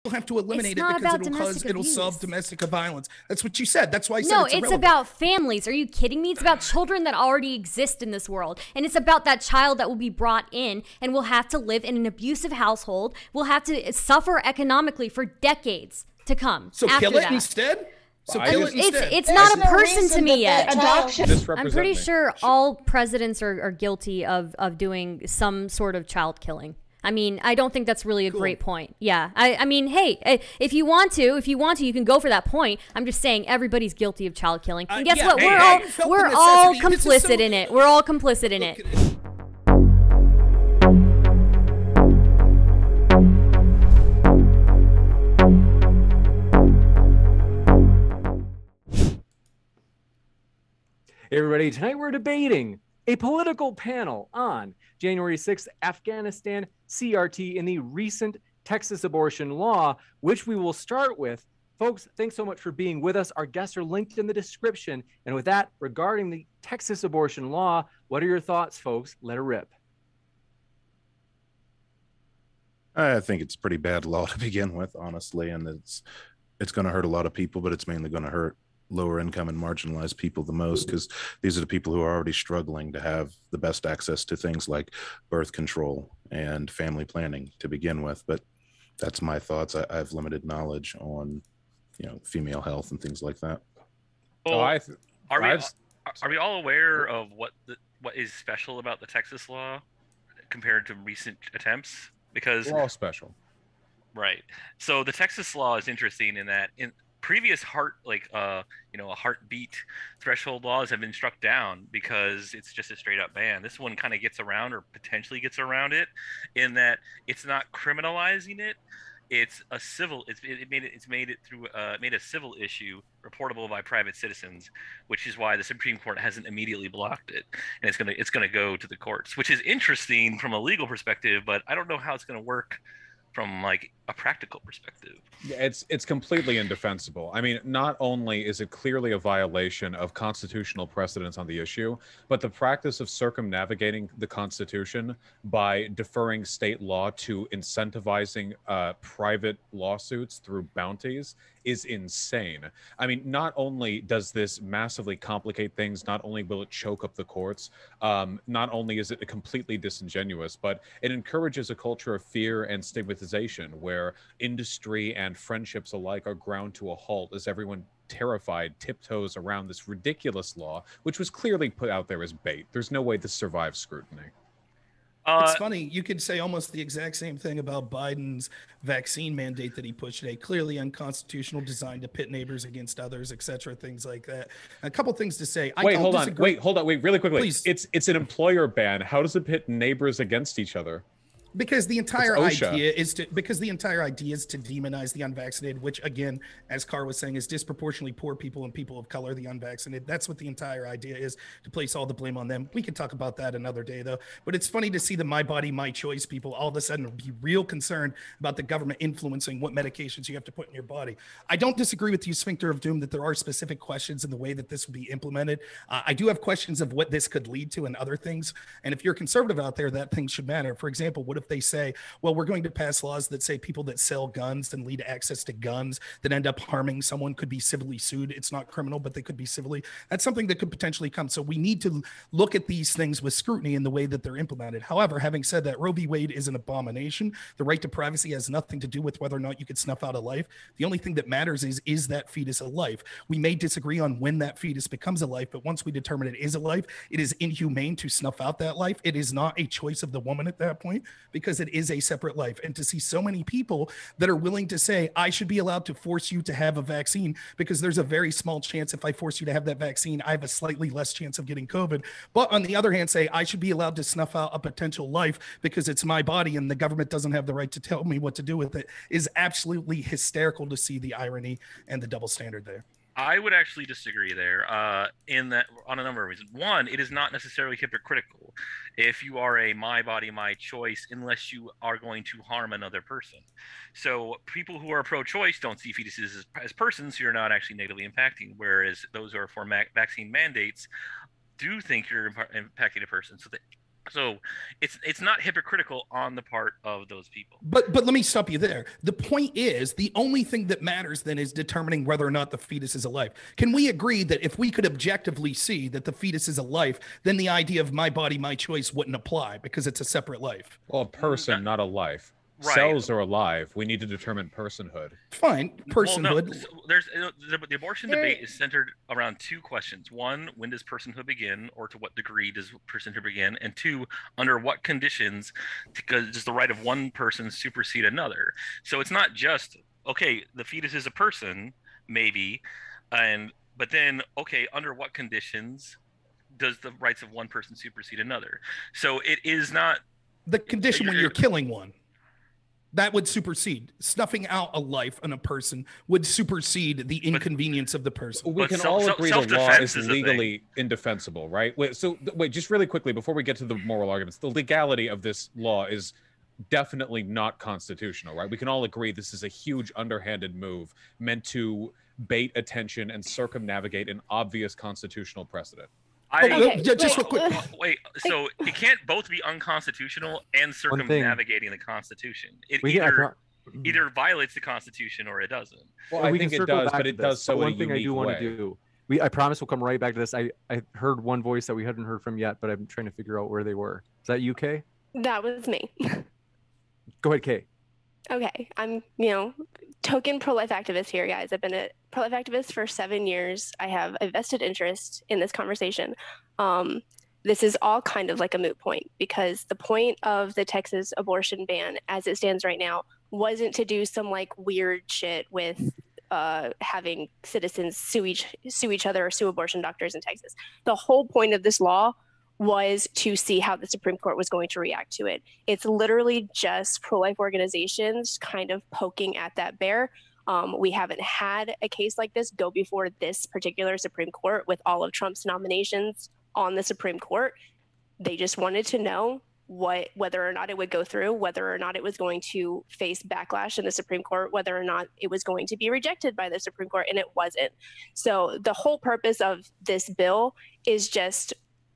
have to eliminate it because it'll solve domestic violence. That's what you said. That's why I said no, it's about families. Are you kidding me? It's about children that already exist in this world. And it's about that child that will be brought in and will have to live in an abusive household, will have to suffer economically for decades to come. So kill it instead? So it's not a person to me yet. I'm pretty sure all presidents are guilty of doing some sort of child killing. I mean, I don't think that's really a great point. Yeah. I mean, hey, if you want to, you can go for that point. I'm just saying everybody's guilty of child killing. And guess what? We're all complicit in it. We're all complicit in it. Hey everybody, tonight we're debating a political panel on January 6th, Afghanistan, CRT, and the recent Texas abortion law, which we will start with. Folks, thanks so much for being with us. Our guests are linked in the description. And with that, regarding the Texas abortion law, what are your thoughts, folks? Let it rip. I think it's a pretty bad law to begin with, honestly, and it's going to hurt a lot of people, but it's mainly going to hurt lower income and marginalized people the most, because these are the people who are already struggling to have the best access to things like birth control and family planning to begin with. But that's my thoughts. I have limited knowledge on, female health and things like that. Well, are we all aware of what is special about the Texas law compared to recent attempts? Because we're all special. Right. So the Texas law is interesting in that in previous a heartbeat threshold laws have been struck down because it's just a straight up ban. This one kind of gets around, or potentially gets around it, in that it's not criminalizing it. It's a civil. It made a civil issue reportable by private citizens, which is why the Supreme Court hasn't immediately blocked it, and it's gonna go to the courts, which is interesting from a legal perspective. But I don't know how it's gonna work from like a practical perspective. Yeah, it's completely indefensible. I mean, not only is it clearly a violation of constitutional precedents on the issue, but the practice of circumnavigating the Constitution by deferring state law to incentivizing private lawsuits through bounties is insane. I mean, not only does this massively complicate things, not only will it choke up the courts, not only is it completely disingenuous, but it encourages a culture of fear and stigmatization where industry and friendships alike are ground to a halt as everyone terrified tiptoes around this ridiculous law, which was clearly put out there as bait. There's no way this survives scrutiny. It's funny. You could say almost the exact same thing about Biden's vaccine mandate that he pushed today. Clearly unconstitutional, designed to pit neighbors against others, etc. Things like that. A couple things to say. Wait, hold on, really quickly. Please. It's an employer ban. How does it pit neighbors against each other? Because the entire idea is to demonize the unvaccinated, which again, as Carr was saying, is disproportionately poor people and people of color, the unvaccinated. That's what the entire idea is, to place all the blame on them. We can talk about that another day though. But it's funny to see the my body, my choice people all of a sudden be real concerned about the government influencing what medications you have to put in your body. I don't disagree with you, Sphincter of Doom, that there are specific questions in the way that this would be implemented. I do have questions of what this could lead to and other things. And if you're conservative out there, that thing should matter. For example, what if they say, well, we're going to pass laws that say people that sell guns and lead access to guns that end up harming someone could be civilly sued. It's not criminal, but they could be civilly. That's something that could potentially come. So we need to look at these things with scrutiny in the way that they're implemented. However, having said that, Roe v. Wade is an abomination. The right to privacy has nothing to do with whether or not you could snuff out a life. The only thing that matters is that fetus a life? We may disagree on when that fetus becomes a life, but once we determine it is a life, it is inhumane to snuff out that life. It is not a choice of the woman at that point, because it is a separate life. And to see so many people that are willing to say, I should be allowed to force you to have a vaccine because there's a very small chance if I force you to have that vaccine, I have a slightly less chance of getting COVID. But on the other hand, say I should be allowed to snuff out a potential life because it's my body and the government doesn't have the right to tell me what to do with it, is absolutely hysterical to see the irony and the double standard there. I would actually disagree there in that on a number of reasons. One, it is not necessarily hypocritical if you are a my body, my choice, unless you are going to harm another person. So people who are pro-choice don't see fetuses as persons who you're not actually negatively impacting, whereas those who are for vaccine mandates do think you're impacting a person. So So it's not hypocritical on the part of those people. But let me stop you there. The point is, the only thing that matters then is determining whether or not the fetus is alive. Can we agree that if we could objectively see that the fetus is alive, then the idea of my body, my choice wouldn't apply because it's a separate life? Well, a person, not a life. Right. Cells are alive. We need to determine personhood. Fine, personhood. Well, no, there's the abortion debate is centered around two questions. One, when does personhood begin, or to what degree does personhood begin? And two, under what conditions does the right of one person supersede another? So it's not just, okay, the fetus is a person, maybe, but then, okay, under what conditions does the rights of one person supersede another? So it is not the condition when you're killing one. That would supersede. Snuffing out a life and a person would supersede the inconvenience of the person. We can all agree the law is legally indefensible, right? Wait, just really quickly, before we get to the moral arguments, the legality of this law is definitely not constitutional, right? We can all agree this is a huge underhanded move meant to bait attention and circumnavigate an obvious constitutional precedent. Just real quick. Wait, so it can't both be unconstitutional and circumnavigating the Constitution. It either violates the Constitution or it doesn't. Well, I think it does, but it does so in a unique way. One thing I do want to do, I promise we'll come right back to this. I heard one voice that we hadn't heard from yet, but I'm trying to figure out where they were. Is that you, Kay? That was me. Go ahead, Kay. Okay, I'm, token pro-life activist here, guys. I've been a pro-life activist for 7 years. I have a vested interest in this conversation. This is all kind of like a moot point because the point of the Texas abortion ban as it stands right now wasn't to do some like weird shit with having citizens sue each other or sue abortion doctors in Texas. The whole point of this law was to see how the Supreme Court was going to react to it. It's literally just pro-life organizations kind of poking at that bear. We haven't had a case like this go before this particular Supreme Court with all of Trump's nominations on the Supreme Court. They just wanted to know whether or not it would go through, whether or not it was going to face backlash in the Supreme Court, whether or not it was going to be rejected by the Supreme Court, and it wasn't. So the whole purpose of this bill is just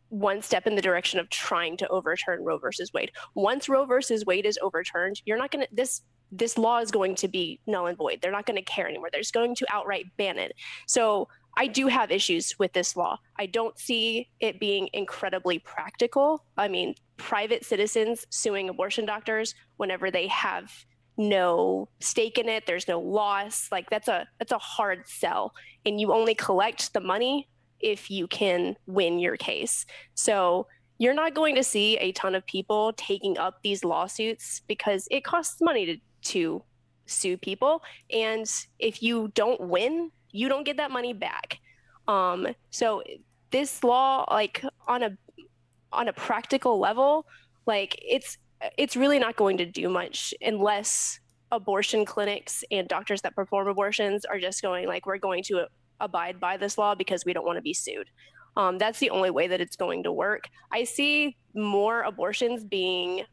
one step in the direction of trying to overturn Roe versus Wade. Once Roe versus Wade is overturned, you're not going to, this law is going to be null and void. They're not going to care anymore. They're just going to outright ban it. So I do have issues with this law. I don't see it being incredibly practical. I mean, private citizens suing abortion doctors whenever they have no stake in it, there's no loss, like that's a hard sell. And you only collect the money if you can win your case. So you're not going to see a ton of people taking up these lawsuits because it costs money to sue people. And if you don't win, you don't get that money back. So this law, like on a practical level, like it's really not going to do much unless abortion clinics and doctors that perform abortions are just going like, we're going to abide by this law because we don't want to be sued. That's the only way that it's going to work. I see more abortions being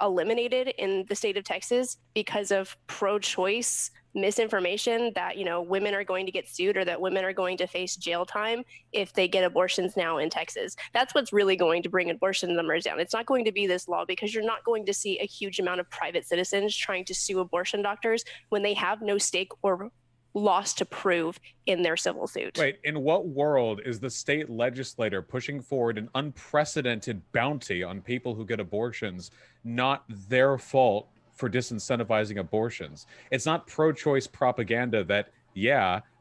eliminated in the state of Texas because of pro-choice misinformation that, women are going to get sued or that women are going to face jail time if they get abortions now in Texas. That's what's really going to bring abortion numbers down. It's not going to be this law because you're not going to see a huge amount of private citizens trying to sue abortion doctors when they have no stake or loss to prove in their civil suit. Wait, in what world is the state legislator pushing forward an unprecedented bounty on people who get abortions not their fault for disincentivizing abortions? It's not pro-choice propaganda that,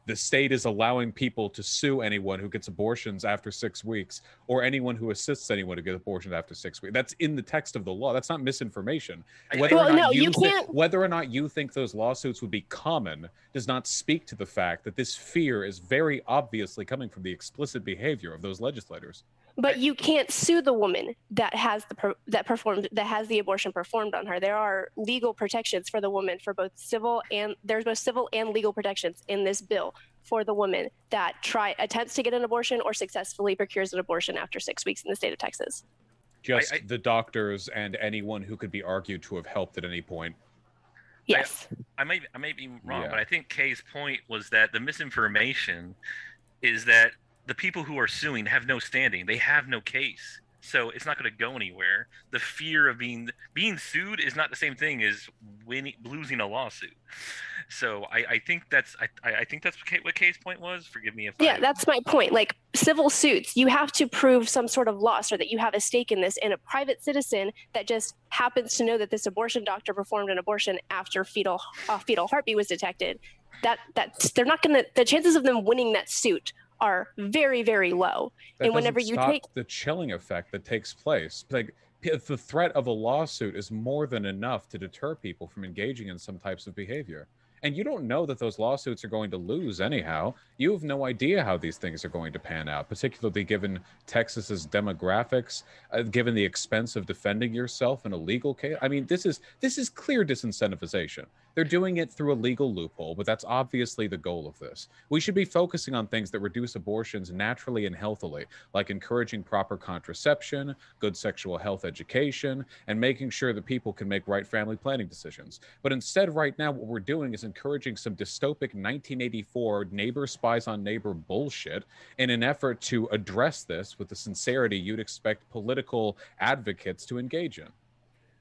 the state is allowing people to sue anyone who gets abortions after 6 weeks or anyone who assists anyone to get abortions after 6 weeks. That's in the text of the law. That's not misinformation. Whether or not you think those lawsuits would be common does not speak to the fact that this fear is very obviously coming from the explicit behavior of those legislators. But you can't sue the woman that has the abortion performed on her. There are legal protections for the woman for both there's both civil and legal protections in this bill for the woman that attempts to get an abortion or successfully procures an abortion after 6 weeks in the state of Texas. Just the doctors and anyone who could be argued to have helped at any point. Yes. I may be wrong, but I think Kay's point was that the misinformation is that the people who are suing have no standing. They have no case. so it's not going to go anywhere. The fear of being sued is not the same thing as losing a lawsuit. So I think that's what Kay's point was. Forgive me if that's my point. Like civil suits, you have to prove some sort of loss or that you have a stake in this. And a private citizen that just happens to know that this abortion doctor performed an abortion after fetal heartbeat was detected, they're not going to. The chances of them winning that suit are very, very low. And whenever you take the chilling effect that takes place, like the threat of a lawsuit is more than enough to deter people from engaging in some types of behavior. And you don't know that those lawsuits are going to lose anyhow. You have no idea how these things are going to pan out, particularly given Texas's demographics, given the expense of defending yourself in a legal case. I mean, this is clear disincentivization. They're doing it through a legal loophole, but that's obviously the goal of this. We should be focusing on things that reduce abortions naturally and healthily, like encouraging proper contraception, good sexual health education, and making sure that people can make right family planning decisions. But instead, right now, what we're doing is encouraging some dystopic 1984 neighbor spies on neighbor bullshit in an effort to address this with the sincerity you'd expect political advocates to engage in.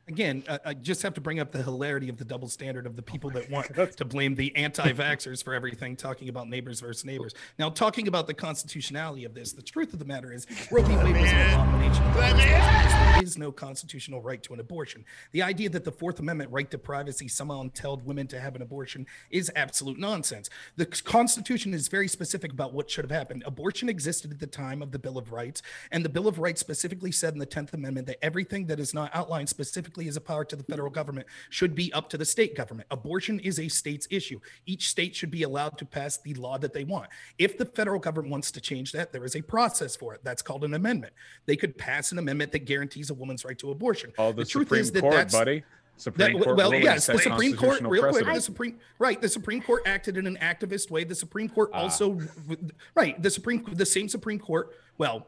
Again, I just have to bring up the hilarity of the double standard of the people that want to blame the anti-vaxxers for everything, talking about neighbors versus neighbors. Now, talking about the constitutionality of this, the truth of the matter is Roe v. Wade was an abomination. There is no constitutional right to an abortion. The idea that the Fourth Amendment right to privacy somehow entailed women to have an abortion is absolute nonsense. The Constitution is very specific about what should have happened. Abortion existed at the time of the Bill of Rights, and the Bill of Rights specifically said in the 10th Amendment that everything that is not outlined specifically as a power to the federal government should be up to the state government. Abortion is a state's issue. Each state should be allowed to pass the law that they want. If the federal government wants to change that, there is a process for it. That's called an amendment. They could pass an amendment that guarantees a woman's right to abortion. Oh, the truth is that that's buddy. Supreme Court. Well, yes, the Supreme Court, real quick, the Supreme Court acted in an activist way. The Supreme Court also, the same Supreme Court,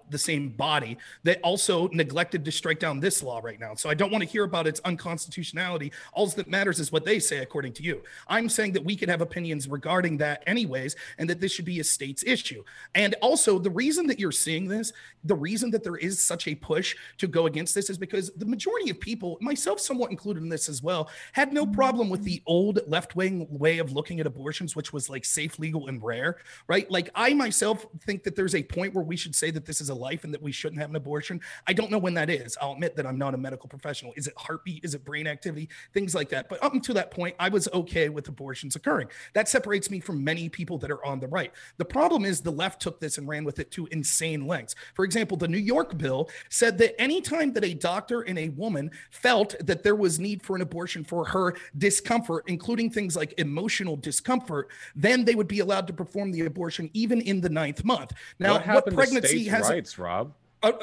the same body that also neglected to strike down this law right now. So I don't want to hear about its unconstitutionality. All that matters is what they say, according to you. I'm saying that we could have opinions regarding that anyways, and that this should be a state's issue. And also the reason that you're seeing this, the reason that there is such a push to go against this is because the majority of people, myself somewhat included in this as well, had no problem with the old left-wing way of looking at abortions, which was like safe, legal, and rare, right? Like I myself think that there's a point where we should say that this is a life and that we shouldn't have an abortion. I don't know when that is. I'll admit that I'm not a medical professional. Is it heartbeat? Is it brain activity? Things like that. But up until that point, I was okay with abortions occurring. That separates me from many people that are on the right. The problem is the left took this and ran with it to insane lengths. For example, the New York bill said that anytime that a doctor and a woman felt that there was need for an abortion for her discomfort, including things like emotional discomfort, then they would be allowed to perform the abortion even in the 9th month. Now, what pregnancy has rights, Rob?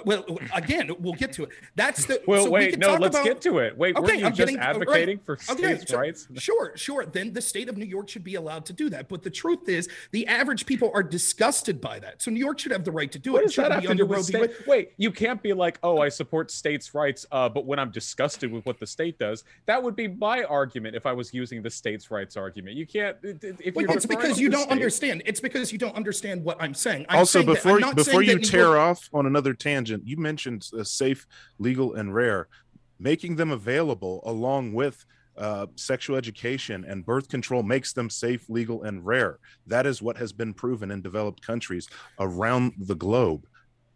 Well, again, we'll get to it. That's the let's get to it. Wait, were you just advocating for states' rights? Sure. Then the state of New York should be allowed to do that. But the truth is, the average people are disgusted by that. So New York should have the right to do it. Does that have to do with state? Wait, you can't be like, oh, I support states' rights, but when I'm disgusted with what the state does, that would be my argument if I was using the states' rights argument. You can't. It's because you don't understand. It's because you don't understand what I'm saying. Also, before you tear off on another tangent, you mentioned safe, legal, and rare. Making them available along with sexual education and birth control makes them safe, legal, and rare. That is what has been proven in developed countries around the globe.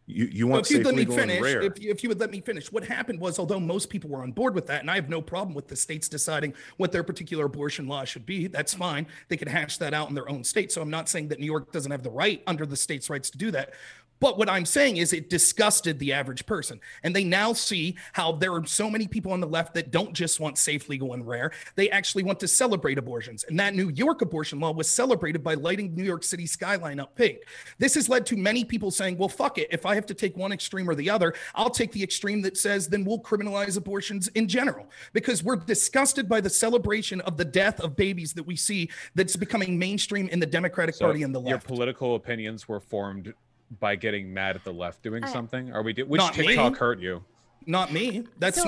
You want safe, legal, and rare. If you would let me finish, what happened was, although most people were on board with that, and I have no problem with the states deciding what their particular abortion law should be, that's fine. They can hash that out in their own state. So I'm not saying that New York doesn't have the right under the state's rights to do that. But what I'm saying is it disgusted the average person. And they now see how there are so many people on the left that don't just want safe, legal, and rare. They actually want to celebrate abortions. And that New York abortion law was celebrated by lighting New York City skyline up pink. This has led to many people saying, well, fuck it. If I have to take one extreme or the other, I'll take the extreme that says then we'll criminalize abortions in general. Because we're disgusted by the celebration of the death of babies that we see that's becoming mainstream in the Democratic Party and the left. Your political opinions were formed by getting mad at the left doing something? Which not TikTok me. Hurt you? Not me. That's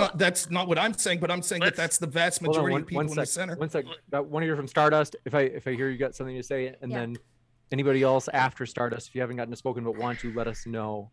not what I'm saying, but I'm saying that's the vast majority of people in the center. One sec. I want to hear from Stardust. If I hear you got something to say, and then anybody else after Stardust, if you haven't gotten to spoken but want to, let us know.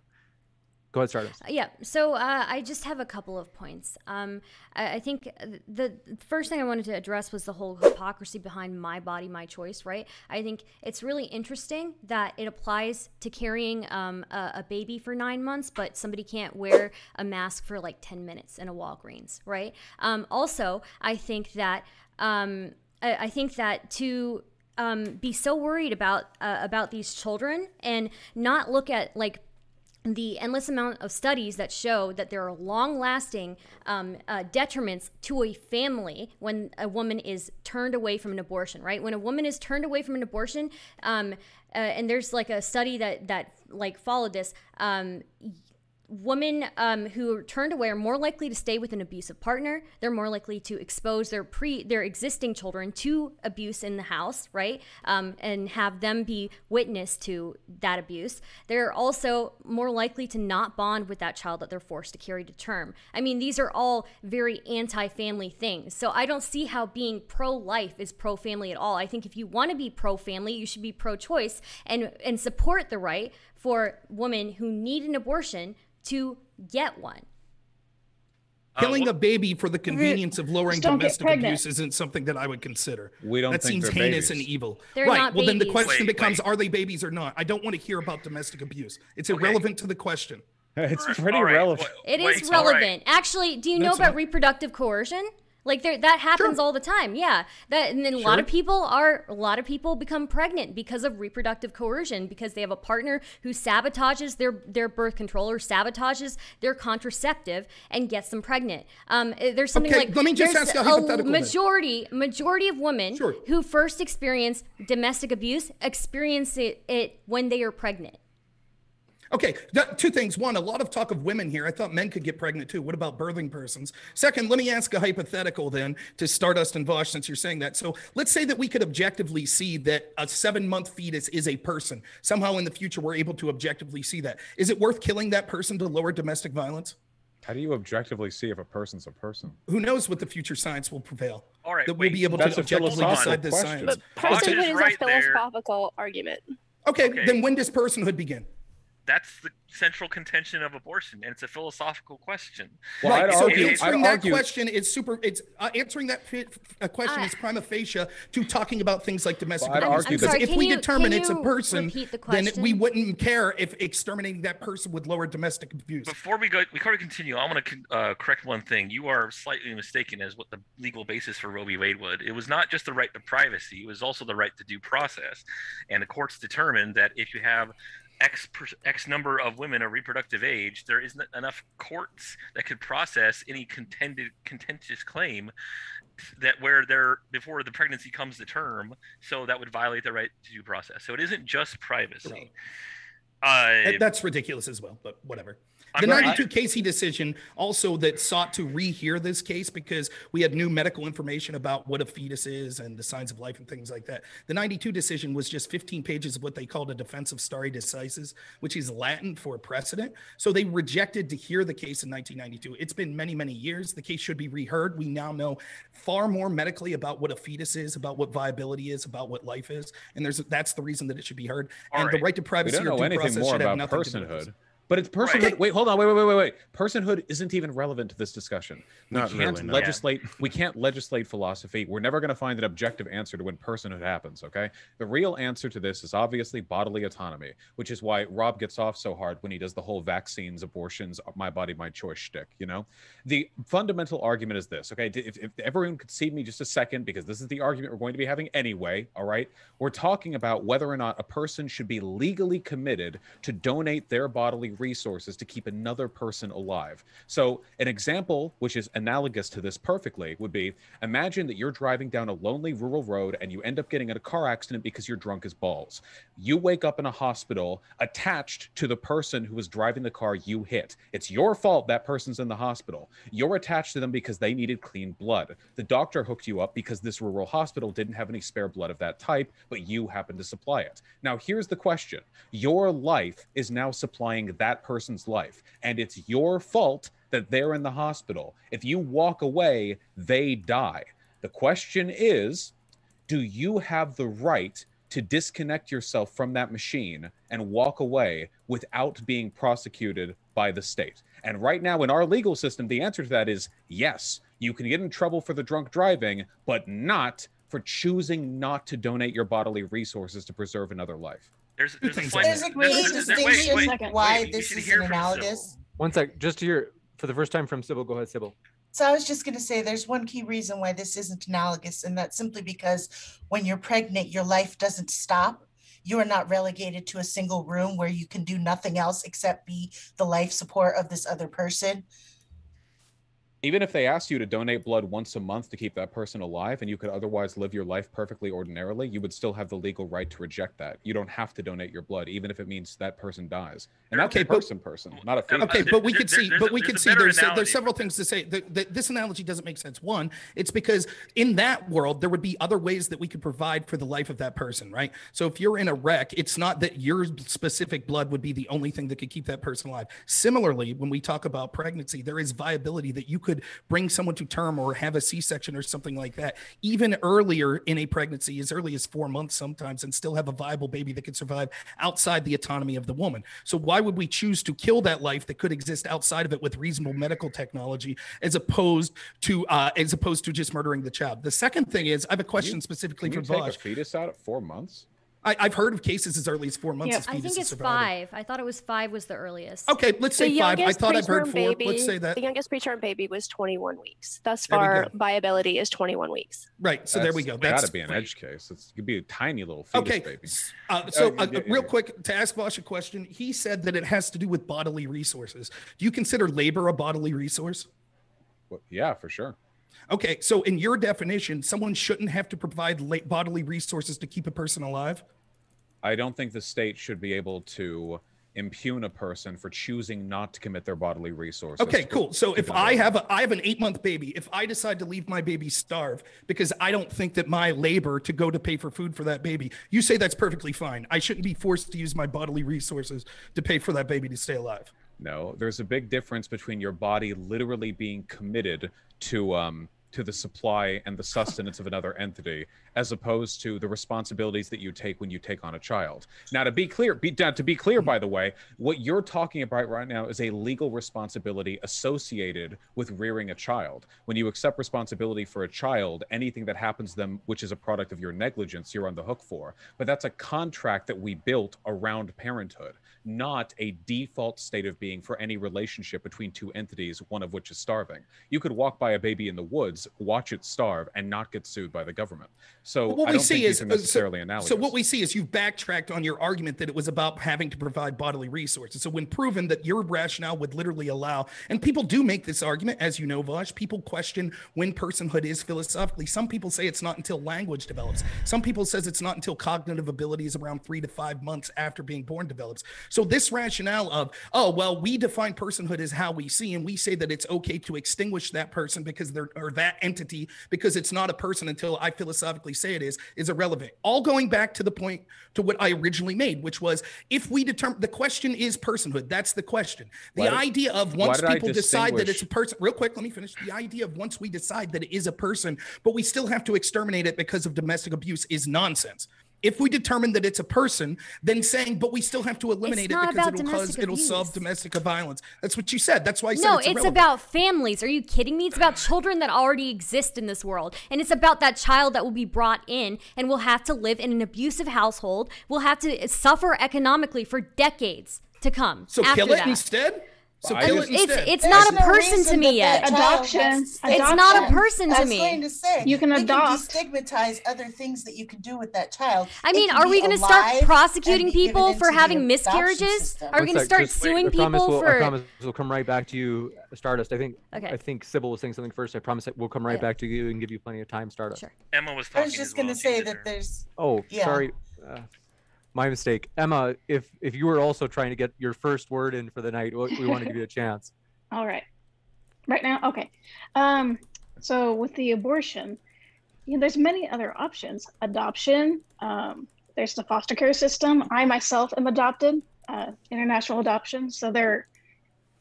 Go ahead, STRDST. Yeah, so I just have a couple of points. I think the first thing I wanted to address was the whole hypocrisy behind my body, my choice, right? I think it's really interesting that it applies to carrying a baby for 9 months, but somebody can't wear a mask for like 10 minutes in a Walgreens, right? Also, I think that to be so worried about these children and not look at like the endless amount of studies that show that there are long-lasting detriments to a family when a woman is turned away from an abortion, right? When a woman is turned away from an abortion, and there's like a study that like followed this, women who are turned away are more likely to stay with an abusive partner. They're more likely to expose their existing children to abuse in the house, right? And have them be witness to that abuse. They're also more likely to not bond with that child that they're forced to carry to term. I mean, these are all very anti-family things. So I don't see how being pro-life is pro-family at all. I think if you want to be pro-family, you should be pro-choice and support the right for women who need an abortion to get one. Killing a baby for the convenience of lowering domestic abuse isn't something that I would consider. We don't that think seems they're heinous babies. and evil. They're right. not Well, then the babies. question becomes, Wait. are they babies or not? I don't want to hear about domestic abuse. It's irrelevant to the question. It's pretty All right, relevant. It is wait, all right. relevant. Actually, do you know That's about not- reproductive coercion? Like that happens all the time. Yeah. And then a lot of people become pregnant because of reproductive coercion, because they have a partner who sabotages their birth control or sabotages their contraceptive and gets them pregnant. There's something Okay, like let me just there's ask a hypothetical then. majority of women who first experience domestic abuse experience it when they are pregnant. Okay, two things. One, a lot of talk of women here. I thought men could get pregnant too. What about birthing persons? Second, let me ask a hypothetical then to STRDST and Vaush, since you're saying that. So let's say that we could objectively see that a 7-month fetus is a person. Somehow in the future, we're able to objectively see that. Is it worth killing that person to lower domestic violence? How do you objectively see if a person's a person? Who knows what the future science will prevail? All right, that we'll be able That's to a objectively philosophical decide this question. science. But Vaush personhood is is right a there. philosophical argument. Okay, Okay. then when does personhood begin? That's the central contention of abortion, and it's a philosophical question. Well, Right. I'd So argue- answering I'd that argue- question is super. It's answering that question is prima facie to talking about things like domestic Well, I'd abuse. argue Because that- if we determine it's a person, repeat the then question? we wouldn't care if exterminating that person would lower domestic abuse. Before we continue, I want to correct one thing. You are slightly mistaken as what the legal basis for Roe v. Wade would. It was not just the right to privacy; it was also the right to due process. And the courts determined that if you have X number of women of reproductive age, there isn't enough courts that could process any contentious claim that where they're before the pregnancy comes to term. So that would violate the right to due process. So it isn't just privacy. That's ridiculous as well, but whatever. The 92 Casey decision also that sought to rehear this case because we had new medical information about what a fetus is and the signs of life and things like that. The 92 decision was just 15 pages of what they called a defense of stare decisis, which is Latin for precedent. So they rejected to hear the case in 1992. It's been many, many years. The case should be reheard. We now know far more medically about what a fetus is, about what viability is, about what life is. And that's the reason that it should be heard. And the right to We privacy don't or know due anything process more should have about nothing to do with this. personhood. But it's personhood. Right. Wait, hold on. Wait. Personhood isn't even relevant to this discussion. Not We can't really, no. legislate. We can't legislate philosophy. We're never going to find an objective answer to when personhood happens. Okay. The real answer to this is obviously bodily autonomy, which is why Rob gets off so hard when he does the whole vaccines, abortions, my body, my choice shtick. You know, the fundamental argument is this. Okay. If everyone could see me just a second, because this is the argument we're going to be having anyway. All right. We're talking about whether or not a person should be legally committed to donate their bodily resources to keep another person alive. So an example, which is analogous to this perfectly, would be imagine that you're driving down a lonely rural road and you end up getting in a car accident because you're drunk as balls. You wake up in a hospital attached to the person who was driving the car you hit. It's your fault that person's in the hospital. You're attached to them because they needed clean blood. The doctor hooked you up because this rural hospital didn't have any spare blood of that type, but you happened to supply it. Now, here's the question. Your life is now supplying that person's life, and it's your fault that they're in the hospital. If you walk away, they die. The question is, do you have the right to disconnect yourself from that machine and walk away without being prosecuted by the state. And right now in our legal system, the answer to that is yes. You can get in trouble for the drunk driving, but not for choosing not to donate your bodily resources to preserve another life. There's a slight There's a great distinction why this is an analogous. One sec, just to hear for the first time from Sybil. Go ahead, Sybil. So I was just going to say there's one key reason why this isn't analogous, and that's simply because when you're pregnant, your life doesn't stop. You are not relegated to a single room where you can do nothing else except be the life support of this other person. Even if they asked you to donate blood once a month to keep that person alive and you could otherwise live your life perfectly ordinarily, you would still have the legal right to reject that. You don't have to donate your blood, even if it means that person dies. And that's a person, not a fetus. Okay, but we could see, there's several things to say. This analogy doesn't make sense. One, it's because in that world, there would be other ways that we could provide for the life of that person, right? So if you're in a wreck, it's not that your specific blood would be the only thing that could keep that person alive. Similarly, when we talk about pregnancy, there is viability that you could bring someone to term or have a C-section or something like that, even earlier in a pregnancy, as early as 4 months sometimes, and still have a viable baby that could survive outside the autonomy of the woman. So why would we choose to kill that life that could exist outside of it with reasonable medical technology, as opposed to just murdering the child? The second thing is, I have a question specifically for Vaush. Take a fetus out at 4 months? I've heard of cases as early as 4 months. Yeah, I think it's 5. I thought it was 5 was the earliest. Okay, let's say 5. I thought I've heard 4. Let's say that. The youngest preterm baby was 21 weeks. Thus far, viability is 21 weeks. Right, so there we go. That's got to be an edge case. It could be a tiny little fetus baby. Real quick, to ask Vaush a question, he said that it has to do with bodily resources. Do you consider labor a bodily resource? Well, yeah, for sure. Okay, so in your definition, someone shouldn't have to provide bodily resources to keep a person alive? I don't think the state should be able to impugn a person for choosing not to commit their bodily resources. Okay, cool. So if I have an 8-month baby, if I decide to leave my baby starve because I don't think that my labor to go to pay for food for that baby, you say that's perfectly fine. I shouldn't be forced to use my bodily resources to pay for that baby to stay alive. No, there's a big difference between your body literally being committed to the supply and the sustenance of another entity, as opposed to the responsibilities that you take when you take on a child. Now, to be clear, by the way, what you're talking about right now is a legal responsibility associated with rearing a child. When you accept responsibility for a child, anything that happens to them, which is a product of your negligence, you're on the hook for. But that's a contract that we built around parenthood, not a default state of being for any relationship between two entities, one of which is starving. You could walk by a baby in the woods, watch it starve, and not get sued by the government. So what we see is necessarily analogous. So what we see is you've backtracked on your argument that it was about having to provide bodily resources. So when proven that your rationale would literally allow, and people do make this argument, as you know, Vaush, people question when personhood is philosophically. Some people say it's not until language develops. Some people says it's not until cognitive abilities around 3 to 5 months after being born develops. So this rationale of, oh, well, we define personhood as how we see, and we say that it's okay to extinguish that person because or that entity because it's not a person until I philosophically say it is irrelevant. All going back to the point to what I originally made, which was if we determine the question is personhood, that's the question. The idea of once people decide that it's a person, real quick, let me finish. The idea of once we decide that it is a person, but we still have to exterminate it because of domestic abuse is nonsense. If we determine that it's a person, then saying, but we still have to eliminate it because it'll solve domestic violence. That's what you said. That's why I said it's about families. Are you kidding me? It's about children that already exist in this world. And it's about that child that will be brought in and will have to live in an abusive household, will have to suffer economically for decades to come. So kill it instead? So it's not a person to me yet. Adoption. It's not a person to me. Going to say, you can adopt. Destigmatize other things that you can do with that child. I mean, are we going to start prosecuting people for having miscarriages? Are we going to start suing people for? I promise we'll come right back to you, Stardust. I think Sybil was saying something first. I promise we'll come right back to you and give you plenty of time, Stardust. Sure. Emma was talking. I was just going to say that there's. Oh, sorry. My mistake. Emma, if you were also trying to get your first word in for the night, we want to give you a chance. All right. Right now? Okay. So with the abortion, there's many other options. Adoption, there's the foster care system. I myself am adopted, international adoption. So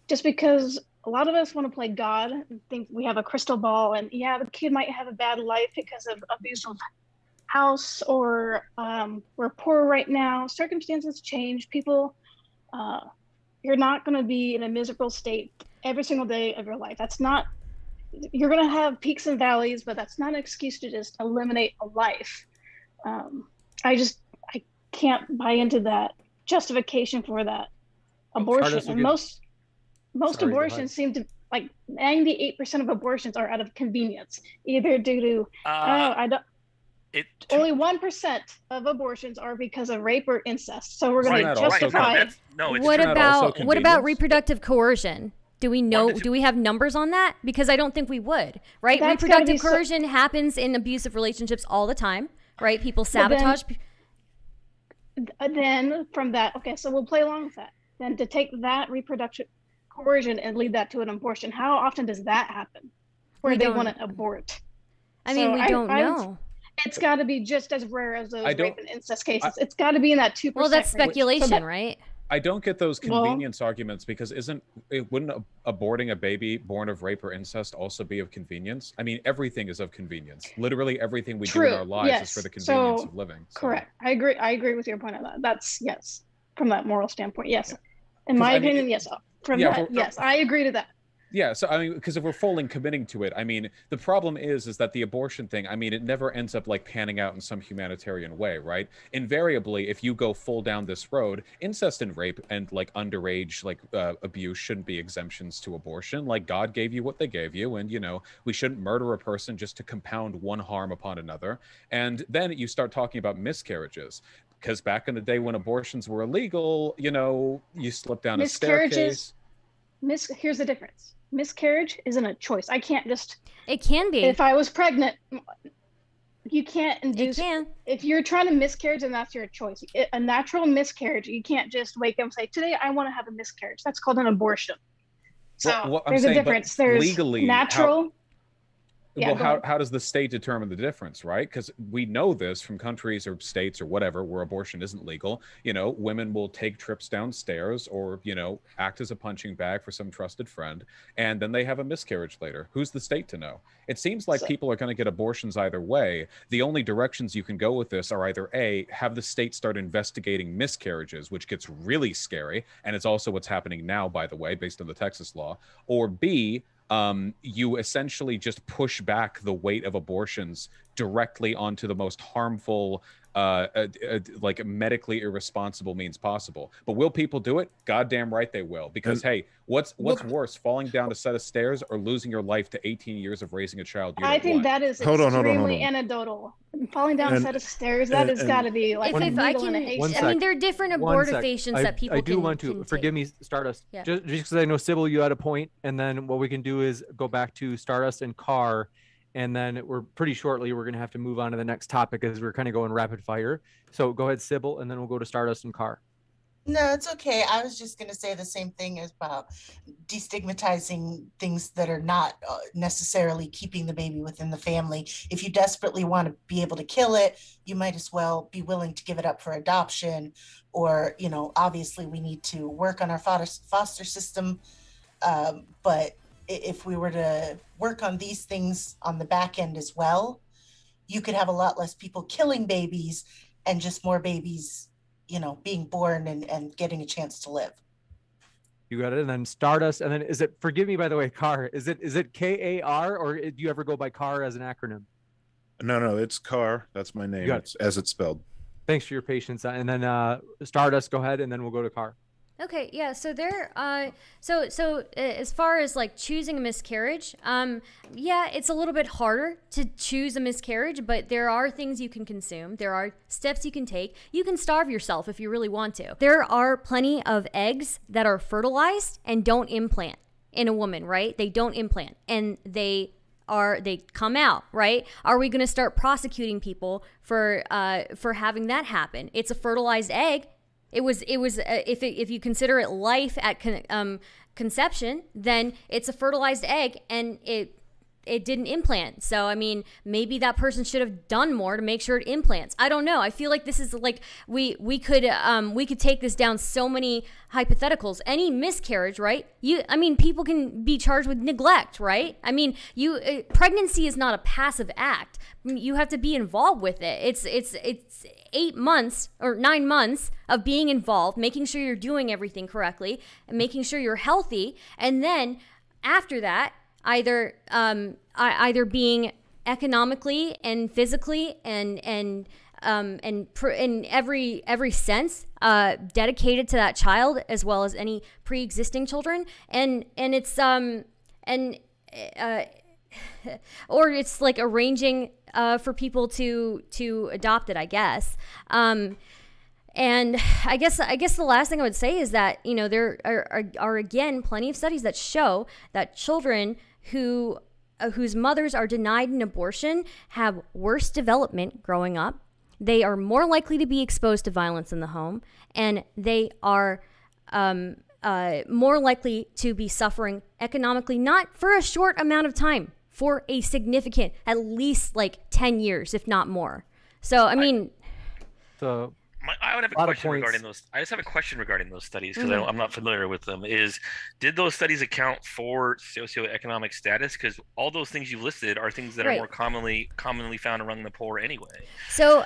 just because a lot of us want to play God and think we have a crystal ball and the kid might have a bad life because of abusive house or we're poor right now. Circumstances change. People you're not going to be in a miserable state every single day of your life. That's not, you're going to have peaks and valleys, but that's not an excuse to just eliminate a life. I can't buy into that justification for that abortion. And most abortions seem to, like 98% of abortions are out of convenience, either due to only 1% of abortions are because of rape or incest. So we're going to justify. What about reproductive coercion? Do we know? Do we have numbers on that? Because I don't think we would. Right? Reproductive coercion happens in abusive relationships all the time. Right? People sabotage. Then from that, okay, so we'll play along with that. Then to take that reproductive coercion and lead that to an abortion, how often does that happen? Where they want to abort? I mean, we don't know. It's got to be just as rare as those rape and incest cases. It's got to be in that 2%. Well, that's speculation, right? I don't get those convenience arguments, because wouldn't aborting a baby born of rape or incest also be of convenience? I mean, everything is of convenience. Literally everything we do in our lives is for the convenience of living. So. Correct. I agree with your point on that. That's yes. From that moral standpoint, yes. In my opinion, yes. Yes, I agree to that. Yeah, so I mean, because if we're fully committing to it, I mean, the problem is that the abortion thing, I mean, it never ends up like panning out in some humanitarian way, right? Invariably, if you go full down this road, incest and rape and like underage like abuse shouldn't be exemptions to abortion. Like, God gave you what they gave you, and we shouldn't murder a person just to compound one harm upon another. And then you start talking about miscarriages. Because back in the day when abortions were illegal, you slip down a staircase. Here's the difference. Miscarriage isn't a choice. I can't just. It can be. If I was pregnant, you can't induce. It can. If you're trying to miscarriage, then that's your choice. A natural miscarriage, you can't just wake up and say, "Today I want to have a miscarriage." That's called an abortion. So there's a difference. There's legally natural. How does the state determine the difference, right? Because we know this from countries or states or whatever where abortion isn't legal. Women will take trips downstairs or, act as a punching bag for some trusted friend, and then they have a miscarriage later. Who's the state to know? It seems like people are going to get abortions either way. The only directions you can go with this are either A, have the state start investigating miscarriages, which gets really scary, and it's also what's happening now, by the way, based on the Texas law, or B, you essentially just push back the weight of abortions directly onto the most harmful, like medically irresponsible means possible. But will people do it? Goddamn right they will. Because hey, what's worse, falling down a set of stairs or losing your life to 18 years of raising a child? I think that is extremely anecdotal. Falling down a set of stairs, that has got to be like. I mean, there are different abortifacients that people. I do want to forgive me, Stardust. Yeah. Just because I know Sybil, you had a point, and then what we can do is go back to Stardust and Carr. And then we're pretty shortly, we're going to have to move on to the next topic as we're kind of going rapid fire. So go ahead, Sybil, and then we'll go to Stardust and Carr. No, it's okay. I was just going to say the same thing about destigmatizing things that are not necessarily keeping the baby within the family. If you desperately want to be able to kill it, you might as well be willing to give it up for adoption. Or, obviously we need to work on our foster system. But if we were to work on these things on the back end as well, you could have a lot less people killing babies and just more babies, being born and getting a chance to live. You got it. And then Stardust. And then forgive me, by the way, Carr, is it K-A-R, or do you ever go by Carr as an acronym? No, it's Carr. That's my name. It's as it's spelled. Thanks for your patience. And then Stardust, go ahead, and then we'll go to Carr. Okay, yeah, so so as far as like choosing a miscarriage, yeah, it's a little bit harder to choose a miscarriage, but there are things you can consume. There are steps you can take. You can starve yourself if you really want to. There are plenty of eggs that are fertilized and don't implant in a woman, right? They don't implant, and they come out, right? Are we going to start prosecuting people for having that happen? It's a fertilized egg. It was if you consider it life at conception, then it's a fertilized egg, and it didn't implant. So, I mean, maybe that person should have done more to make sure it implants. I don't know. I feel like this is like we could take this down so many hypotheticals. Any miscarriage, right? People can be charged with neglect, right? I mean, pregnancy is not a passive act. You have to be involved with it. It's 8 months or 9 months of being involved, making sure you're doing everything correctly and making sure you're healthy, and then after that, either being economically and physically and in every sense dedicated to that child, as well as any pre-existing children, and it's or it's like arranging for people to adopt it, I guess. And I guess the last thing I would say is that, you know, there are again plenty of studies that show that children whose mothers are denied an abortion have worse development growing up. They are more likely to be exposed to violence in the home, and they are more likely to be suffering economically, not for a short amount of time, for a significant, at least like 10 years, if not more. So, I mean... I would have a question regarding those. I just have a question regarding those studies because I'm not familiar with them. Did those studies account for socioeconomic status? Because all those things you listed are things that are more commonly found among the poor anyway. So,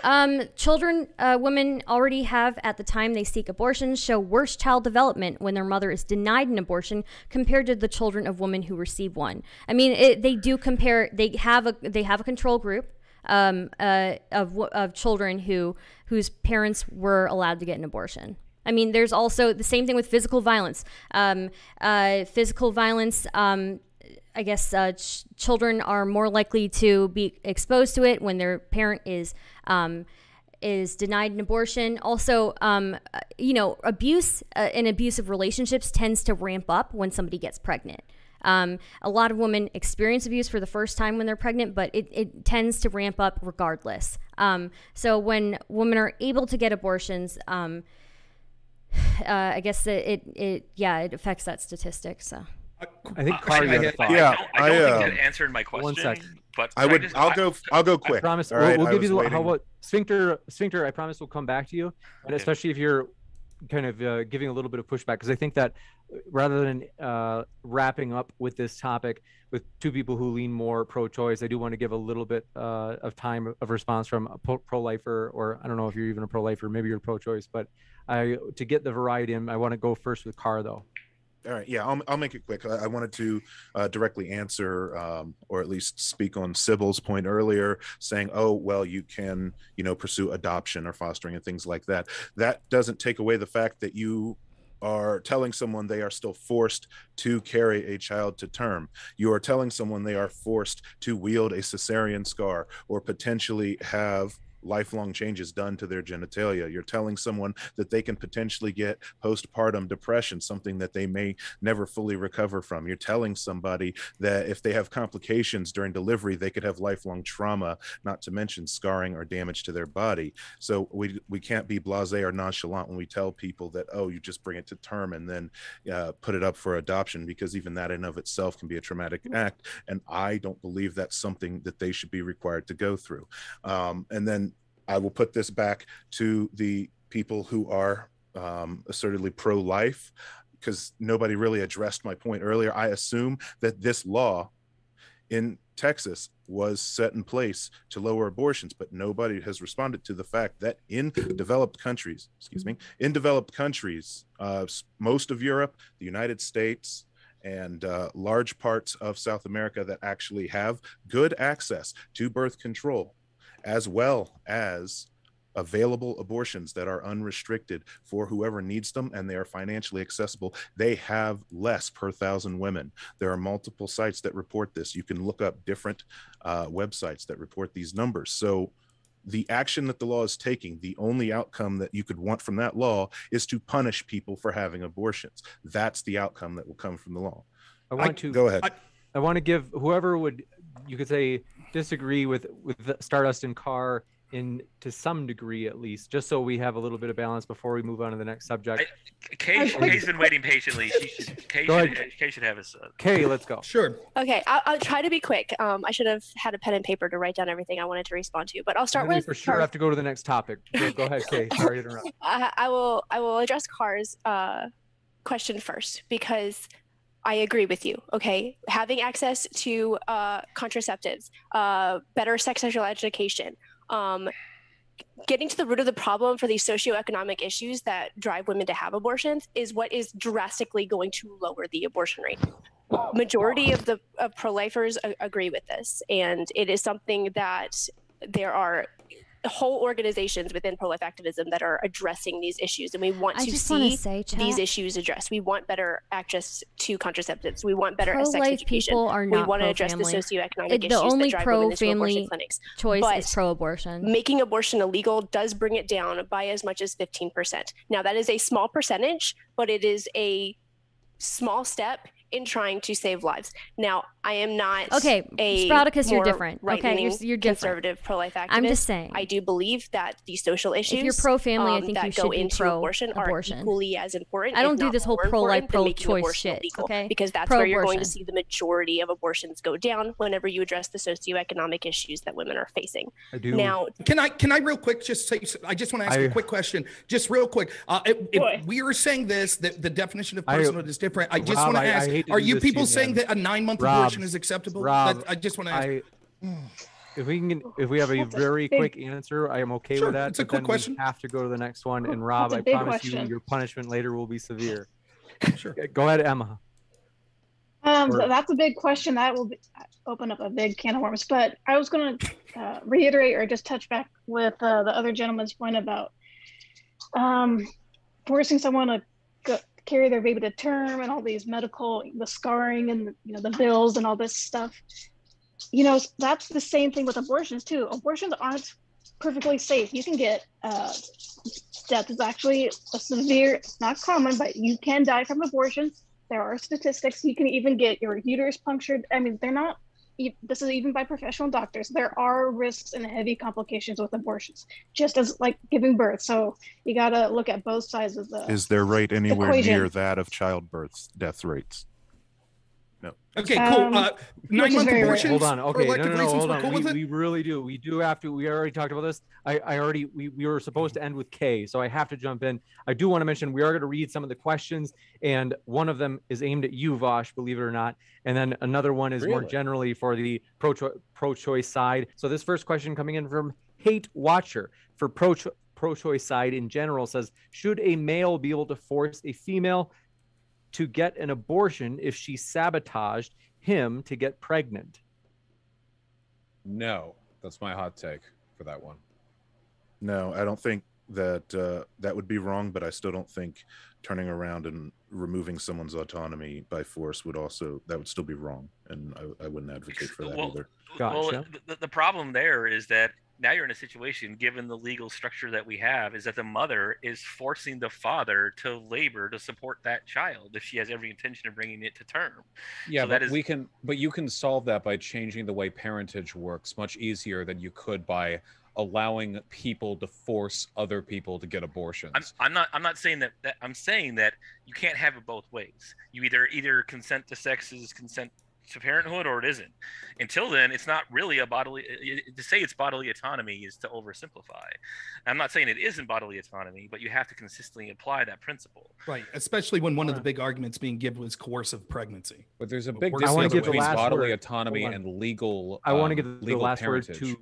women already have, at the time they seek abortions, show worse child development when their mother is denied an abortion compared to the children of women who receive one. I mean, they do compare. They have a control group of children whose parents were allowed to get an abortion. I mean, there's also the same thing with physical violence. Physical violence, I guess children are more likely to be exposed to it when their parent is denied an abortion. Also, abuse in abusive relationships tends to ramp up when somebody gets pregnant. A lot of women experience abuse for the first time when they're pregnant, but it tends to ramp up regardless. So when women are able to get abortions, I guess it affects that statistic. So I think I don't think that answered my question. 1 second. But I'll go quick. I promise. Right, we'll give you how about Sphincter? I promise we'll come back to you, and especially if you're kind of giving a little bit of pushback, because I think that rather than wrapping up with this topic with two people who lean more pro-choice, I do want to give a little bit of time of response from a pro-lifer, or I don't know if you're even a pro-lifer, maybe you're pro-choice, but to get the variety in, I want to go first with Carr though. All right, yeah, I'll make it quick. I wanted to directly answer, or at least speak on Sybil's point earlier, saying, "Oh, well, you can, pursue adoption or fostering and things like that." That doesn't take away the fact that you are telling someone they are still forced to carry a child to term. You are telling someone they are forced to wield a cesarean scar or potentially have lifelong changes done to their genitalia. You're telling someone that they can potentially get postpartum depression, something that they may never fully recover from. You're telling somebody that if they have complications during delivery, they could have lifelong trauma, not to mention scarring or damage to their body. So we can't be blasé or nonchalant when we tell people that, oh, you just bring it to term and then put it up for adoption, because even that in of itself can be a traumatic act. And I don't believe that's something that they should be required to go through. And then I will put this back to the people who are assertedly pro-life, because nobody really addressed my point earlier. I assume that this law in Texas was set in place to lower abortions, but nobody has responded to the fact that in developed countries, most of Europe, the United States, and large parts of South America that actually have good access to birth control, as well as available abortions that are unrestricted for whoever needs them, and they are financially accessible, they have less per 1,000 women. There are multiple sites that report this. You can look up different websites that report these numbers. So the action that the law is taking, the only outcome that you could want from that law is to punish people for having abortions. That's the outcome that will come from the law. Go ahead. I want to give whoever would, you could say, disagree with Stardust and Carr to some degree at least, just so we have a little bit of balance before we move on to the next subject. Kay's been waiting patiently. Kay should have his. Kay, let's go. Sure. Okay, I'll try to be quick. I should have had a pen and paper to write down everything I wanted to respond to, but I'll start with. For sure, have to go to the next topic. Go ahead, Kay. Sorry to interrupt. I will address Carr's question first, because I agree with you. Okay, having access to contraceptives, better sex sexual education, getting to the root of the problem for these socioeconomic issues that drive women to have abortions is what is drastically going to lower the abortion rate. Majority of pro-lifers agree with this, and it is something that there are whole organizations within pro-life activism that are addressing these issues, and we want to see these issues addressed. We want better access to contraceptives. We want better sex education. People are not we want to address the socioeconomic issues the only that drive women into abortion pro-family clinics. choice But is pro-abortion. making abortion illegal does bring it down by as much as 15%. Now, that is a small percentage, but it is a small step in trying to save lives. Now, I am not Sproutacus, you're different. Okay, you're different. Conservative pro-life activist. I'm just saying. I do believe that the social issues if you're pro-family, I think that you should go be into abortion are equally as important. I don't do this whole pro-life, pro-choice shit. Okay, because that's where you're going to see the majority of abortions go down whenever you address the socioeconomic issues that women are facing. I do. Now, can I real quick just say? I just want to ask a quick question, just real quick. If we are saying this, that the definition of personhood is different. I just want to ask: are you people saying that a 9-month abortion is acceptable? I just want to ask. If we have a very quick answer, I am okay with that. It's a quick question. We have to go to the next one. And Rob, I promise you, your punishment later will be severe. Sure. Go ahead, Emma. That's a big question. That will open up a big can of worms. But I was going to reiterate or just touch back with the other gentleman's point about forcing someone to carry their baby to term and all these the scarring and the bills and all this stuff. That's the same thing with abortions too. Abortions aren't perfectly safe. You can get death is actually a severe, it's not common, but you can die from abortion. There are statistics. You can even get your uterus punctured. I mean, this is even by professional doctors. There are risks and heavy complications with abortions, just as like giving birth. So you got to look at both sides of the Is their rate anywhere equation. Near that of childbirth death rates? No. Okay, cool. 9-month abortions. Hold on. Okay, no, hold on. Cool we really do. We do have to. We already talked about this. We were supposed to end with Kay, so I have to jump in. I do want to mention we are going to read some of the questions, and one of them is aimed at you, Vaush, believe it or not, and then another one is more generally for the pro-choice side. So this first question coming in from Hate Watcher for pro-choice side in general says, should a male be able to force a female to get an abortion if she sabotaged him to get pregnant? No, that's my hot take for that one. No, I don't think that that would be wrong, but I still don't think turning around and removing someone's autonomy by force would still be wrong, and I wouldn't advocate for that either. Gotcha. Well, the problem there is that now you're in a situation, given the legal structure that we have, is that the mother is forcing the father to labor to support that child if she has every intention of bringing it to term. Yeah, so but you can solve that by changing the way parentage works much easier than you could by allowing people to force other people to get abortions. I'm not saying that. I'm saying that you can't have it both ways. You either consent to sex is consent to parenthood, or it isn't. Until then, it's not really a bodily. To say it's bodily autonomy is to oversimplify. I'm not saying it isn't bodily autonomy, but you have to consistently apply that principle. Right, especially when one of the big arguments being given was coercive pregnancy. But there's a big difference between bodily autonomy and legal. I want to get the last parentage. word too.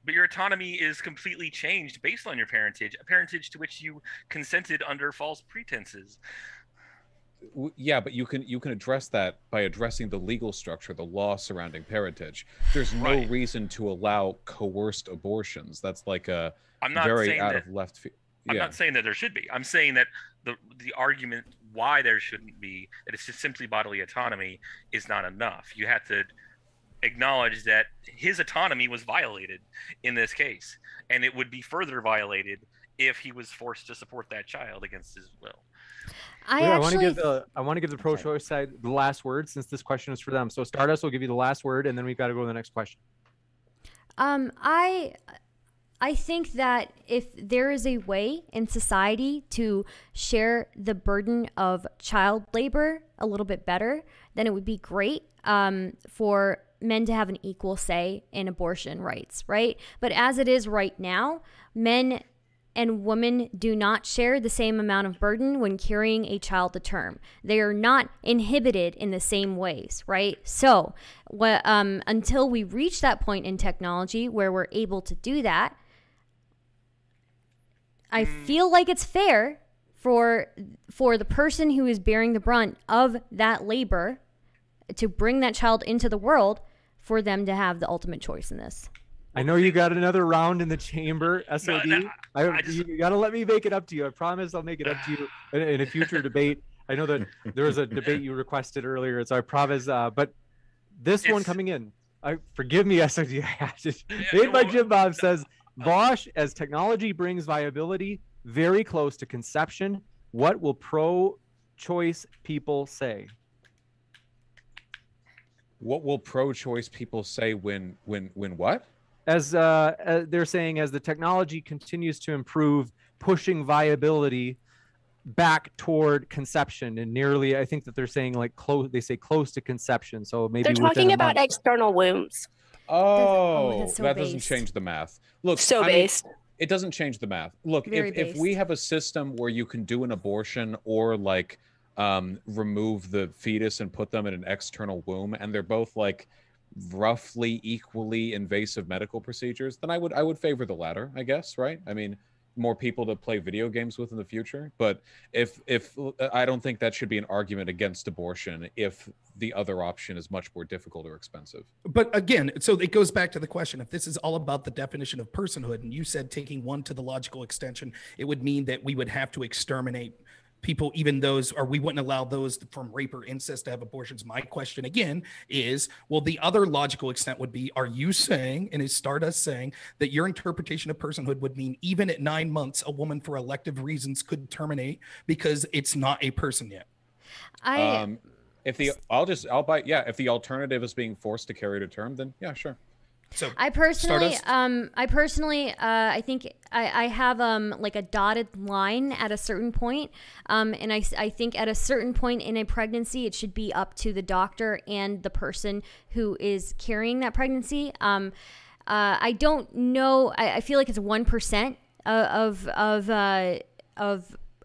But your autonomy is completely changed based on your parentage, a parentage to which you consented under false pretenses. Yeah, but you can address that by addressing the legal structure, the law surrounding parentage. There's no reason to allow coerced abortions. That's like a very out of left field. I'm not saying that there should be. I'm saying that the argument why there shouldn't be, that it's just simply bodily autonomy, is not enough. You have to acknowledge that his autonomy was violated in this case, and it would be further violated if he was forced to support that child against his will. I want to give the pro-choice side the last word, since this question is for them. So Stardust will give you the last word, and then we've got to go to the next question. I think that if there is a way in society to share the burden of child labor a little bit better, then it would be great for men to have an equal say in abortion rights, right? But as it is right now, men and women do not share the same amount of burden when carrying a child to term. They are not inhibited in the same ways, right? So until we reach that point in technology where we're able to do that, I feel like it's fair for the person who is bearing the brunt of that labor to bring that child into the world for them to have the ultimate choice in this. I know you got another round in the chamber, SOD. You got to let me make it up to you. I promise I'll make it up to you in a future debate. I know that there was a debate you requested earlier, so I promise. But this one coming in, forgive me, SOD. I have to. Made by Jim Bob says, Vaush, as technology brings viability very close to conception, what will pro-choice people say? What will pro-choice people say when what? As they're saying, as the technology continues to improve, pushing viability back toward conception, and nearly, I think that they're saying like close. They say close to conception. So maybe they're talking about external wombs. Oh, so that based. doesn't change the math. Look, Based. It doesn't change the math. Look, if we have a system where you can do an abortion or like remove the fetus and put them in an external womb, and they're both like roughly equally invasive medical procedures, then I would favor the latter, I guess, right? I mean, more people to play video games with in the future. But if I don't think that should be an argument against abortion if the other option is much more difficult or expensive. But again, so it goes back to the question, if this is all about the definition of personhood, and you said taking one to the logical extension, it would mean that we would have to exterminate people, even those, or we wouldn't allow those from rape or incest to have abortions. My question again is, well, the other logical extent would be, are you saying, and is STRDST saying, that your interpretation of personhood would mean even at 9 months, a woman for elective reasons could terminate because it's not a person yet? If the alternative is being forced to carry to term, then yeah, sure. So I personally think I have like a dotted line at a certain point, and I think at a certain point in a pregnancy, it should be up to the doctor and the person who is carrying that pregnancy. I don't know. I feel like it's 1% of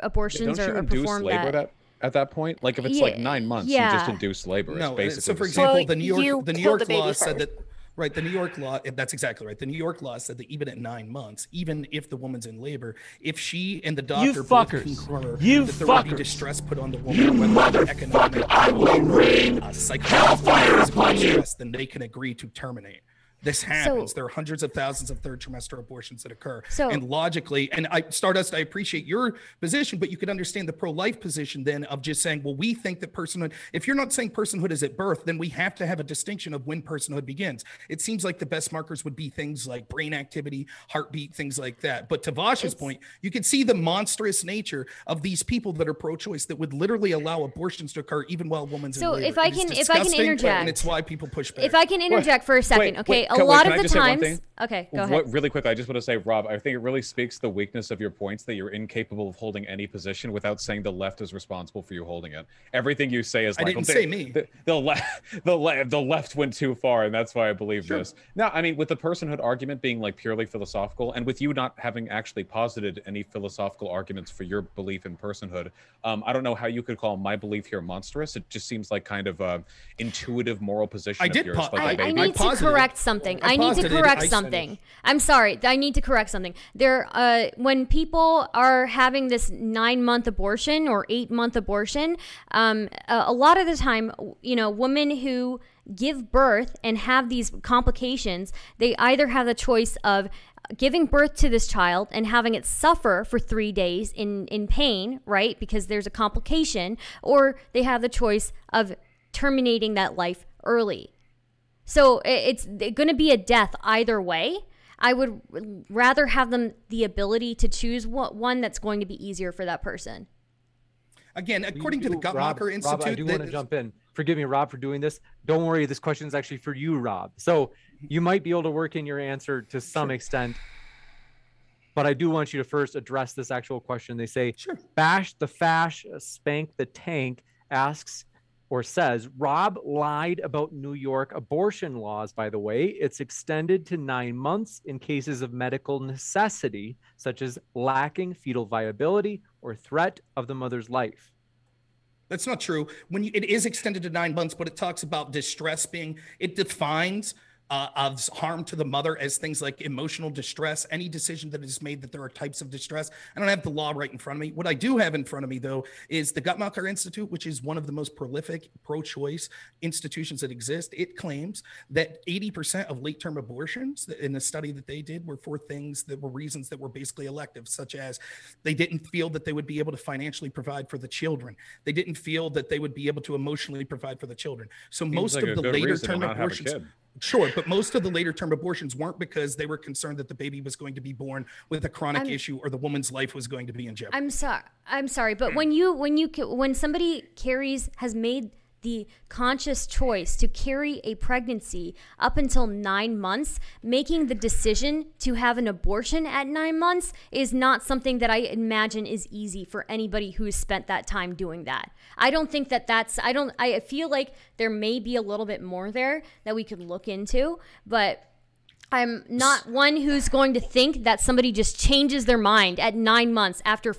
abortions are performed labor at that point. Like if it's like 9 months, you just induce labor. No, basically. So for example, the New York law said that. Right, the New York law, that's exactly right. The New York law said that even at 9 months, even if the woman's in labor, if she and the doctor both concur that there will be distress put on the woman, whether it's economic, emotional, psychological, physical distress, then they can agree to terminate. This happens. There are hundreds of thousands of third trimester abortions that occur. And logically, and STRDST, I appreciate your position, but you could understand the pro-life position then of just saying, well, we think that personhood, if you're not saying personhood is at birth, then we have to have a distinction of when personhood begins. It seems like the best markers would be things like brain activity, heartbeat, things like that. But to Vaush's point, you can see the monstrous nature of these people that are pro-choice that would literally allow abortions to occur even while a woman's in labor. So if I can interject, and it's why people push back. If I can interject for a second, okay. A lot of the times, okay, go ahead. Really quick, I just want to say, Rob, I think it really speaks to the weakness of your points that you're incapable of holding any position without saying the left is responsible for you holding it. Everything you say is like, I didn't say me. The left went too far, and that's why I believe this. Now, I mean, with the personhood argument being like purely philosophical, and with you not having actually posited any philosophical arguments for your belief in personhood, I don't know how you could call my belief here monstrous. It just seems like kind of a intuitive moral position of yours. I need to correct something. I'm sorry. I need to correct something. When people are having this 9-month abortion or 8-month abortion, a lot of the time, women who give birth and have these complications, they either have the choice of giving birth to this child and having it suffer for 3 days in pain, right? Because there's a complication, or they have the choice of terminating that life early. So it's going to be a death either way. I would rather have them the ability to choose one that's going to be easier for that person. Again, according to the Guttmacher Institute, Rob, I do want to jump in. Forgive me, Rob, for doing this. Don't worry, this question is actually for you, Rob. So you might be able to work in your answer to some extent, but I do want you to first address this actual question. They say, Bash the Fash, Spank the Tank asks or says, Rob lied about New York abortion laws, by the way. It's extended to 9 months in cases of medical necessity, such as lacking fetal viability or threat of the mother's life. That's not true. It is extended to 9 months, but it talks about distress being, it defines of harm to the mother as things like emotional distress, any decision that is made that there are types of distress. I don't have the law right in front of me. What I do have in front of me, though, is the Guttmacher Institute, which is one of the most prolific pro-choice institutions that exist. It claims that 80% of late-term abortions in the study that they did were for things that were reasons that were basically elective, such as they didn't feel that they would be able to financially provide for the children. They didn't feel that they would be able to emotionally provide for the children. So most of the later-term abortions... Sure, but most of the later term abortions weren't because they were concerned that the baby was going to be born with a chronic issue or the woman's life was going to be in jeopardy. I'm sorry, but when somebody has made the conscious choice to carry a pregnancy up until 9 months, making the decision to have an abortion at 9 months is not something that I imagine is easy for anybody who's spent that time doing that. I don't think I feel like there may be a little bit more there that we could look into, but I'm not one who's going to think that somebody just changes their mind at 9 months after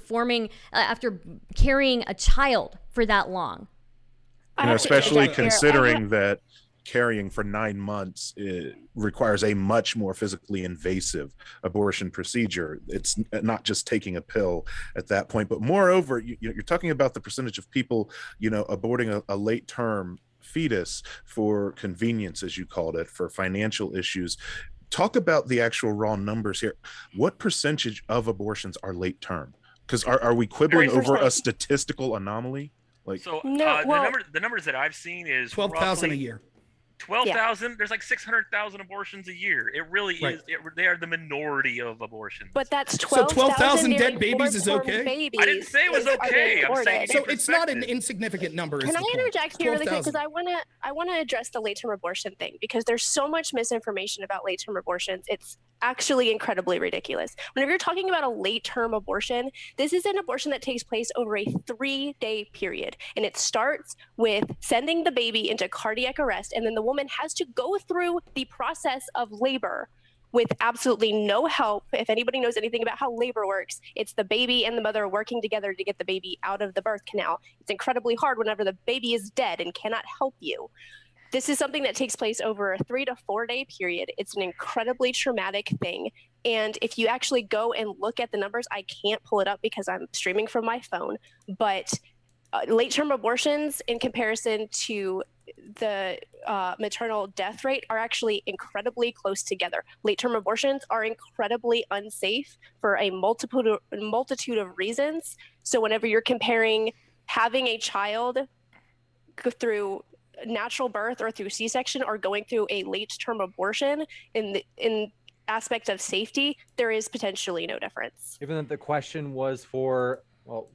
after carrying a child for that long. Especially considering that carrying for 9 months requires a much more physically invasive abortion procedure. It's not just taking a pill at that point, but moreover, you're talking about the percentage of people, aborting a late term fetus for convenience, as you called it, for financial issues. Talk about the actual raw numbers here. What percentage of abortions are late term? Because are we quibbling over a statistical anomaly? The numbers that I've seen is 12,000 a year. 12,000. There's like 600,000 abortions a year. It really is. They are the minority of abortions. But that's 12,000 dead babies is okay. Babies I didn't say it was okay. I'm saying so it's not an insignificant number. Can I interject here really quick because I want to address the late term abortion thing because there's so much misinformation about late term abortions. It's actually incredibly ridiculous. Whenever you're talking about a late term abortion, this is an abortion that takes place over a 3-day period, and it starts with sending the baby into cardiac arrest, and then the woman has to go through the process of labor with absolutely no help. If anybody knows anything about how labor works, it's the baby and the mother working together to get the baby out of the birth canal. It's incredibly hard whenever the baby is dead and cannot help you. This is something that takes place over a 3 to 4 day period. It's an incredibly traumatic thing. And if you actually go and look at the numbers, I can't pull it up because I'm streaming from my phone, but late-term abortions in comparison to the maternal death rate are actually incredibly close together. Late-term abortions are incredibly unsafe for a multitude of reasons. So whenever you're comparing having a child through natural birth or through C-section or going through a late-term abortion in aspect of safety, there is potentially no difference. Even though the question was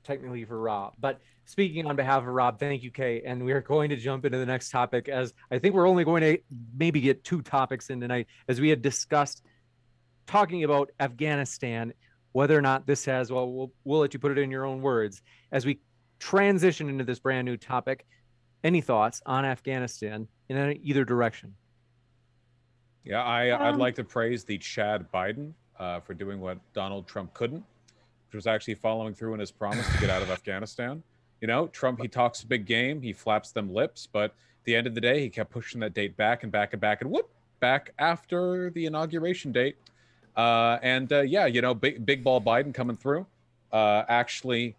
technically for Rob, but speaking on behalf of Rob, thank you, Kay. And we are going to jump into the next topic, as I think we're only going to maybe get 2 topics in tonight, as we had discussed talking about Afghanistan, whether or not this has, we'll let you put it in your own words. As we transition into this brand new topic, any thoughts on Afghanistan in either direction? Yeah, I'd like to praise the Chad Biden for doing what Donald Trump couldn't, which was actually following through on his promise to get out of Afghanistan. Trump, he talks a big game, he flaps them lips, but at the end of the day, he kept pushing that date back and back and back and back after the inauguration date. Big ball Biden coming through, actually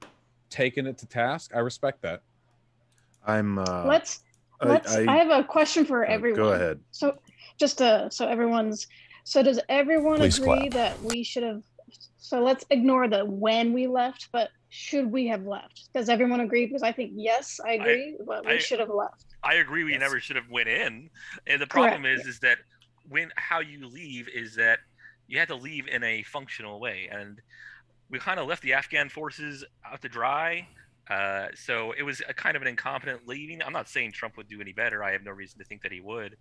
taking it to task. I respect that. I have a question for everyone. Go ahead. So does everyone Please agree clap. that we should have, so let's ignore the when we left, but should we have left? Does everyone agree? Because I think, yes, I agree, but we should have left. I agree. We never should have went in. And the problem is that how you leave is that you have to leave in a functional way. And we kind of left the Afghan forces out to dry So it was a kind of an incompetent leaving. I'm not saying Trump would do any better. I have no reason to think that he would.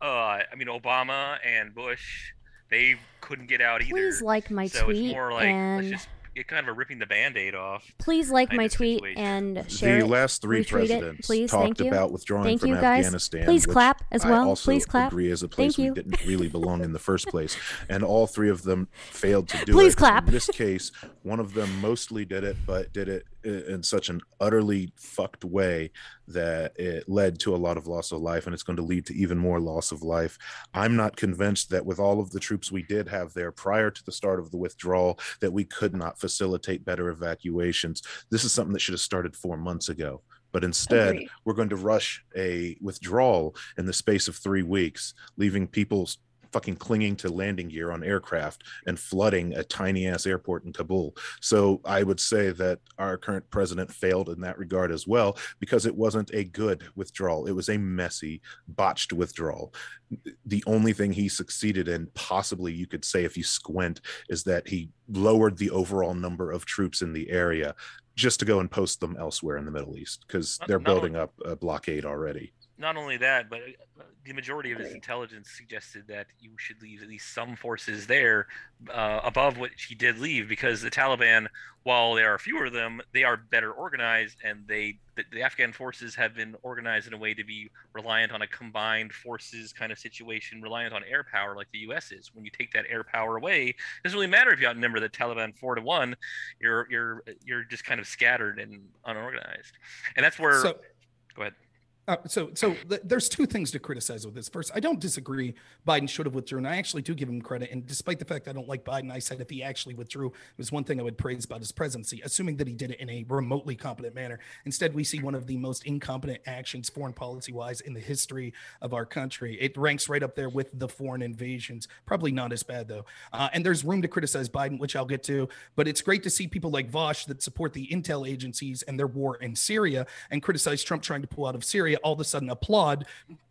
I mean, Obama and Bush, they couldn't get out either. Please like my so tweet it's more like and let's just get kind of a ripping the Band-Aid off. please like my tweet situation. and share The it. last three retweet it, presidents please. talked Thank you. about withdrawing Thank from you, guys. Afghanistan. Please which clap as well. I also Please clap. agree is a place Thank we you. didn't really belong in the first place. And all three of them failed to do Please it. clap. In this case, one of them mostly did it, but did it in such an utterly fucked way that it led to a lot of loss of life, and it's going to lead to even more loss of life. I'm not convinced that with all of the troops we did have there prior to the start of the withdrawal, that we could not facilitate better evacuations. This is something that should have started 4 months ago. But instead, Agreed. we're going to rush a withdrawal in the space of 3 weeks, leaving people fucking clinging to landing gear on aircraft and flooding a tiny ass airport in Kabul. So I would say that our current president failed in that regard as well, because it wasn't a good withdrawal. It was a messy, botched withdrawal. The only thing he succeeded in, possibly you could say if you squint, is that he lowered the overall number of troops in the area just to go and post them elsewhere in the Middle East, because they're building up a blockade already. Not only that, but the majority of his intelligence suggested that you should leave at least some forces there above what he did leave, because the Taliban, while there are fewer of them, they are better organized, and the Afghan forces have been organized in a way to be reliant on a combined forces kind of situation, reliant on air power like the U.S. is. When you take that air power away, it doesn't really matter if you outnumber the Taliban 4-1. You're just kind of scattered and unorganized, and that's where. So, go ahead. There's two things to criticize with this. First, I don't disagree Biden should have withdrawn. I actually do give him credit. And despite the fact I don't like Biden, I said if he actually withdrew, it was one thing I would praise about his presidency, assuming that he did it in a remotely competent manner. Instead, we see one of the most incompetent actions foreign policy-wise in the history of our country. It ranks right up there with the foreign invasions. Probably not as bad, though. And there's room to criticize Biden, which I'll get to. But it's great to see people like Vaush that support the intel agencies and their war in Syria and criticize Trump trying to pull out of Syria, all of a sudden applaud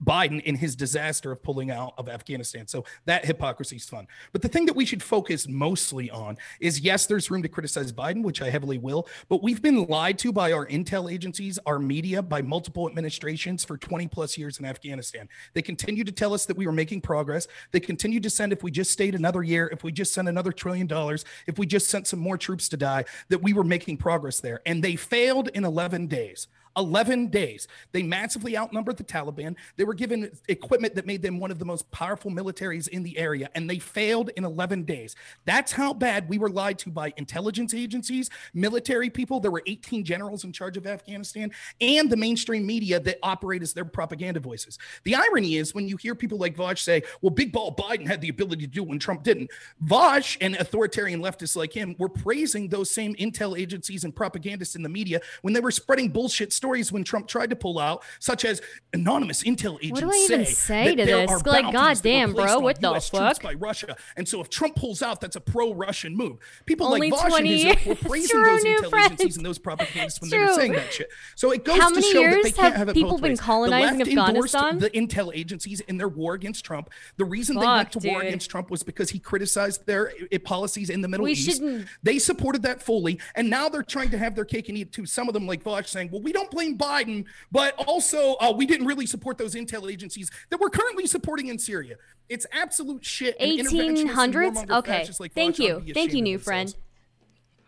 Biden in his disaster of pulling out of Afghanistan. So that hypocrisy is fun. But the thing that we should focus mostly on is, yes, there's room to criticize Biden, which I heavily will, but we've been lied to by our intel agencies, our media, by multiple administrations for 20 plus years in Afghanistan. They continue to tell us that we were making progress. They continue to send, if we just stayed another year, if we just sent another $1 trillion, if we just sent some more troops to die, that we were making progress there. And they failed in 11 days. 11 days. They massively outnumbered the Taliban. They were given equipment that made them one of the most powerful militaries in the area, and they failed in 11 days. That's how bad we were lied to by intelligence agencies, military people. There were 18 generals in charge of Afghanistan, and the mainstream media that operate as their propaganda voices. The irony is when you hear people like Vaush say, well, Big Ball Biden had the ability to do it when Trump didn't. Vaush and authoritarian leftists like him were praising those same intel agencies and propagandists in the media when they were spreading bullshit stories when Trump tried to pull out, such as anonymous intel agents. What do I even say to there this? are Like, goddamn, bro, what the US fuck? By Russia, and so if Trump pulls out, that's a pro-Russian move. People Only like Vaush and 20 his ilk were praising True, those new intel friend. agencies and those propagandists when they True. were saying that shit. So it goes How to many show that they years can't have have it people both been ways. colonizing the left endorsed Afghanistan? the intel agencies in their war against Trump. The reason they Fuck, went to war dude. against Trump was because he criticized their policies in the Middle We East. shouldn't- They supported that fully, and now they're trying to have their cake and eat it too. Some of them, like Vaush, saying, well, we don't blame Biden, but also we didn't really support those intel agencies that we're currently supporting in Syria. It's absolute shit. and interventionists and 1800s? warmonger Okay. fascists like Thank Vaush ought to you. be Thank you, ashamed new of friend.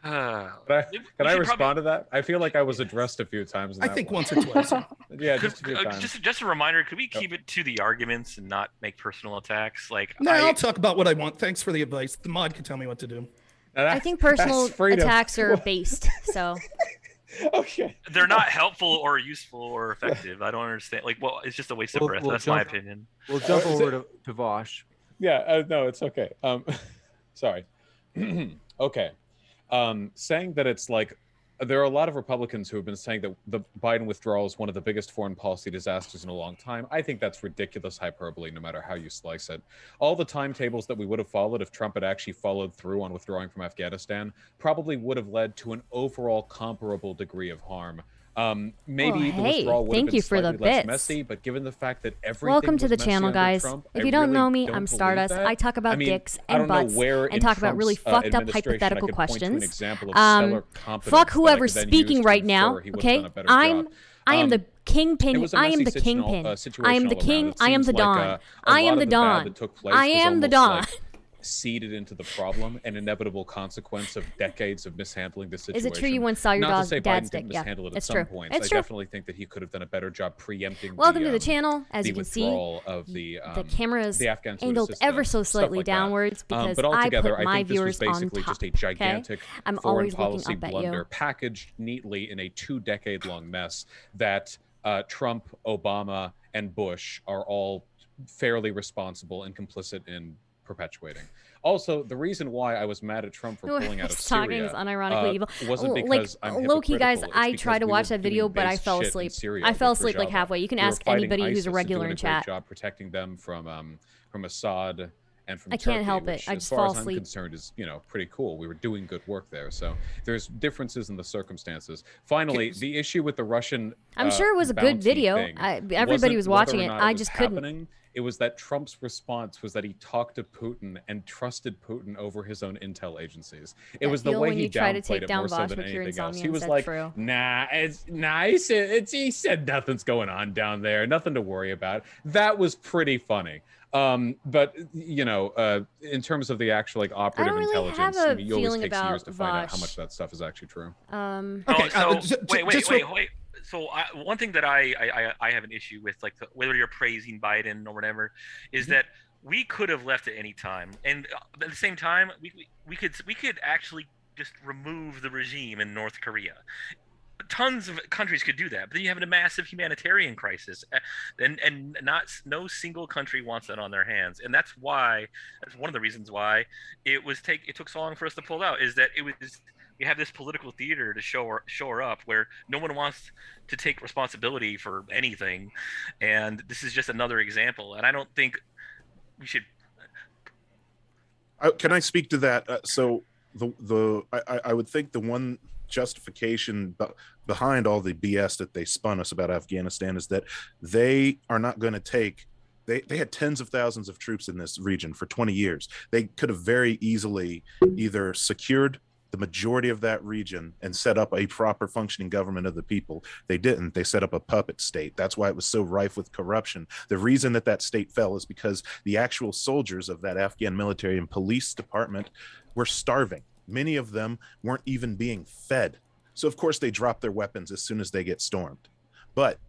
themselves. Can I respond to that? I feel like I was addressed a few times. In I that think one. once or twice. Yeah, just a few times. Just a reminder, could we keep it to the arguments and not make personal attacks? Like, No, I'll talk about what I want. Thanks for the advice. The mod can tell me what to do. I think personal That's freedom. attacks are based, so. Okay. they're not helpful or useful or effective. I don't understand. Like, well, it's just a waste of breath. That's my opinion. We'll jump Is over to Vaush. Yeah, no, it's okay. Sorry. Okay. Saying that it's like, there are a lot of Republicans who have been saying that the Biden withdrawal is one of the biggest foreign policy disasters in a long time. I think that's ridiculous hyperbole, no matter how you slice it. All the timetables that we would have followed if Trump had actually followed through on withdrawing from Afghanistan probably would have led to an overall comparable degree of harm. Maybe the withdrawal would have been slightly less messy, but given the fact that everything Welcome to the was channel, messy guys. under Trump, If you don't know me, I'm Stardust. I talk about dicks and butts and talk about really fucked up hypothetical questions. Fuck whoever's speaking right now, okay? I am the kingpin. I am the kingpin. I am the king. I am the Don. I am the Don. I am the Don. Seeded into the problem, an inevitable consequence of decades of mishandling the situation. Is it true you once saw your dad's dick? Yeah, mishandle it it's at true. some points. It's I true. definitely think that he could have done a better job preempting. Welcome to the channel. As the you can see, of the camera is Afghan angled system, ever so slightly downwards because but altogether, I put my I think viewers this was on basically top. just a gigantic I'm foreign always policy looking up at blunder you. packaged neatly in a 2-decade-long mess that Trump, Obama, and Bush are all fairly responsible and complicit in perpetuating. Also, the reason why I was mad at Trump for pulling out of Syria is unironically evil. Wasn't because I'm low-key, guys, I tried to watch we that video, were but I doing fell base asleep. shit in Syria I fell with asleep like Rojava. halfway. You can We were ask fighting anybody ISIS who's a and regular doing in a great chat. job protecting them from Assad and from I Turkey, can't help it. which, I as just far fall as I'm asleep. concerned, is pretty cool. We were doing good work there. So there's differences in the circumstances. Finally, the issue with the Russian I'm sure it was a good video. Everybody was watching it. I just couldn't. It was that Trump's response was that he talked to Putin and trusted Putin over his own intel agencies. It was the way he downplayed it more so than anything else. He was like, he said nothing's going on down there, nothing to worry about. That was pretty funny. But in terms of the actual operative intelligence, you always take years to find out how much that stuff is actually true. Wait. So one thing that I have an issue with, whether you're praising Biden or whatever, is that we could have left at any time, and at the same time, we could actually just remove the regime in North Korea. Tons of countries could do that, but then you have a massive humanitarian crisis, and no single country wants that on their hands, and that's one of the reasons why it took so long for us to pull out. Is that we have this political theater to show her up where no one wants to take responsibility for anything, and this is just another example. And I don't think we should. Can I speak to that? So I would think the one justification behind all the BS that they spun us about Afghanistan is that they are not going to take. They had tens of thousands of troops in this region for 20 years. They could have very easily either secured the majority of that region and set up a proper functioning government of the people. They didn't. They set up a puppet state. That's why it was so rife with corruption. The reason that state fell is because the actual soldiers of that Afghan military and police department were starving. Many of them weren't even being fed. So of course they drop their weapons as soon as they get stormed. But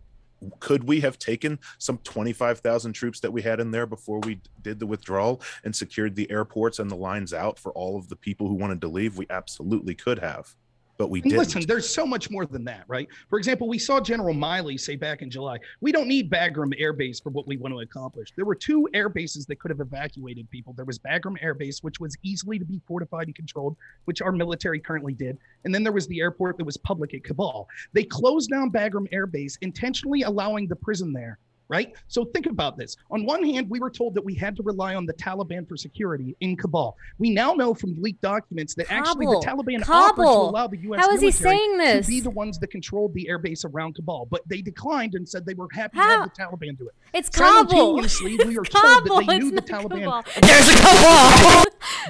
could we have taken some 25,000 troops that we had in there before we did the withdrawal and secured the airports and the lines out for all of the people who wanted to leave? We absolutely could have, but we didn't. Listen, there's so much more than that, right? For example, we saw General Miley say back in July, we don't need Bagram Air Base for what we want to accomplish. There were 2 air bases that could have evacuated people. There was Bagram Air Base, which was easily to be fortified and controlled, which our military currently did. And then there was the airport that was public at Kabul. They closed down Bagram Air Base, intentionally allowing the prison there, right? So think about this. On one hand, we were told that we had to rely on the Taliban for security in Kabul. We now know from leaked documents that actually the Taliban offered to allow the U.S. How is he saying this? to be the ones that controlled the airbase around Kabul, but they declined and said they were happy to have the Taliban do it. It's Kabul. Simultaneously, we were told that they knew the Taliban. There's a Kabul.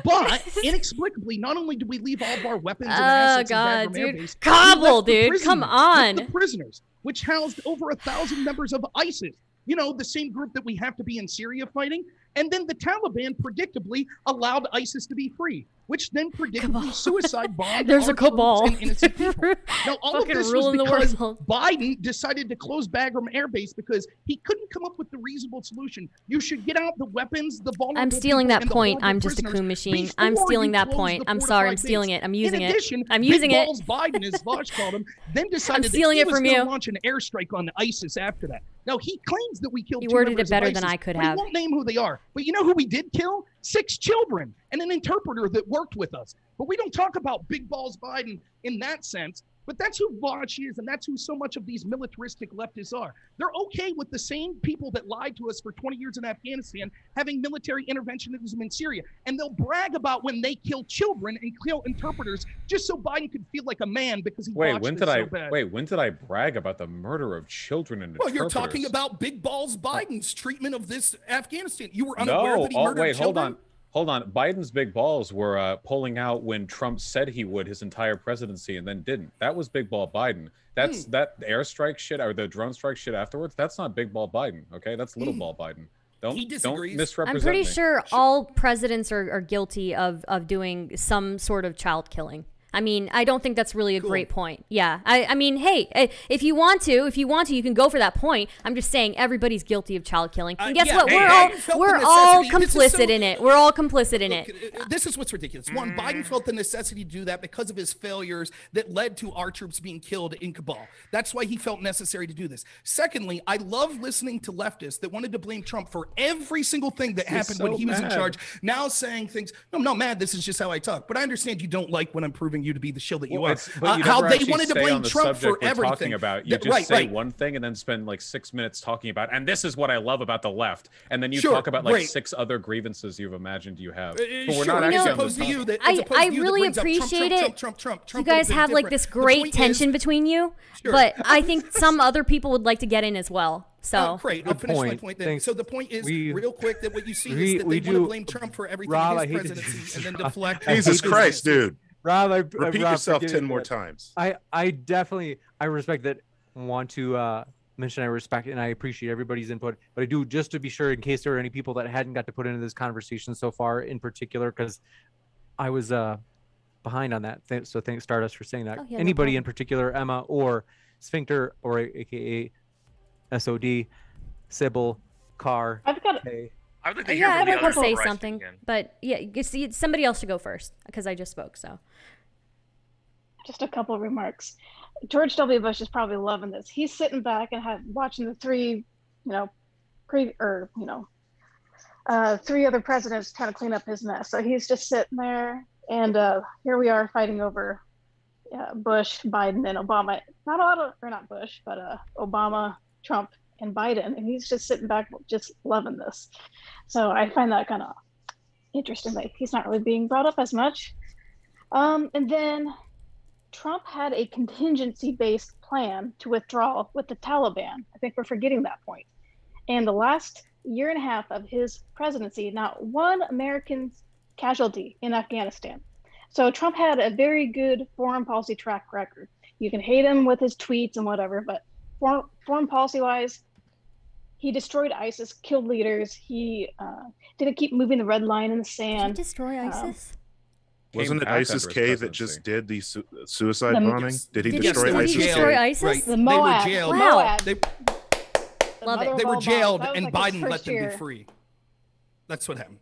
But inexplicably, not only did we leave all of our weapons and assets in Bagram Air Base, Kabul, dude, come on. The prisoners, which housed over 1,000 members of ISIS. The same group that we have to be in Syria fighting. And then the Taliban predictably allowed ISIS to be free, which then predictably suicide bombed There's a cabal. And innocent people. Now, all of this was because Biden decided to close Bagram Air Base because he couldn't come up with the reasonable solution. You should get out the weapons, the vulnerable I'm stealing people, that and point. the I'm just a coup machine. I'm stealing that point. I'm sorry. I'm stealing it. I'm using it. I'm using it. Biden, as Vaush called him, then decided I'm stealing that he it from was going you. to launch an airstrike on ISIS after that. Now, he claims that we killed You 2 worded members it better of than ISIS, I could but have. He won't name who they are. But you know who we did kill? 6 children and an interpreter that worked with us. But we don't talk about Big Balls Biden in that sense. But that's who Vaush is, and that's who so much of these militaristic leftists are. They're okay with the same people that lied to us for 20 years in Afghanistan having military interventionism in Syria. And they'll brag about when they kill children and kill interpreters just so Biden could feel like a man because he when botched did this I so bad. when did I brag about the murder of children and Well, interpreters? you're talking about Big Balls Biden's treatment of this Afghanistan. You were unaware that he murdered children? Hold on. Biden's big balls were pulling out when Trump said he would his entire presidency and then didn't. That was big ball Biden. That's that airstrike shit or the drone strike shit afterwards. That's not big ball Biden. Okay, that's little ball Biden. Don't misrepresent I'm pretty me. sure all presidents are guilty of doing some sort of child killing. I mean, I don't think that's really a great point. Yeah. I mean, hey, if you want to, you can go for that point. I'm just saying everybody's guilty of child killing. And guess what? We're all complicit in it. We're all complicit in it. This is what's ridiculous. One, Biden felt the necessity to do that because of his failures that led to our troops being killed in Kabul. That's why he felt necessary to do this. Secondly, I love listening to leftists that wanted to blame Trump for every single thing that happened when he was in charge. Now saying things, no, I'm not mad. This is just how I talk. But I understand you don't like when I'm proving you to be the shill that you are. How they wanted to blame Trump for everything. You just say one thing and then spend like 6 minutes talking about, and this is what I love about the left, and then you talk about like 6 other grievances you've imagined you have. But we're not actually on this topic. I really appreciate it. You guys have like this great tension between you, but I think some other people would like to get in as well. So great. I'll finish my point then. So the point is, real quick, that what you see is that they want to blame Trump for everything in his presidency and then deflect. Jesus Christ, dude. Rob, repeat yourself 10 more times. I definitely respect that. Want to mention I respect and I appreciate everybody's input, but I do, just to be sure, in case there are any people that hadn't got to put into this conversation so far, in particular, because I was behind on that. So thanks Stardust for saying that. Anybody in particular, Emma or Sphincter or AKA SOD, Sybil, Carr. I'd like to say something, again. But yeah, you see, somebody else should go first because I just spoke. So, just a couple of remarks. George W. Bush is probably loving this. He's sitting back and watching the three other presidents trying to clean up his mess. So he's just sitting there, and here we are fighting over Bush, Biden, and Obama. Not Bush, but Obama, Trump, and Biden, and he's just sitting back just loving this. So I find that kind of interesting that he's not really being brought up as much. And then Trump had a contingency-based plan to withdraw with the Taliban. I think we're forgetting that point. And the last year and a half of his presidency, not one American casualty in Afghanistan. So Trump had a very good foreign policy track record. You can hate him with his tweets and whatever, but foreign policy-wise, he destroyed ISIS, killed leaders. He didn't keep moving the red line in the sand. Did he destroy ISIS? Wasn't it ISIS-K that just did the suicide bombing? Did he destroy ISIS? Did he destroy ISIS? Right. The Moab. They were jailed. Wow. Love it. They were jailed, and Biden let them be free. That's what happened.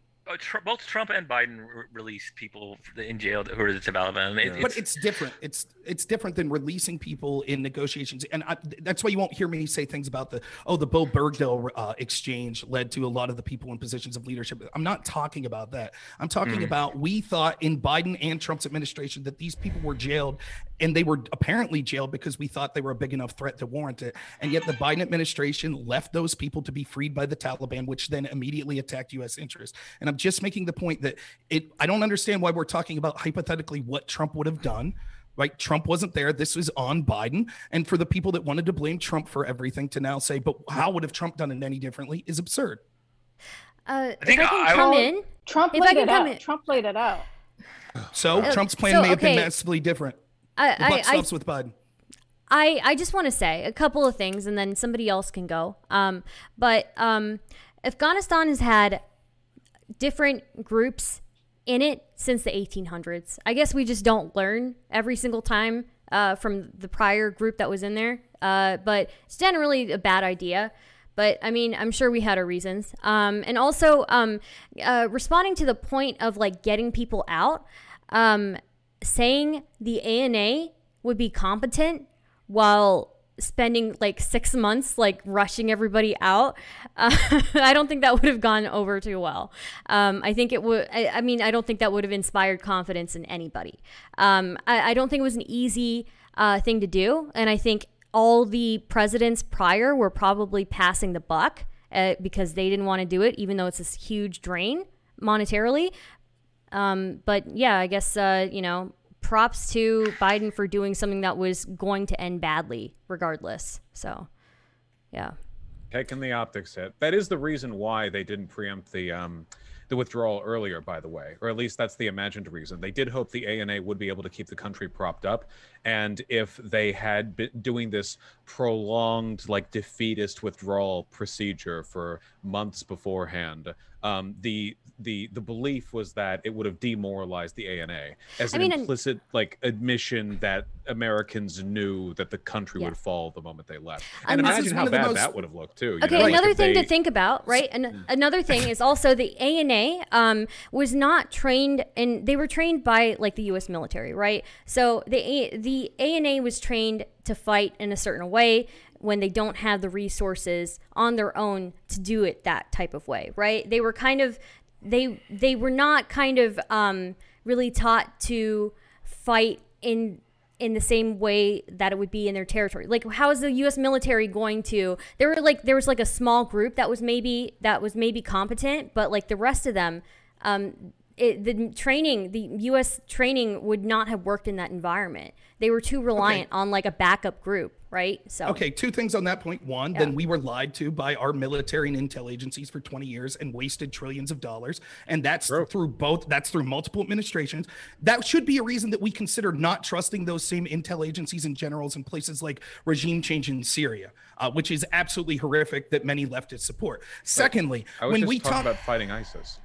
Both Trump and Biden released people in jail who are the Taliban. But it's different. It's different than releasing people in negotiations, and that's why you won't hear me say things about the Bo Bergdahl exchange led to a lot of the people in positions of leadership. I'm not talking about that. I'm talking about, we thought in Biden and Trump's administration that these people were jailed, and they were apparently jailed because we thought they were a big enough threat to warrant it. And yet the Biden administration left those people to be freed by the Taliban, which then immediately attacked U.S. interests. And I'm just making the point that I don't understand why we're talking about hypothetically what Trump would have done. Right? Trump wasn't there. This was on Biden. And for the people that wanted to blame Trump for everything to now say, but how would have Trump done it any differently, is absurd. If I can come in. Trump laid it out. Trump laid it out. So Trump's plan may have been massively different. The buck stops with Biden. I just want to say a couple of things, and then somebody else can go. But Afghanistan has had different groups in it since the 1800s. I guess we just don't learn every single time from the prior group that was in there. But it's generally a bad idea. But I mean, I'm sure we had our reasons. And also responding to the point of like getting people out, saying the ANA would be competent while spending like 6 months like rushing everybody out, I don't think that would have gone over too well. I think it would. I mean, I don't think that would have inspired confidence in anybody. I don't think it was an easy thing to do. And I think all the presidents prior were probably passing the buck because they didn't want to do it, even though it's this huge drain monetarily. But yeah, I guess, props to Biden for doing something that was going to end badly regardless. So, yeah. Taking the optics hit. That is the reason why they didn't preempt the withdrawal earlier, by the way, or at least that's the imagined reason. They did hope the ANA would be able to keep the country propped up. And if they had been doing this prolonged, like, defeatist withdrawal procedure for months beforehand, the belief was that it would have demoralized the ANA as an implicit like admission that Americans knew that the country would fall the moment they left. And imagine how bad that would have looked too. Okay, another thing to think about, right? And another thing is also the ANA was not trained, and they were trained by like the U.S. military, right? So the ANA was trained to fight in a certain way when they don't have the resources on their own to do it that type of way, right? They were kind of they were not kind of really taught to fight in the same way that it would be in their territory. Like, how is the U.S. military going to? There was like a small group that was maybe competent, but like the rest of them, the U.S. training would not have worked in that environment. They were too reliant on like a backup group, right? So two things on that point. One, then we were lied to by our military and intel agencies for 20 years and wasted trillions of dollars. And that's through multiple administrations. That should be a reason that we consider not trusting those same intel agencies and generals in places like regime change in Syria, which is absolutely horrific that many leftists support. Secondly, when we talk about fighting ISIS.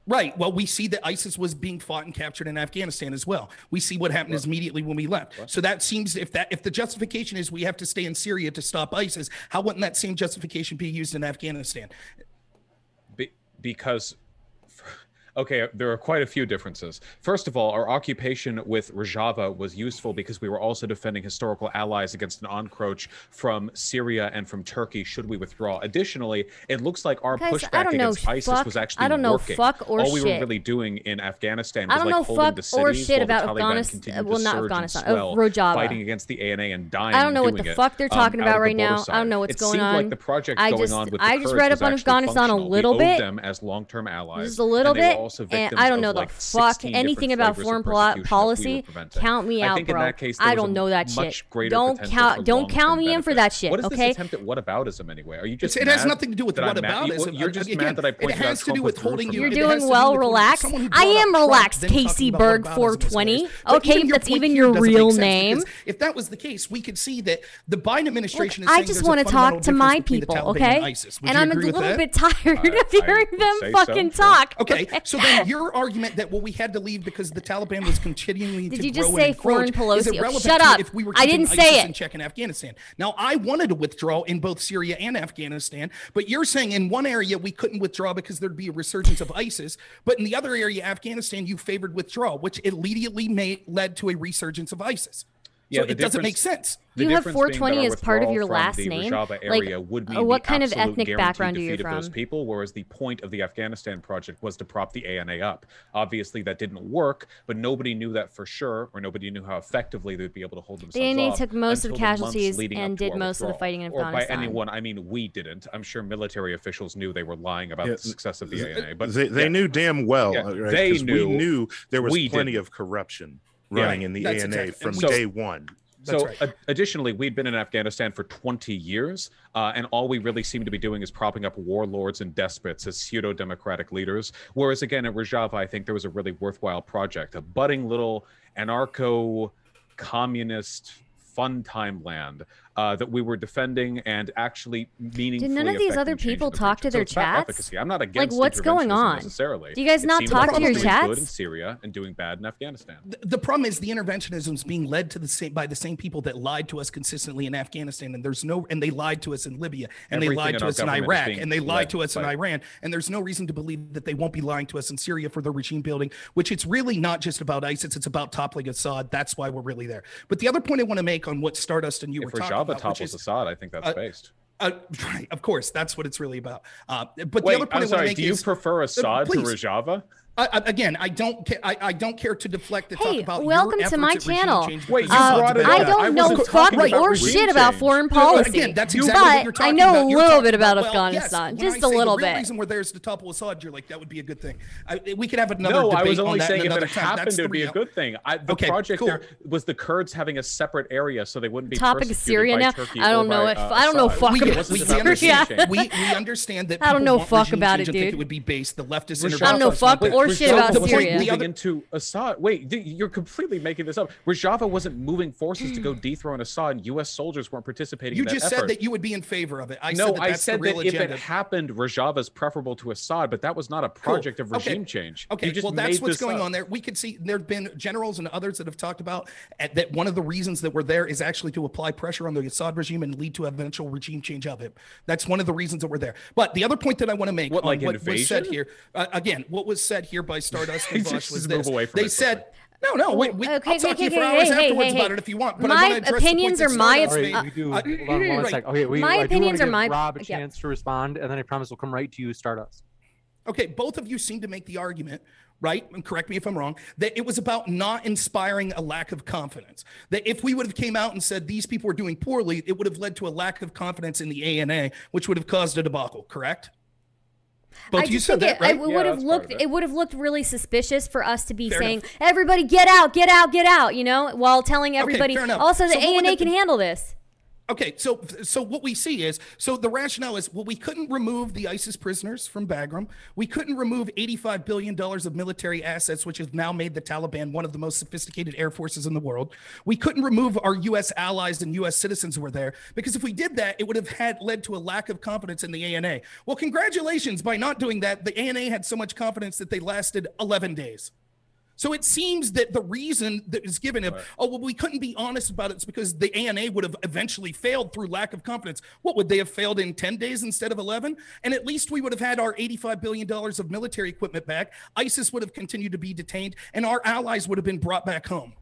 Right. Well, we see that ISIS was being fought and captured in Afghanistan as well. We see what happened immediately when we left. So that seems, if the justification is we have to stay in Syria to stop ISIS, how wouldn't that same justification be used in Afghanistan? Because okay, there are quite a few differences. First of all, our occupation with Rojava was useful because we were also defending historical allies against an encroach from Syria and from Turkey should we withdraw. Additionally, it looks like our pushback against ISIS was actually working. All we were really doing in Afghanistan was like holding the cities while the Taliban continued to surge and swell, fighting against the ANA and dying. I don't know what the fuck they're talking about right now. I don't know what's going on. It seemed like the project going on with the Kurds read up on Afghanistan a little bit. Them as long-term allies. Just a little bit. And I don't know the fuck anything about foreign policy. Count me out, bro. I don't know that shit. Don't count me in for that shit. What is okay? this attempt at whataboutism anyway? Are you just? It has nothing to do with whataboutism. You're just mad that I pointed out. It has to do with holding you. You're doing well, relax. I am relaxed, Casey Berg 420. Okay, if that's even your real name. If that was the case, we could see that the Biden administration is saying I just want to talk to my people, okay? And I'm a little bit tired of hearing them fucking talk. Okay, so then your argument that we had to leave because the Taliban was continuing to grow and encroach. Did you just say foreign Pelosi? Shut up! If we were I didn't say it. In check in Afghanistan. Now I wanted to withdraw in both Syria and Afghanistan, but you're saying in one area we couldn't withdraw because there'd be a resurgence of ISIS, but in the other area, Afghanistan, you favored withdrawal, which immediately led to a resurgence of ISIS. So it doesn't make sense. You have 420 as part of your last name. Like, what kind of ethnic background are you from? Those people, whereas the point of the Afghanistan project was to prop the ANA up. Obviously, that didn't work, but nobody knew that for sure, or nobody knew how effectively they'd be able to hold themselves off. The ANA took most of the casualties and did most of the fighting in Afghanistan. Or by anyone, I mean we didn't. I'm sure military officials knew they were lying about the success of the ANA, but they knew damn well. Right? They knew. We knew there was plenty of corruption running in the ANA from day one. So additionally, we'd been in Afghanistan for 20 years, and all we really seem to be doing is propping up warlords and despots as pseudo-democratic leaders. Whereas again, at Rojava, I think there was a really worthwhile project, a budding little anarcho-communist fun time land that we were defending and actually meaningfully. Did none of these other people talk to their chats? I'm not against like what's going on necessarily. Do you guys not talk to your chats? Good in Syria and doing bad in Afghanistan. The problem is the interventionism is being led to by the same people that lied to us consistently in Afghanistan, and they lied to us in Libya, and they lied to us in Iraq, and they lied to us in Iran, and there's no reason to believe that they won't be lying to us in Syria for the regime building, which it's really not just about ISIS, it's about toppling Assad. That's why we're really there. But the other point I want to make on what Stardust and you were talking about, topples Assad, I think that's based. Right, of course, that's what it's really about. But wait, the other point I'm sorry, do you prefer Assad to Rojava? Again, I don't care to deflect the talk about. Welcome your to my efforts at regime channel. change Wait, because you brought it I up. don't know fuck or shit about foreign policy. Again, that's exactly what you're but talking I know about. a You're little talking bit about well, Afghanistan, yes, just a little the real bit. reason we're there is to topple Assad. You're like, that would be a good thing. We could have another No, debate I was only on that saying if another it time. happened, That's it would be a good thing. The project there was the Kurds having a separate area so they wouldn't be Topic of Syria now. Turkey I don't know if I don't know fuck about Syria. We understand that I don't know fuck regime about change it, and think dude. it would be based. The leftist I don't know fuck or shit about Syria. Moving into Assad. Wait, you're completely making this up. Rojava wasn't moving forces to go dethrone Assad, and U.S. soldiers weren't participating. You in that just effort. said that you would be in favor of it. I said that if it happened, Rojava is preferable to Assad, but that was not a project of regime change. Okay, well, that's what's going on there. We could see there have been generals and others that have talked about that one of the reasons that we're there is actually to apply pressure on the Assad regime and lead to eventual regime change of it. That's one of the reasons that we're there. But the other point that I want to make on what was said here, again, what was said here by STRDST and Vaush was this. They said, no, wait, I'll talk to you for hours afterwards about it if you want. But my opinions are my my opinions are my. Rob a chance to respond, and then I promise we'll come right to you, Stardust. Okay, both of you seem to make the argument, right? And correct me if I'm wrong, that it was about not inspiring a lack of confidence. That if we would have came out and said these people were doing poorly, it would have led to a lack of confidence in the ANA, which would have caused a debacle. Correct? Both you said that, right? It would have looked really suspicious for us to be saying, everybody get out, get out, get out, while telling everybody, also the ANA can handle this. Okay, so what we see is, so the rationale is, well, we couldn't remove the ISIS prisoners from Bagram. We couldn't remove $85 billion of military assets, which has now made the Taliban one of the most sophisticated air forces in the world. We couldn't remove our U.S. allies and U.S. citizens who were there, because if we did that, it would have led to a lack of confidence in the ANA. Well, congratulations, by not doing that, the ANA had so much confidence that they lasted 11 days. So it seems that the reason that is given we couldn't be honest about it, it's because the ANA would have eventually failed through lack of confidence. What would they have failed in 10 days instead of 11? And at least we would have had our $85 billion of military equipment back. ISIS would have continued to be detained, and our allies would have been brought back home.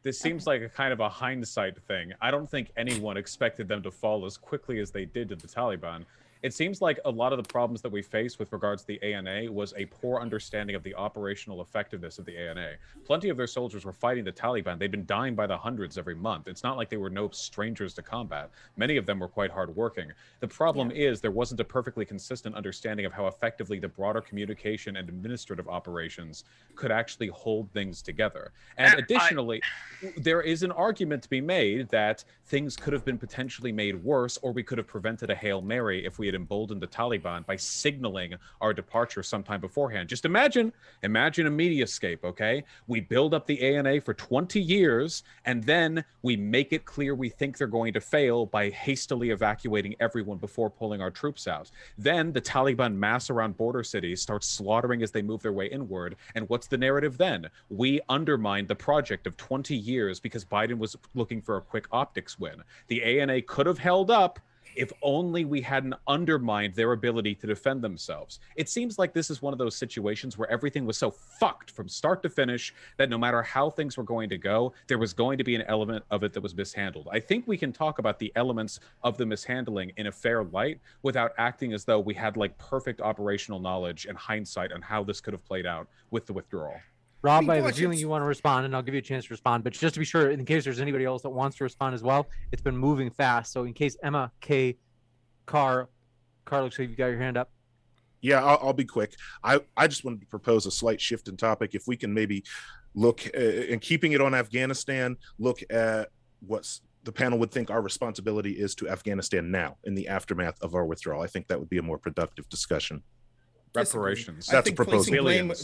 This seems like a kind of a hindsight thing. I don't think anyone expected them to fall as quickly as they did to the Taliban. It seems like a lot of the problems that we face with regards to the ANA was a poor understanding of the operational effectiveness of the ANA. Plenty of their soldiers were fighting the Taliban. They'd been dying by the hundreds every month. It's not like they were no strangers to combat. Many of them were quite hardworking. The problem is there wasn't a perfectly consistent understanding of how effectively the broader communication and administrative operations could actually hold things together. And additionally, there is an argument to be made that things could have been potentially made worse, or we could have prevented a Hail Mary if we had emboldened the Taliban by signaling our departure sometime beforehand. Just imagine a mediascape, okay? We build up the ANA for 20 years, and then we make it clear we think they're going to fail by hastily evacuating everyone before pulling our troops out. Then the Taliban mass around border cities, start slaughtering as they move their way inward, and what's the narrative then? We undermined the project of 20 years because Biden was looking for a quick optics win. The ANA could have held up if only we hadn't undermined their ability to defend themselves. It seems like this is one of those situations where everything was so fucked from start to finish that no matter how things were going to go, there was going to be an element of it that was mishandled. I think we can talk about the elements of the mishandling in a fair light without acting as though we had like perfect operational knowledge and hindsight on how this could have played out with the withdrawal. Rob, I have a feeling you want to respond, and I'll give you a chance to respond. But just to be sure, in case there's anybody else that wants to respond as well, it's been moving fast. So in case Emma, K, Carl, looks like you got your hand up. Yeah, I'll be quick. I just wanted to propose a slight shift in topic. If we can maybe look, in keeping it on Afghanistan, look at what's the panel would think our responsibility is to Afghanistan now in the aftermath of our withdrawal. I think that would be a more productive discussion. Reparations. That's a proposal.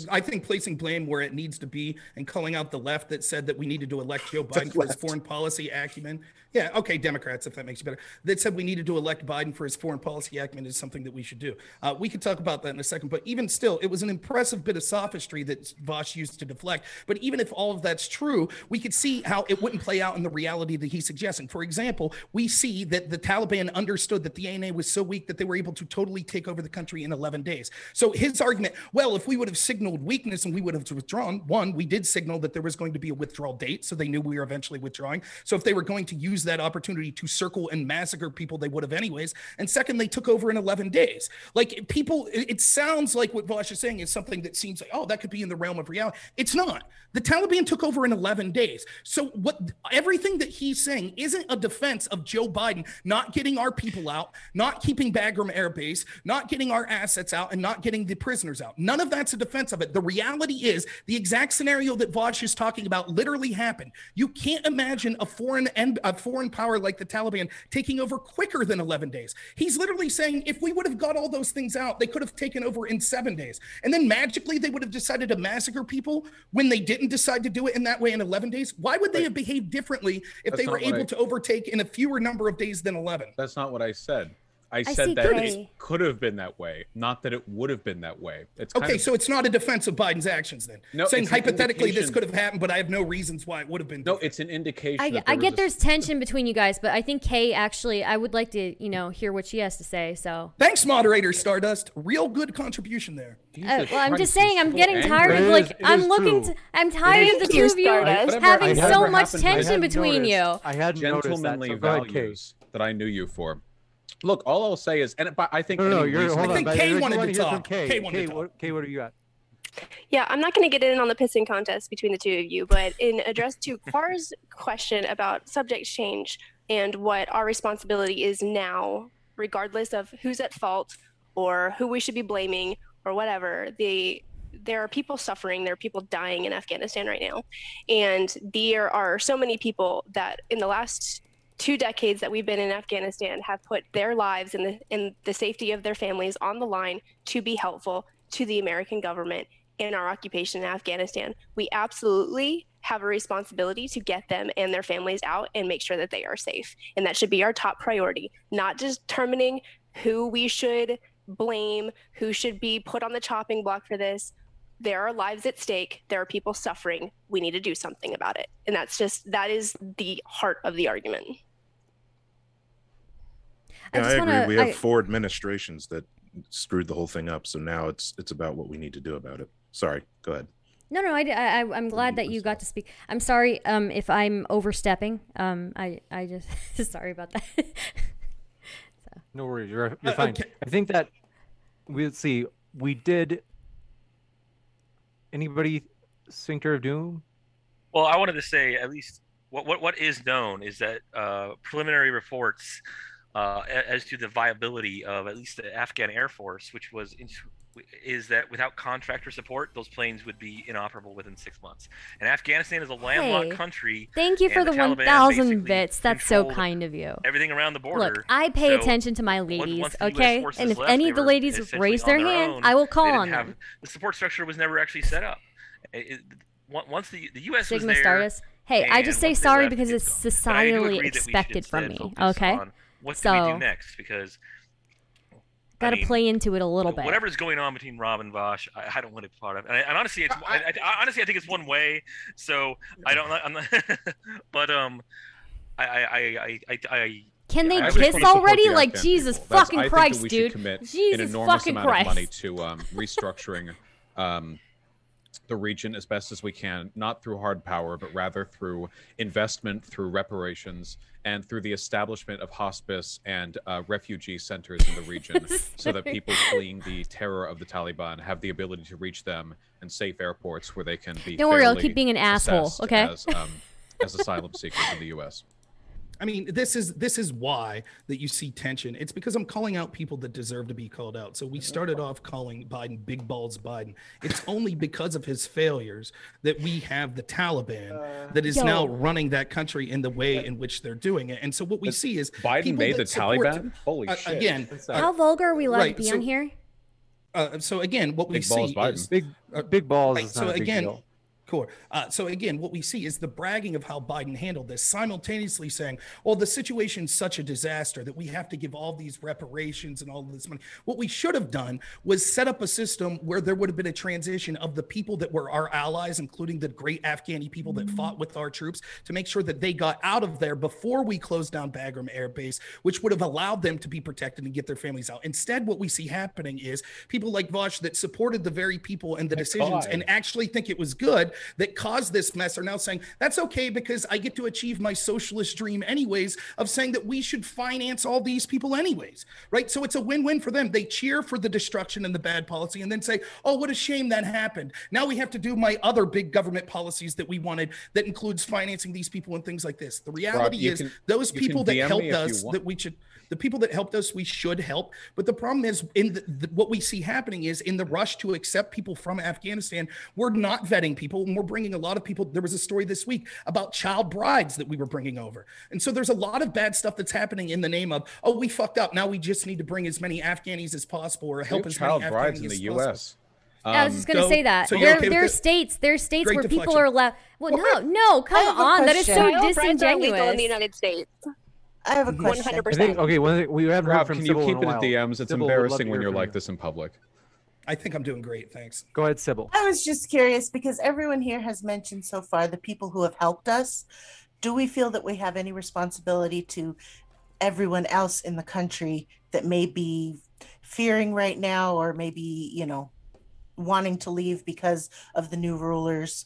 I think placing blame where it needs to be and calling out the left that said that we needed to elect Joe Biden for his foreign policy acumen. Yeah, okay, Democrats, if that makes you better. That said we needed to elect Biden for his foreign policy acumen is something that we should do. We could talk about that in a second, but even still, it was an impressive bit of sophistry that Vaush used to deflect. But even if all of that's true, we could see how it wouldn't play out in the reality that he's suggesting. For example, we see that the Taliban understood that the ANA was so weak that they were able to totally take over the country in 11 days. So his argument, well, if we would have signaled weakness and we would have withdrawn, one, we did signal that there was going to be a withdrawal date, so they knew we were eventually withdrawing. So if they were going to use that opportunity to circle and massacre people, they would have anyways. And second, they took over in 11 days. Like people, it sounds like what Vaush is saying is something that seems like, oh, that could be in the realm of reality. It's not. The Taliban took over in 11 days. So everything that he's saying isn't a defense of Joe Biden not getting our people out, not keeping Bagram Air Base, not getting our assets out, and not getting the prisoners out. None of that's a defense of it. The reality is the exact scenario that Vaush is talking about literally happened. You can't imagine a foreign power like the Taliban taking over quicker than 11 days. He's literally saying if we would have got all those things out, they could have taken over in 7 days. And then magically they would have decided to massacre people when they didn't decide to do it in that way in 11 days. Why would they have behaved differently if they were able to overtake in a fewer number of days than 11? That's not what I said. I said that it could have been that way, not that it would have been that way. It's okay, so it's not a defense of Biden's actions then? No, saying hypothetically this could have happened, but I have no reasons why it would have been different. No, it's an indication. I get there's tension between you guys, but I think Kay actually, I would like to, hear what she has to say. So thanks, moderator Stardust. Real good contribution there. Well, I'm just saying, I'm getting tired of I'm tired of the two of you having so much tension between you. I hadn't noticed that. Gentlemanly values that I knew you for. Look, all I'll say is, and I think I think Kay wanted to talk. Kay, what are you at? Yeah, I'm not going to get in on the pissing contest between the two of you, but in address to Carr's question about subject change and what our responsibility is now, regardless of who's at fault or who we should be blaming or whatever, there are people suffering, there are people dying in Afghanistan right now. And there are so many people that in the last 2 decades that we've been in Afghanistan have put their lives and the safety of their families on the line to be helpful to the American government in our occupation in Afghanistan. We absolutely have a responsibility to get them and their families out and make sure that they are safe. And that should be our top priority, not just determining who we should blame, who should be put on the chopping block for this. There are lives at stake. There are people suffering. We need to do something about it. And that is the heart of the argument. Yeah, I agree. We have 4 administrations that screwed the whole thing up. So now it's about what we need to do about it. Sorry, go ahead. No, I'm glad that you got to speak. I'm sorry if I'm overstepping. I just sorry about that. So. No worries, you're fine. Okay. I think that we did. Anybody Sphincter of Doom? Well, I wanted to say at least what is known is that preliminary reports as to the viability of at least the Afghan Air Force, which is that without contractor support, those planes would be inoperable within 6 months. And Afghanistan is a landlocked country. Thank you for the 1,000 bits. That's so kind of you. Everything around the border. Look, I pay attention to my ladies, okay? And if any of the ladies raise their hand, I will call on them. The support structure was never actually set up. Once the U.S. Sigma was there, Stardust. Hey, I just say sorry because it's societally expected from me, okay? What do we do next? Because got to play into it a little bit. Whatever's going on between Rob and Vaush, I don't want to be part of. And honestly, honestly, I think it's one way. So I don't. But can they kiss already? Like Jesus fucking Christ, dude! Jesus fucking Christ! Money to restructuring the region as best as we can, not through hard power, but rather through investment, through reparations, and through the establishment of hospice and refugee centers in the region so that people fleeing the terror of the Taliban have the ability to reach them in safe airports where they can be Don't worry, I'll keep being an asshole, okay? As asylum seekers in the U.S. I mean, this is why that you see tension. It's because I'm calling out people that deserve to be called out. So we started off calling Biden Big Balls Biden. It's only because of his failures that we have the Taliban that is now running that country in the way in which they're doing it. And so what we see is Biden made the Taliban? Holy shit. Again, how vulgar are we allowed to be on here? So again, what we see is big balls. Is not so a big again, deal. Cool. So again, what we see is the bragging of how Biden handled this, simultaneously saying, "Oh, the situation's such a disaster that we have to give all these reparations and all of this money." What we should have done was set up a system where there would have been a transition of the people that were our allies, including the great Afghani people that fought with our troops, to make sure that they got out of there before we closed down Bagram Air Base, which would have allowed them to be protected and get their families out. Instead, what we see happening is people like Vaush that supported the very people and the decisions and actually think it was good that caused this mess are now saying that's okay because I get to achieve my socialist dream anyways, of saying that we should finance all these people anyways, right? So it's a win-win for them. They cheer for the destruction and the bad policy and then say, oh, what a shame that happened. Now we have to do my other big government policies that we wanted that includes financing these people and things like this. The reality is those people that helped us that we should, the people that helped us, we should help. But the problem is in what we see happening is in the rush to accept people from Afghanistan, we're not vetting people and we're bringing a lot of people. There was a story this week about child brides that we were bringing over. And so there's a lot of bad stuff that's happening in the name of, oh, we fucked up. Now we just need to bring as many Afghanis as possible or help as many Afghanis brides in the U.S. I was just going to say that. So there are states where people are allowed. Well, no, come on. That is so disingenuous. In the United States. I have a question. 100%. Okay, we haven't heard from can you Sybil keep in it a at while. DMs? It's Sybil, would love embarrassing to when hear you're from like you. this in public. I think I'm doing great. Thanks. Go ahead, Sybil. I was just curious because everyone here has mentioned so far the people who have helped us. Do we feel that we have any responsibility to everyone else in the country that may be fearing right now or maybe, wanting to leave because of the new rulers?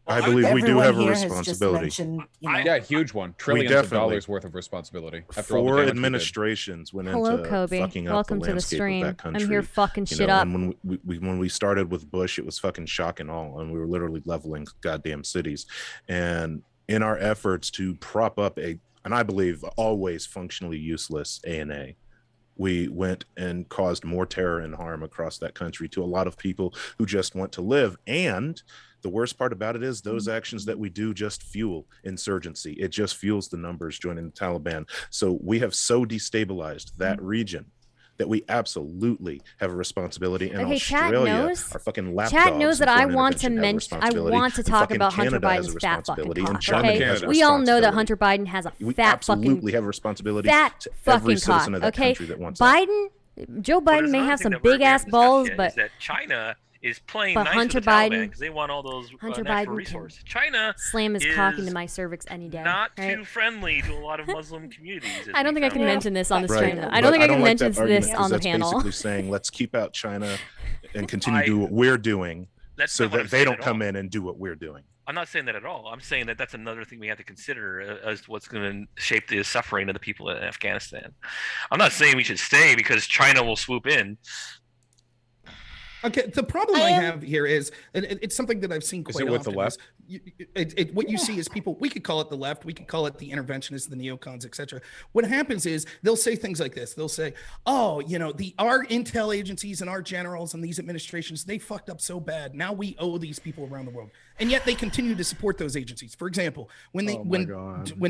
I believe we do have a Everyone here has just responsibility. mentioned, Yeah, huge one. Trillions of definitely- dollars worth of responsibility. After all the Four damage we did. administrations went Hello, into Kobe. fucking up Welcome the to the landscape stream. of that country. I'm here fucking shit up. And when we started with Bush, it was fucking shock and awe, and we were literally leveling goddamn cities. And in our efforts to prop up and I believe always functionally useless ANA, we went and caused more terror and harm across that country to a lot of people who just want to live. And the worst part about it is those actions that we do just fuel insurgency. It just fuels the numbers joining the Taliban. So we have so destabilized that region that we absolutely have a responsibility. And Okay, Chat Australia knows. are fucking lapdogs. Chat knows that I foreign want to intervention have a mention. I responsibility, want to and talk fucking about Hunter Canada has a Biden's fat fucking responsibility, and cock. China Okay, has a we all know that responsibility. Hunter Biden has a We fat absolutely fucking have a responsibility fat to fucking every citizen cock. of that Okay, country that wants that. Joe But Biden there's may another have thing some that we're big ass discussing balls, yet, but is that China is playing But nice Hunter with the Taliban Biden- because they want all those Hunter natural Biden resources. China slam his cock is into my cervix any day. not right? too friendly to a lot of Muslim communities. as I don't we think I can found out. mention this on the Right. stream. Though. I But don't think I can like mention that argument this 'cause on the that's panel. basically saying let's keep out China and continue to do what we're doing That's so not what that I'm they saying don't at come all. in and do what we're doing. I'm not saying that at all. I'm saying that that's another thing we have to consider as what's going to shape the suffering of the people in Afghanistan. I'm not saying we should stay because China will swoop in. Okay, the problem I have here is, and it's something that I've seen quite it with the often, left? What you see is people, we could call it the left, we could call it the interventionists, the neocons, etc. What happens is they'll say things like this. They'll say, oh, our intel agencies and our generals and these administrations, they fucked up so bad. Now we owe these people around the world. And yet they continue to support those agencies. For example, when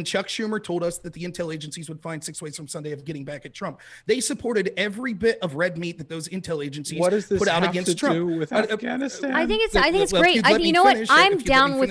Chuck Schumer told us that the intel agencies would find 6 ways from Sunday of getting back at Trump, they supported every bit of red meat that those intel agencies put out against Trump. Do with Afghanistan? I think it's great. You know what? I'm down with.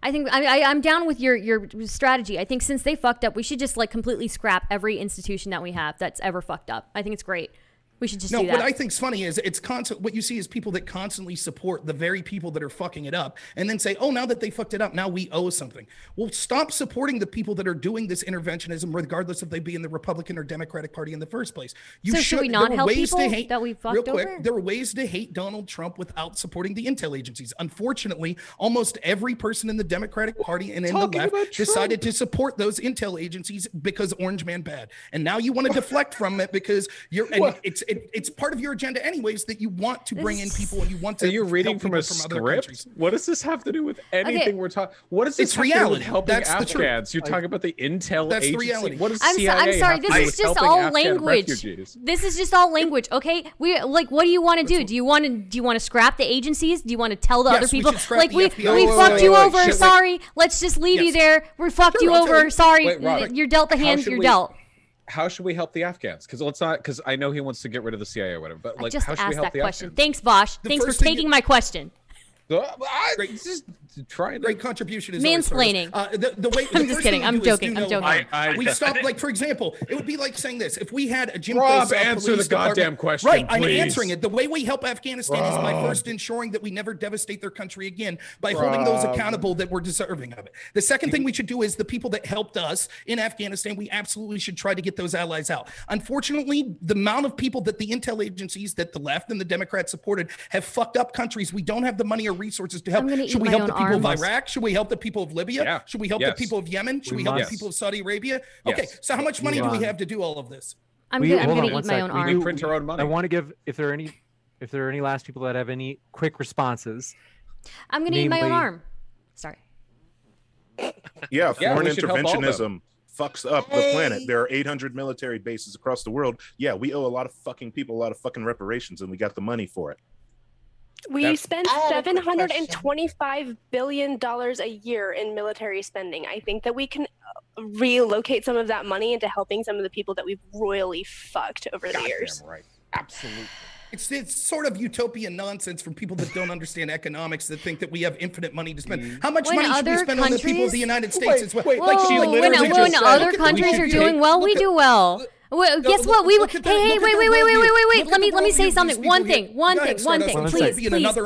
I think I'm down with your strategy. I think since they fucked up, we should just completely scrap every institution that we have that's ever fucked up. I think it's great. We should just do that. What I think's funny is it's constant. What you see is people that constantly support the very people that are fucking it up, and then say, "Oh, now that they fucked it up, now we owe something." Well, stop supporting the people that are doing this interventionism, regardless if they be in the Republican or Democratic Party in the first place. So should we not help people that we fucked over? There are ways to hate Donald Trump without supporting the intel agencies. Unfortunately, almost every person in the Democratic Party and in the left decided to support those intel agencies because Orange Man bad, and now you want to deflect from it because it's part of your agenda anyways that you want to bring in people and you want to. Are you reading from a script? What does this have to do with anything we're talking? What does this have to do with helping Afghans? You're talking about the intel agency. The reality. What does I'm sorry. This is just all language. This is just all language. Okay, what do you want to do? Do you want to scrap the agencies? Do you want to tell the other people we fucked you over? Sorry, let's just leave you there. We fucked you over. Sorry, you're dealt the hands you're dealt. How should we help the Afghans? Because I know he wants to get rid of the CIA or whatever. But I just how should we asked help that the question. Afghans? Thanks, Vaush. Thanks for taking my question. Just trying great contribution is mansplaining. The way I'm just kidding. I'm joking. I'm joking. We stopped. Like for example, it would be like saying this: if we had a Jim Rob, answer the goddamn question. Right, please. I'm answering it. The way we help Afghanistan is by first ensuring that we never devastate their country again by holding those accountable that were deserving of it. The second thing we should do is the people that helped us in Afghanistan, we absolutely should try to get those allies out. Unfortunately, the amount of people that the intel agencies that the left and the Democrats supported have fucked up countries. We don't have the money or resources to help. Should we help the people of Iraq? Should we help the people of Libya? Yeah. Should we help the people of Yemen? Should we help the people of Saudi Arabia? Okay, so how much money do we have to do all of this? I'm going to eat my own arm. We print our own money. I want to give, if there are any last people that have any quick responses. I'm going to eat my own arm. Sorry. Yeah, foreign interventionism fucks up the planet. There are 800 military bases across the world. Yeah, we owe a lot of fucking people a lot of fucking reparations, and we got the money for it. We spend $725 billion a year in military spending. I think that we can relocate some of that money into helping some of the people that we've royally fucked over the years. Right. Absolutely. It's sort of utopian nonsense from people that don't understand economics that think that we have infinite money to spend. How much money should we spend on the people of the United States as well? When other countries are doing well, we do well. Well, guess what? We hey, wait. Let me say something. One thing,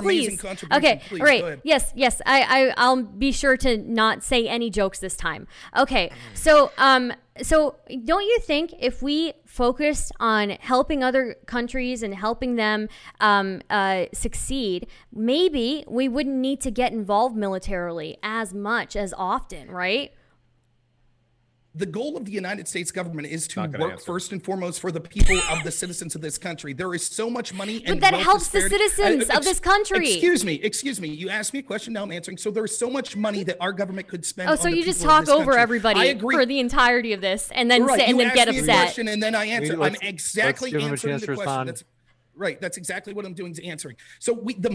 please. Okay, right. Yes. I'll be sure to not say any jokes this time. Okay, so don't you think if we focused on helping other countries and helping them succeed, maybe we wouldn't need to get involved militarily as much as often, right? The goal of the United States government is to work first and foremost for the people of the citizens of this country. There is so much money and but that helps the citizens of this country. Excuse me. You asked me a question, now I'm answering. So there is so much money that our government could spend. Oh, so you just talk over everybody for the entirety of this and then and then get upset. Question and then I answer. I'm exactly answering the question. Right, that's exactly what I'm doing is answering. So the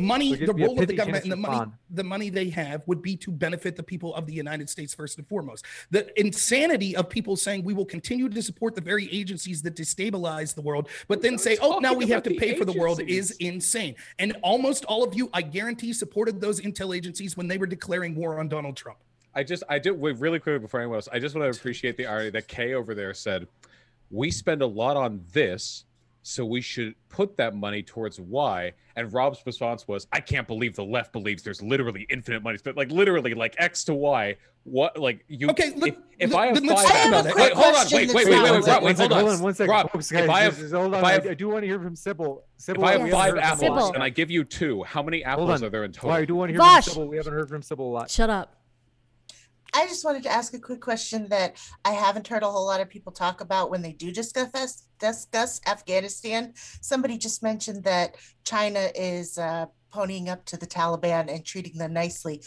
role of the government and the money they have would be to benefit the people of the United States first and foremost. The insanity of people saying we will continue to support the very agencies that destabilize the world, but then say, oh, now we have to pay for the world is insane. And almost all of you, I guarantee, supported those intel agencies when they were declaring war on Donald Trump. I do really quickly before anyone else, I just want to appreciate the irony that Kay over there said, we spend a lot on this, so we should put that money towards Y. And Rob's response was, I can't believe the left believes there's literally infinite money spent. Like literally, like X to Y. What, like you? Okay, look, if I have hold on, one second. Rob, folks, if I do want to hear from Sybil. If I have 5 apples and I give you 2, how many apples are there in total? Well, I do want to hear from Sybil. We haven't heard from Sybil a lot. Shut up. I just wanted to ask a quick question that I haven't heard a whole lot of people talk about when they do discuss Afghanistan. Somebody just mentioned that China is ponying up to the Taliban and treating them nicely.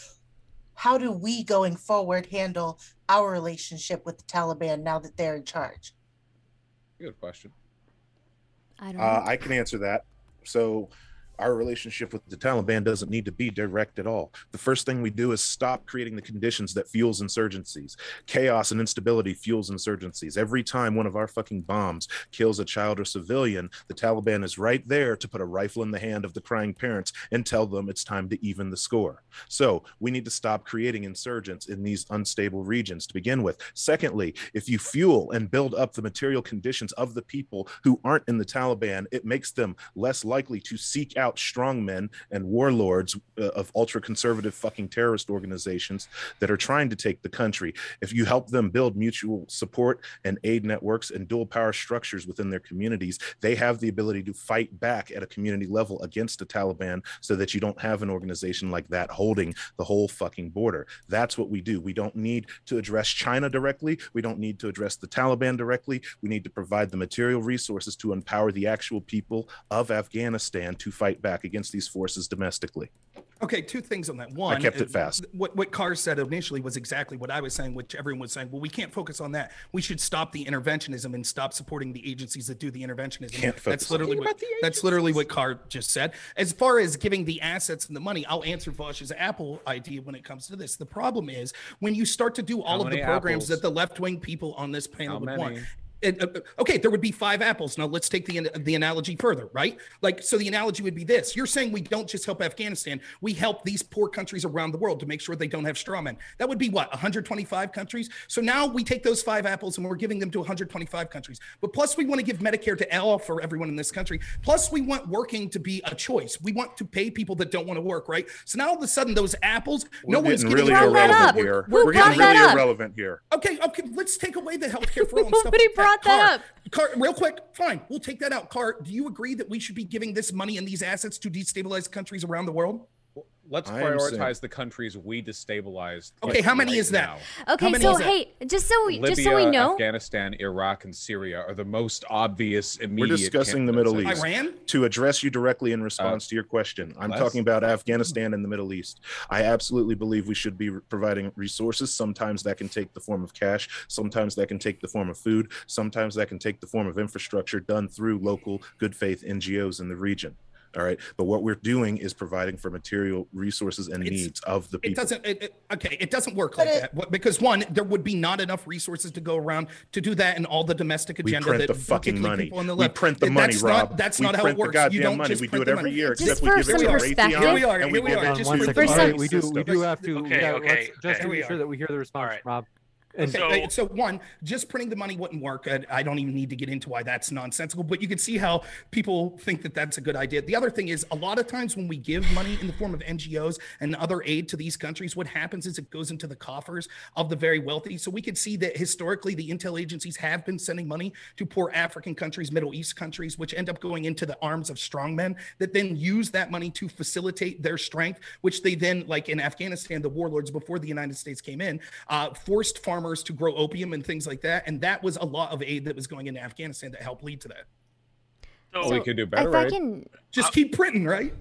How do we, going forward, handle our relationship with the Taliban now that they're in charge? Good question. I don't know. I can answer that. So our relationship with the Taliban doesn't need to be direct at all. The first thing we do is stop creating the conditions that fuels insurgencies. Chaos and instability fuels insurgencies. Every time one of our fucking bombs kills a child or civilian, the Taliban is right there to put a rifle in the hand of the crying parents and tell them it's time to even the score. So we need to stop creating insurgents in these unstable regions to begin with. Secondly, if you fuel and build up the material conditions of the people who aren't in the Taliban, it makes them less likely to seek out strongmen and warlords of ultra-conservative fucking terrorist organizations that are trying to take the country. If you help them build mutual support and aid networks and dual power structures within their communities, they have the ability to fight back at a community level against the Taliban so that you don't have an organization like that holding the whole fucking border. That's what we do. We don't need to address China directly. We don't need to address the Taliban directly. We need to provide the material resources to empower the actual people of Afghanistan to fight back against these forces domestically. Okay, 2 things on that. One, I kept it fast. What Carr said initially was exactly what I was saying, which everyone was saying. Well, we can't focus on that. We should stop the interventionism and stop supporting the agencies that do the interventionism. That's literally what Carr just said. As far as giving the assets and the money, I'll answer Vaush's Apple idea when it comes to this. The problem is when you start to do all of the programs that the left-wing people on this panel would want. Okay, there would be 5 apples. Now let's take the analogy further, right? Like, so the analogy would be this. You're saying we don't just help Afghanistan, we help these poor countries around the world to make sure they don't have straw men. That would be what, 125 countries? So now we take those 5 apples and we're giving them to 125 countries. But plus we want to give Medicare to all for everyone in this country. Plus we want working to be a choice. We want to pay people that don't want to work, right? So now all of a sudden those apples, no one's really getting irrelevant here. We're getting really irrelevant here. Okay, let's take away the healthcare for all and stuff. Nobody brought that up. Car, real quick, fine, we'll take that out. Car, do you agree that we should be giving this money and these assets to destabilize countries around the world? Let's prioritize the countries we destabilized. Okay, how many is that? Okay, so hey, just so we know, Afghanistan, Iraq, and Syria are the most obvious immediate. We're discussing the Middle East. Iran? To address you directly in response to your question, I'm talking about Afghanistan and the Middle East. I absolutely believe we should be providing resources. Sometimes that can take the form of cash. Sometimes that can take the form of food. Sometimes that can take the form of infrastructure done through local good faith NGOs in the region. All right. But what we're doing is providing for material resources and needs of the people. It doesn't work like that. Because one, there would be not enough resources to go around to do that and all the domestic agenda. We print the fucking money. We print the money, Rob. That's not how it works. You don't money. We do it every year, except we give it to Raytheon. Here we are. We do have to. Just to make sure that we hear the response, Rob. So one, just printing the money wouldn't work. I don't even need to get into why that's nonsensical, but you can see how people think that that's a good idea. The other thing is a lot of times when we give money in the form of NGOs and other aid to these countries, what happens is it goes into the coffers of the very wealthy. So we can see that historically the intel agencies have been sending money to poor African countries, Middle East countries, which end up going into the arms of strongmen that then use that money to facilitate their strength, which they then, like in Afghanistan, the warlords before the United States came in, forced farmers to grow opium and things like that, and that was a lot of aid that was going into Afghanistan that helped lead to that. So we could do better, right? Just keep printing, right?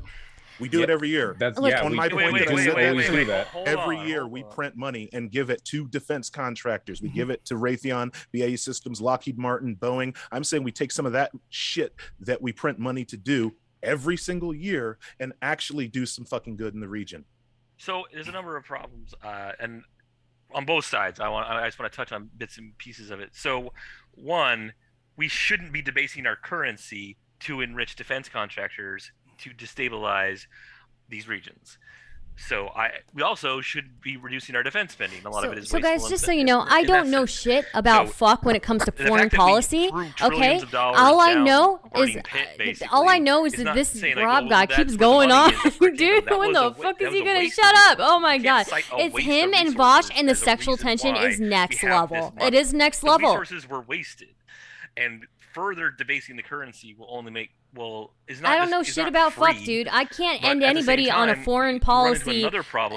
We do it every year. That's on my point. That every year we print money and give it to defense contractors. We give it to Raytheon, BAE Systems, Lockheed Martin, Boeing. I'm saying we take some of that shit that we print money to do every single year and actually do some fucking good in the region. So there's a number of problems, and on both sides, I just want to touch on bits and pieces of it. So, one, we shouldn't be debasing our currency to enrich defense contractors to destabilize these regions. So we also should be reducing our defense spending. A lot of it is so guys, just so you know, I don't know shit about fuck when it comes to foreign policy. Okay, all I know is that this Rob guy keeps going on. Dude, when the fuck is he gonna shut up? Oh my god, it's him and Vaush, and the sexual tension is next level. It is next level. Resources were wasted, and further debasing the currency will only make I don't know shit about fuck, dude. I can't end anybody on a foreign policy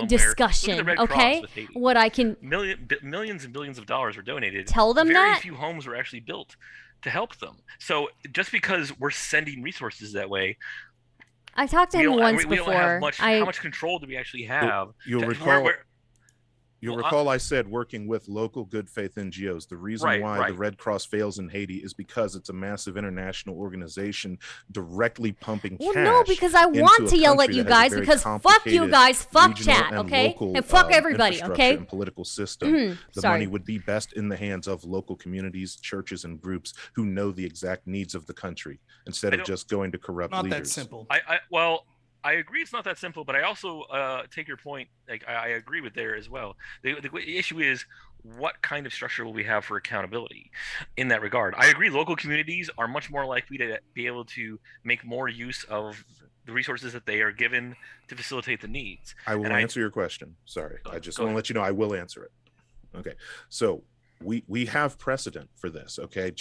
discussion. Okay, what I can millions and billions of dollars were donated. Tell them very that few homes were actually built to help them. So just because we're sending resources that way, I talked to him once before. How much control do we actually have? You'll recall I said working with local good faith NGOs. The reason why the Red Cross fails in Haiti is because it's a massive international organization directly pumping cash. No, because I want to yell at you guys because fuck you guys, fuck chat, okay? And fuck everybody, okay? And political system. The money would be best in the hands of local communities, churches, and groups who know the exact needs of the country instead of just going to corrupt leaders. Not that simple. I agree it's not that simple, but I also take your point. Like I agree with there as well. The issue is what kind of structure will we have for accountability in that regard? I agree local communities are much more likely to be able to make more use of the resources that they are given to facilitate the needs. I will answer your question. Sorry. I just want to let you know I will answer it. Okay. So we have precedent for this. Okay,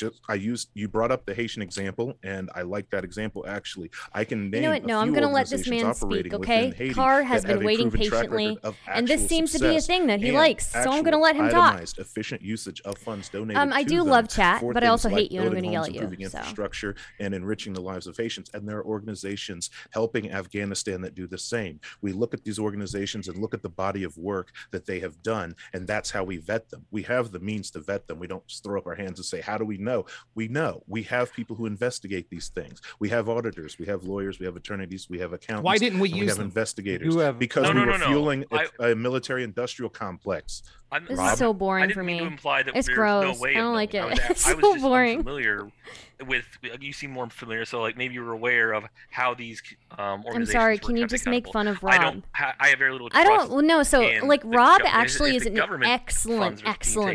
you brought up the Haitian example, and I like that example. Actually, I can name I'm going to let this man speak. Okay, Carr has been waiting patiently, and this seems to be a thing that he likes, so I'm going to let him talk. Efficient usage of funds donated. I do love chat, but I also hate you, and I'm going to yell at you. Infrastructure and enriching the lives of Haitians, and there are organizations helping Afghanistan that do the same. We look at these organizations and look at the body of work that they have done, and that's how we vet them. We have the means to vet them. We don't just throw up our hands and say, how do we know? We know. We have people who investigate these things. We have auditors, we have lawyers, we have attorneys, we have accountants. Why didn't we use them? Investigators. Because we were fueling a military industrial complex. This is so boring for me. I didn't mean to imply that it's there's gross. no way I don't like it. It's I so was just boring. unfamiliar with. You seem more familiar, so like maybe you were aware of how these organizations. I'm sorry. Can you just make fun of Rob? I have very little. Trust no. So like Rob actually is an excellent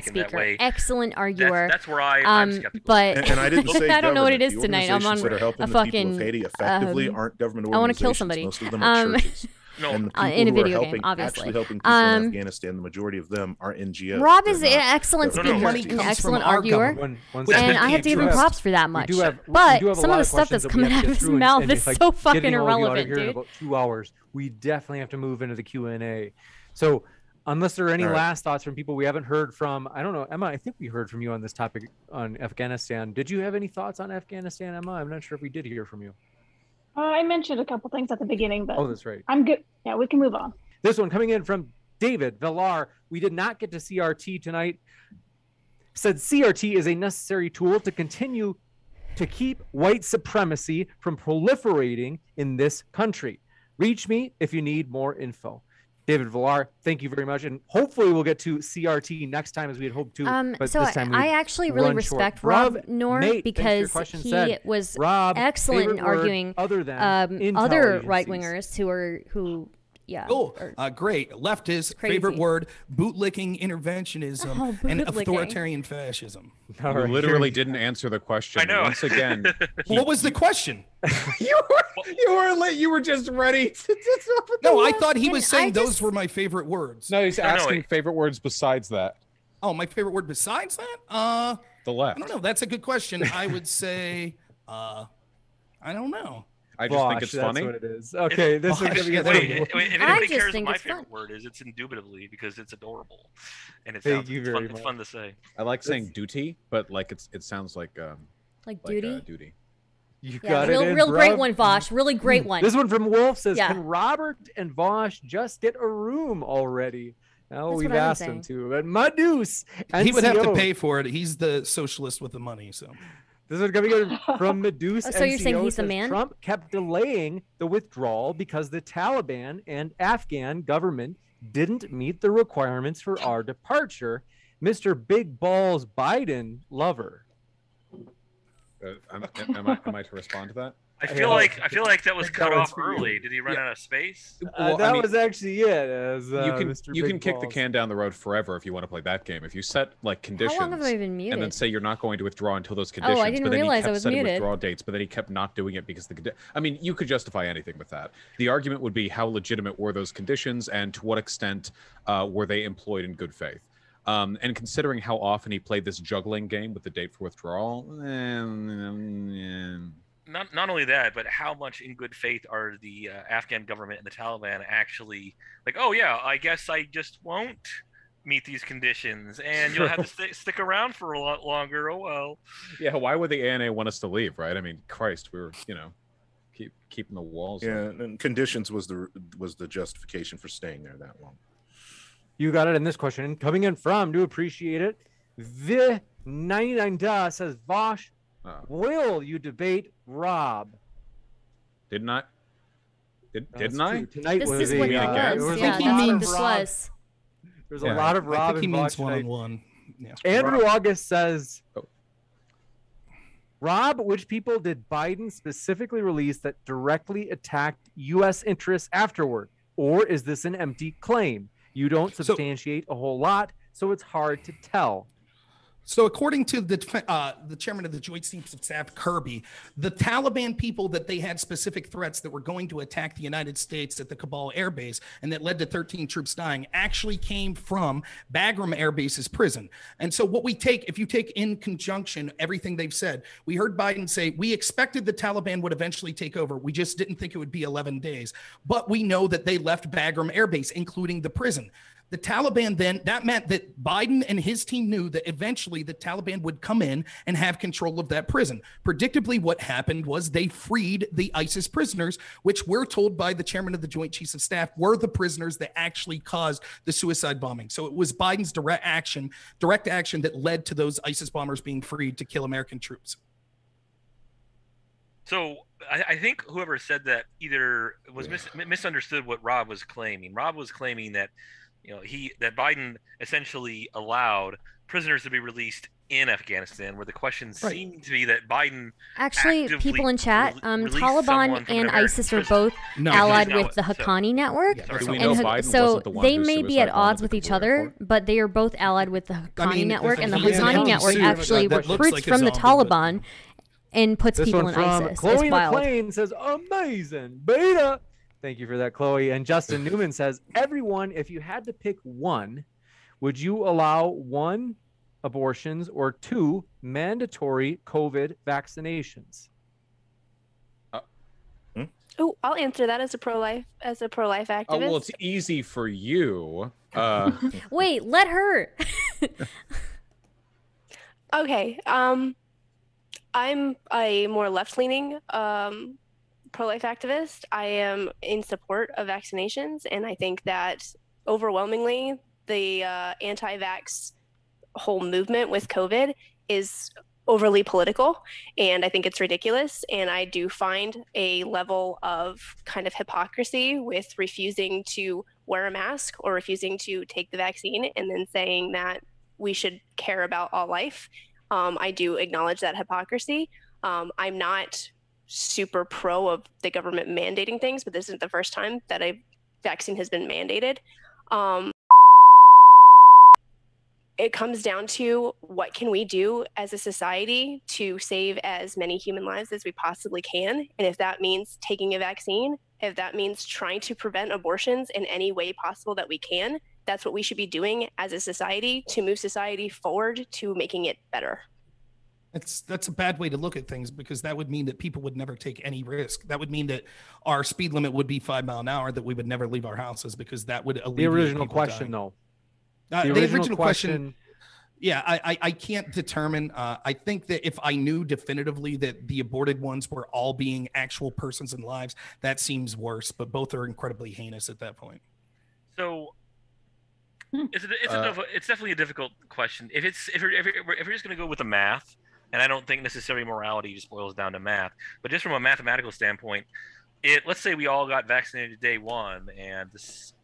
speaker, excellent arguer. That's where I'm skeptical. But and I didn't say I don't know what it government. is The tonight. I'm on that are helping a the fucking. People of Haiti effectively aren't government organizations. I want to kill somebody. Most of them are churches. No, and the people in a video who are helping, game, obviously. actually helping people in Afghanistan, the majority of them are NGOs. Rob is an excellent speaker, an excellent arguer, and I have to give him props for that much. But some of the stuff that's coming out of his mouth is so fucking irrelevant, dude. In about 2 hours, we definitely have to move into the Q&A. So, unless there are any last thoughts from people we haven't heard from, I don't know, Emma, I think we heard from you on this topic on Afghanistan. Did you have any thoughts on Afghanistan, Emma? I'm not sure if we did hear from you. I mentioned a couple things at the beginning, but that's right. I'm good. Yeah, we can move on. This one coming in from David Villar. We did not get to CRT tonight. Said CRT is a necessary tool to continue to keep white supremacy from proliferating in this country. Reach me if you need more info. David Villar, thank you very much. And hopefully we'll get to CRT next time as we had hoped to. But so this time I actually really respect Rob Noerr because he was excellent in arguing other right-wingers who Cool. Great. Leftist, favorite word, bootlicking interventionism, and authoritarian fascism. You literally didn't answer the question. I know. Once again. What was the question? You were just ready. No, I thought he was saying those were my favorite words. No, he's asking favorite words besides that. Oh, my favorite word besides that? The left. I don't know. That's a good question. I would say, I don't know. I just think it's funny. That's what it is. Okay, this is gonna be if anybody cares what my favorite word is, it's indubitably because it's adorable, and it's fun to say. I like saying duty, but like it sounds like duty. Duty. You got it. Real great one, Vaush. Really great one. This one from Wolf says, "Can Robert and Vaush just get a room already?" No, we've asked him to, but Madus, he would have to pay for it. He's the socialist with the money, so. This is coming from Medusa. So you're saying he's a man? Trump kept delaying the withdrawal because the Taliban and Afghan government didn't meet the requirements for our departure. Mr. Big Balls Biden lover. Am I to respond to that? I feel like that was cut off early. Did he run out of space? That was actually it. You can kick the can down the road forever if you want to play that game. If you set like conditions, how long have I been muted? And then say you're not going to withdraw until those conditions. Oh, I didn't realize I was muted. Withdrawal dates, but then he kept not doing it because you could justify anything with that. The argument would be how legitimate were those conditions and to what extent were they employed in good faith. And considering how often he played this juggling game with the date for withdrawal, Not only that, but how much in good faith are the Afghan government and the Taliban actually like, oh yeah, I guess I just won't meet these conditions and you'll have to stick around for a lot longer. Oh well. Yeah, why would the ANA want us to leave, right? I mean, Christ, we were, keeping the walls. Yeah, and conditions was the justification for staying there that long. You got it in this question. Coming in from, do appreciate it. The 99 Da says, Vaush, will you debate Rob? Didn't I? Didn't I? Tonight this was is what it was. Yeah, this was. There's a lot of Rob. I think he means one-on-one. Yeah. Andrew August says, Rob, which people did Biden specifically release that directly attacked U.S. interests afterward? Or is this an empty claim? You don't substantiate a whole lot, so it's hard to tell. So according to the chairman of the Joint Chiefs of Staff, Kirby, the Taliban people that they had specific threats that were going to attack the United States at the Kabul Air Base and that led to 13 troops dying actually came from Bagram Air Base's prison. And so what we take, if you take in conjunction everything they've said, we heard Biden say, we expected the Taliban would eventually take over. We just didn't think it would be 11 days. But we know that they left Bagram Air Base, including the prison. The Taliban then, that meant that Biden and his team knew that eventually the Taliban would come in and have control of that prison. Predictably, what happened was they freed the ISIS prisoners, which we're told by the chairman of the Joint Chiefs of Staff were the prisoners that actually caused the suicide bombing. So it was Biden's direct action that led to those ISIS bombers being freed to kill American troops. So I think whoever said that either was misunderstood what Rob was claiming. Rob was claiming that that Biden essentially allowed prisoners to be released in Afghanistan, where the question seemed to be that Biden actually, people in chat, Taliban and ISIS are both allied with the Haqqani network, and so they may be at odds with each other, but they are both allied with the Haqqani network, and the Haqqani network actually recruits from the Taliban and puts people in ISIS. Chloe McLean says, amazing, beta. Thank you for that, Chloe. And Justin Newman says, everyone, if you had to pick one, would you allow 1 abortions or 2 mandatory COVID vaccinations? Oh, I'll answer that as a pro-life activist. Oh, well, it's easy for you. Wait, let her. Okay. I'm a more left-leaning pro-life activist. I am in support of vaccinations, and I think that overwhelmingly the anti-vax whole movement with COVID is overly political, and I think it's ridiculous. And I do find a level of kind of hypocrisy with refusing to wear a mask or refusing to take the vaccine and then saying that we should care about all life. I do acknowledge that hypocrisy. I'm not super pro of the government mandating things, but this isn't the first time that a vaccine has been mandated. It comes down to what can we do as a society to save as many human lives as we possibly can. And if that means taking a vaccine, if that means trying to prevent abortions in any way possible that we can, that's what we should be doing as a society to move society forward to making it better. That's a bad way to look at things, because that would mean that people would never take any risk. That would mean that our speed limit would be 5 miles an hour, that we would never leave our houses, because that would alleviate the original question, though. The original question. Yeah, I can't determine. I think that if I knew definitively that the aborted ones were all being actual persons and lives, that seems worse. But both are incredibly heinous at that point. So it's definitely a difficult question. If you're just going to go with the math, and I don't think necessarily morality just boils down to math, but just from a mathematical standpoint, let's say we all got vaccinated day one, and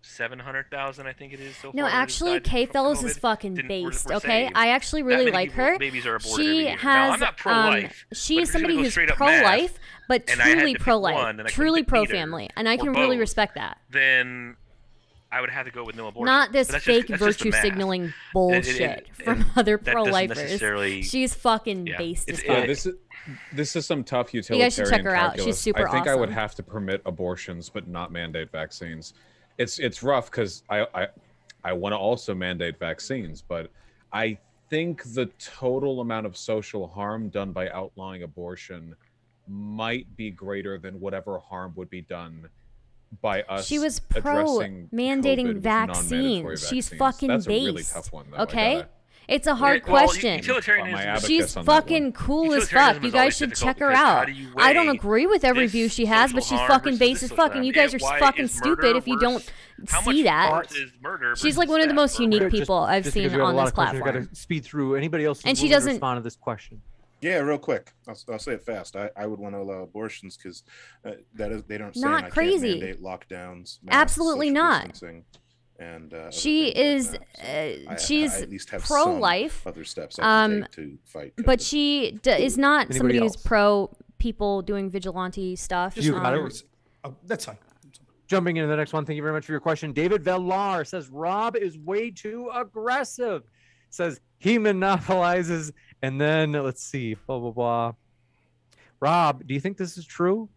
700,000, I think it is so far. No, actually, Fellowz is fucking based. Okay, I actually really like her. Babies are aborted she every year. has. Now, I'm not pro-life. She is somebody who's pro-life, but truly pro-life, truly pro-family, and I can really respect that. Then I would have to go with no abortion. Not this fake virtue signaling bullshit from other pro-lifers. She's fucking based as fuck. This is some tough utilitarian. You guys should check her out. She's super awesome. I think I would have to permit abortions, but not mandate vaccines. It's rough because I want to also mandate vaccines, but I think the total amount of social harm done by outlawing abortion might be greater than whatever harm would be done by us. She was pro mandating vaccines. She's fucking based. That's a really tough one, though. Okay. It's a hard question. She's fucking cool as fuck. You guys should check her out. I don't agree with every view she has, but she's fucking base as fuck, and you guys are fucking stupid if you don't see that. She's like one of the most unique people I've seen on this platform. Got to speed through. Anybody else? And she doesn't respond to this question. Yeah, real quick. I'll say it fast. I would want to allow abortions because they don't say not crazy. I can't mandate lockdowns. Absolutely not. And she is she's pro-life. Other steps I can take to fight COVID. But she is not somebody who's pro people doing vigilante stuff. That's fine. Jumping into the next one, thank you very much for your question. David Villar says Rob is way too aggressive. Says he monopolizes, and then let's see, blah blah blah. Rob, do you think this is true?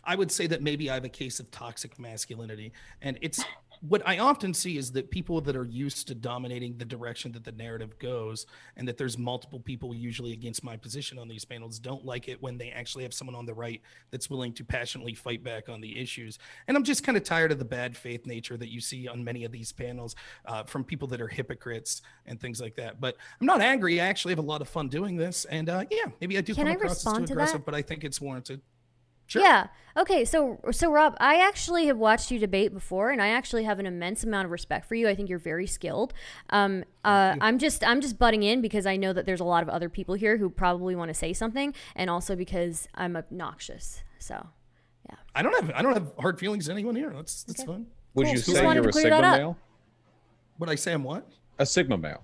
I would say that maybe I have a case of toxic masculinity, and it's what I often see is that people that are used to dominating the direction that the narrative goes, and that there's multiple people usually against my position on these panels, don't like it when they actually have someone on the right that's willing to passionately fight back on the issues. And I'm just kind of tired of the bad faith nature that you see on many of these panels from people that are hypocrites and things like that. But I'm not angry. I actually have a lot of fun doing this. And yeah, maybe I do come across as too aggressive, but I think it's warranted. Sure. Yeah. Okay. So Rob, I actually have watched you debate before, and I actually have an immense amount of respect for you. I think you're very skilled. I'm just butting in because I know that there's a lot of other people here who probably want to say something, and also because I'm obnoxious. So, yeah. I don't have hard feelings to anyone here. That's fun. Would you say you're a Sigma male? What I say? I'm what? A Sigma male.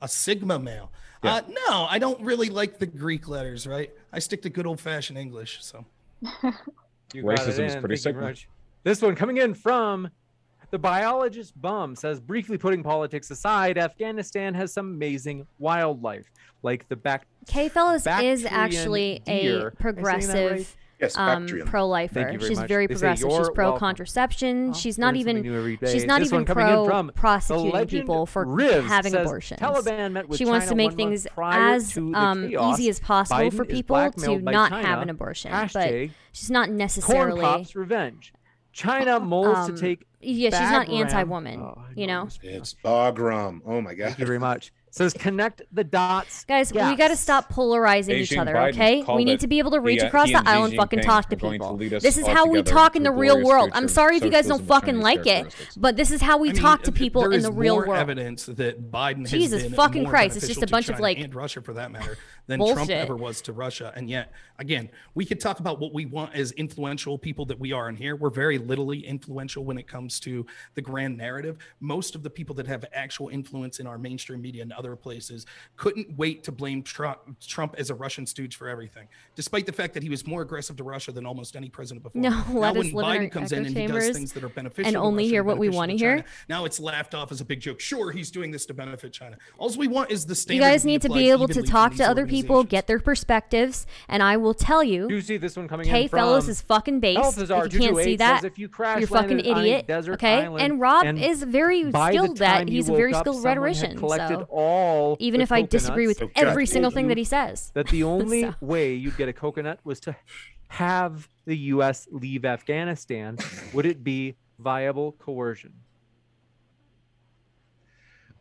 A Sigma male. Yeah. No, I don't really like the Greek letters, right? I stick to good old-fashioned English. So Racism is pretty Sigma. This one coming in from the biologist Bum says, briefly putting politics aside, Afghanistan has some amazing wildlife, like the Fellowz is actually a progressive pro-lifer. She's very progressive. She's pro-contraception. She's not even pro prosecuting people for having abortions. She wants to make things as easy as possible for people to not have an abortion, but she's not necessarily. Corn Pop's revenge. China molds to take. Yeah, she's not anti-woman. You know. It's Bagram. Oh my God. Thank you very much. Says connect the dots. Guys, we got to stop polarizing each other, okay? We need to be able to reach across the aisle and fucking talk to people. This is how we talk in the real world. I'm sorry if you guys don't fucking like it, but this is how we talk to people in the real world. There is more evidence that Biden Jesus has been fucking more Christ, it's just a bunch of China like and Russia for that matter than bullshit. Trump ever was to Russia. And yet, again, we could talk about what we want as influential people that we are in here. We're very littly influential when it comes to the grand narrative. Most of the people that have actual influence in our mainstream media and other places couldn't wait to blame Trump as a Russian stooge for everything, despite the fact that he was more aggressive to Russia than almost any president before. No, now let when us live Biden in our comes echo in and he chambers does things that are beneficial and to only Russia hear and what we beneficial want to to hear. China, now it's laughed off as a big joke. Sure, he's doing this to benefit China. All we want is the standard. You guys need to be able to talk to other people, get their perspectives, and I will tell you. You see this one coming in from Fellowz is fucking based. If you can't see that, you're a fucking idiot. Okay, and Rob is very skilled. He's a very skilled rhetorician. So even if I disagree with every single thing that he says, that the only way you'd get a coconut was to have the U.S. leave Afghanistan. Would it be viable coercion?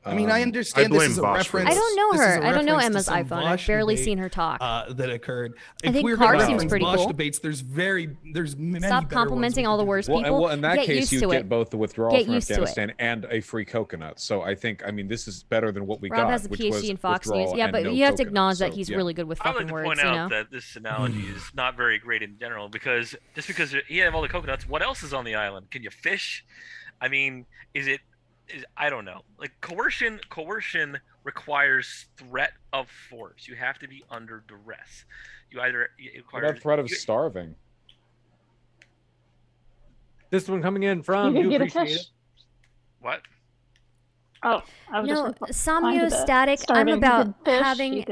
I mean, I understand this is a reference. I don't know her. I don't know Emma's iPhone. I've barely seen her talk. That occurred. I think Car seems pretty Vaush cool. Debates, there's many Stop complimenting all the worst people. Well, in that case, you get both the withdrawal from Afghanistan and a free coconut. So I think, this is better than what we got. Rob has a PhD in Fox News. Yeah, but you have to acknowledge that he's really good with fucking words. I would like to point out that this analogy is not very great in general, because just because you have all the coconuts, what else is on the island? Can you fish? I mean, I don't know. Like coercion requires threat of force. You have to be under duress. What about threat of starving? This one coming in from you get a appreciate fish. it? What? Oh, I was no, Samyo-static. I'm about having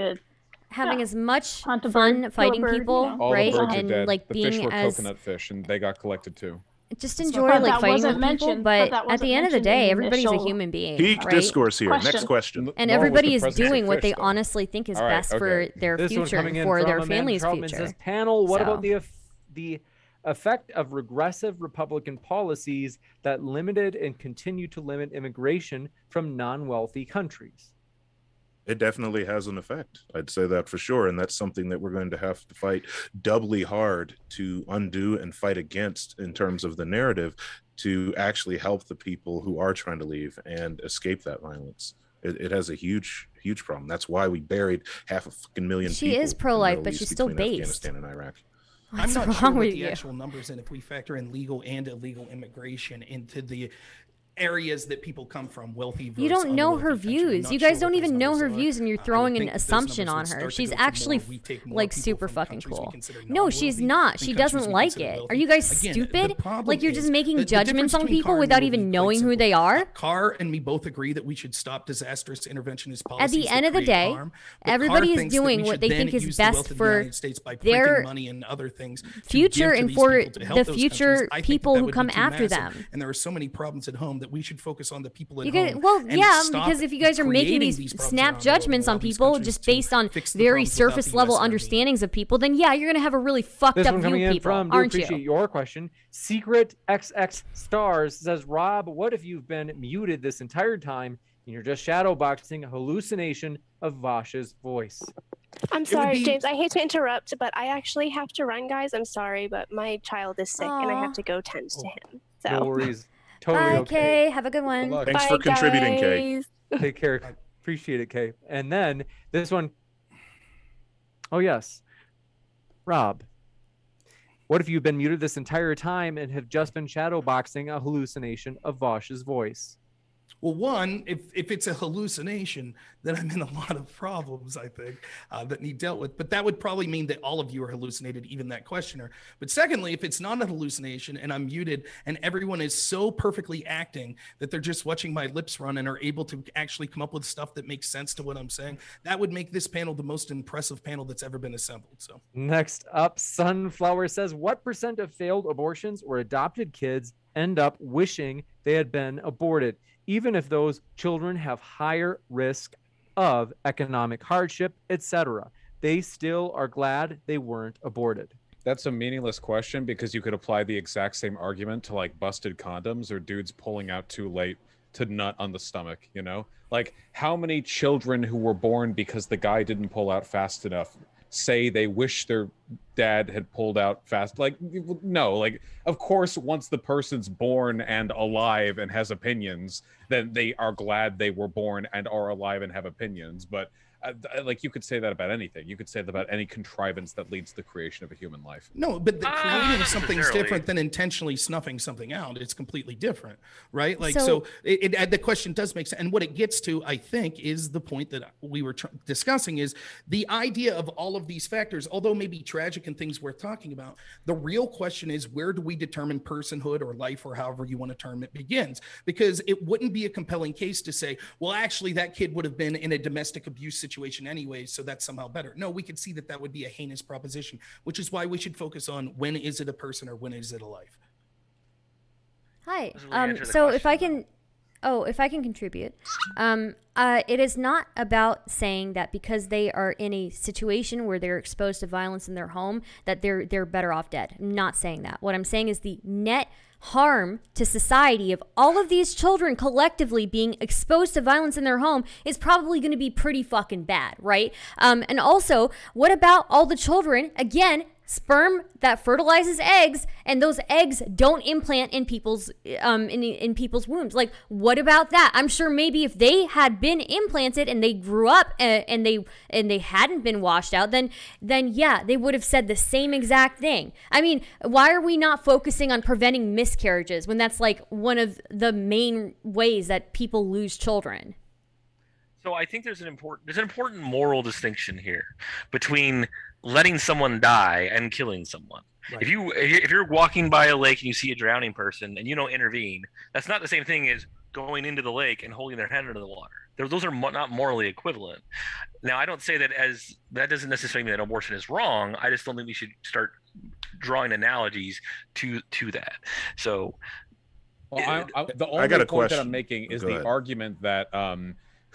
as much fun fighting people, right? And like the being fish were as coconut fish, and they got collected too. Just enjoy like fighting with people, but at the end of the day, everybody's a human being. Peak right? discourse here. Next question. And everybody is doing what they honestly think is best for their future and for their family's future. Says, panel, what about the effect of regressive Republican policies that limited and continue to limit immigration from non-wealthy countries? It definitely has an effect. I'd say that for sure. And that's something that we're going to have to fight doubly hard to undo and fight against in terms of the narrative to actually help the people who are trying to leave and escape that violence. It has a huge problem. That's why we buried 500,000 people. She is pro-life, but she's still based. Afghanistan and Iraq. What's I'm not wrong sure with what the you? actual numbers, and if we factor in legal and illegal immigration into the areas that people come from, wealthy versus you don't know her unwealthy country. views. You guys don't even know her views, and you're throwing an assumption on her. She's actually like super fucking cool. No, she's not. She doesn't like it. Are you guys stupid? Like you're just making judgments on people without even knowing who they are? Carr and me both agree that we should stop disastrous interventionist policies. At the end of the day, everybody is doing what they think is best for their money and other things future and for the future people who come after them. And there are so many problems at home that we should focus on the people at home. Well, yeah, because if you guys are making these snap judgments on people just based on very surface level understandings of people, then yeah, you're gonna have a really fucked up view of people, aren't you? Appreciate your question. Secret XX Stars says, Rob, what if you've been muted this entire time and you're just shadowboxing a hallucination of Vaush's voice? I'm sorry, James. I hate to interrupt, but I actually have to run, guys. I'm sorry, but my child is sick and I have to go tend to him. So. No worries. Totally Bye, okay. Kay. Have a good one. Thanks for contributing, Kay. Take care. Appreciate it, Kay. And then this one. Oh, yes. Rob, what if you've been muted this entire time and have just been shadowboxing a hallucination of Vaush's voice? Well, one, if it's a hallucination, then I'm in a lot of problems, I think, that need dealt with. But that would probably mean that all of you are hallucinated, even that questioner. But secondly, if it's not a hallucination and I'm muted and everyone is so perfectly acting that they're just watching my lips run and are able to actually come up with stuff that makes sense to what I'm saying, that would make this panel the most impressive panel that's ever been assembled. So next up, Sunflower says, what % of failed abortions or adopted kids end up wishing they had been aborted, even if those children have higher risk of economic hardship, etc.? They still are glad they weren't aborted. That's a meaningless question because you could apply the exact same argument to like busted condoms or dudes pulling out too late to nut on the stomach, you know? Like, how many children who were born because the guy didn't pull out fast enough say they wish their dad had pulled out fast? Like, no, like, of course, once the person's born and alive and has opinions, then they are glad they were born and are alive and have opinions. But like, you could say that about anything. You could say that about any contrivance that leads to the creation of a human life. No, but creating something is different than intentionally snuffing something out. It's completely different, right? Like, so the question does make sense. And what it gets to, I think, is the point that we were discussing, is the idea of all of these factors, although maybe tragic and things worth talking about, the real question is, where do we determine personhood or life, or however you want to term it, begins? Because it wouldn't be a compelling case to say, well, actually, that kid would have been in a domestic abuse situation anyway, so that's somehow better. No, we could see that that would be a heinous proposition, which is why we should focus on, when is it a person or when is it a life? Hi. So if I can contribute, it is not about saying that because they are in a situation where they're exposed to violence in their home that they're better off dead. I'm not saying that. What I'm saying is the net harm to society of all of these children collectively being exposed to violence in their home is probably going to be pretty fucking bad, right? And also, what about all the children, again, sperm that fertilizes eggs, and those eggs don't implant in people's in people's wombs? Like, what about that? I'm sure maybe if they had been implanted and they grew up and they hadn't been washed out, then yeah, they would have said the same exact thing. I mean, why are we not focusing on preventing miscarriages when that's like one of the main ways that people lose children? So I think there's an important moral distinction here between letting someone die and killing someone. Right. If you're walking by a lake and you see a drowning person and you don't intervene, that's not the same thing as going into the lake and holding their head under the water. Those are not morally equivalent. Now, I don't say that that doesn't necessarily mean that abortion is wrong. I just don't think we should start drawing analogies to that. So, well, the only point that I'm making is the argument that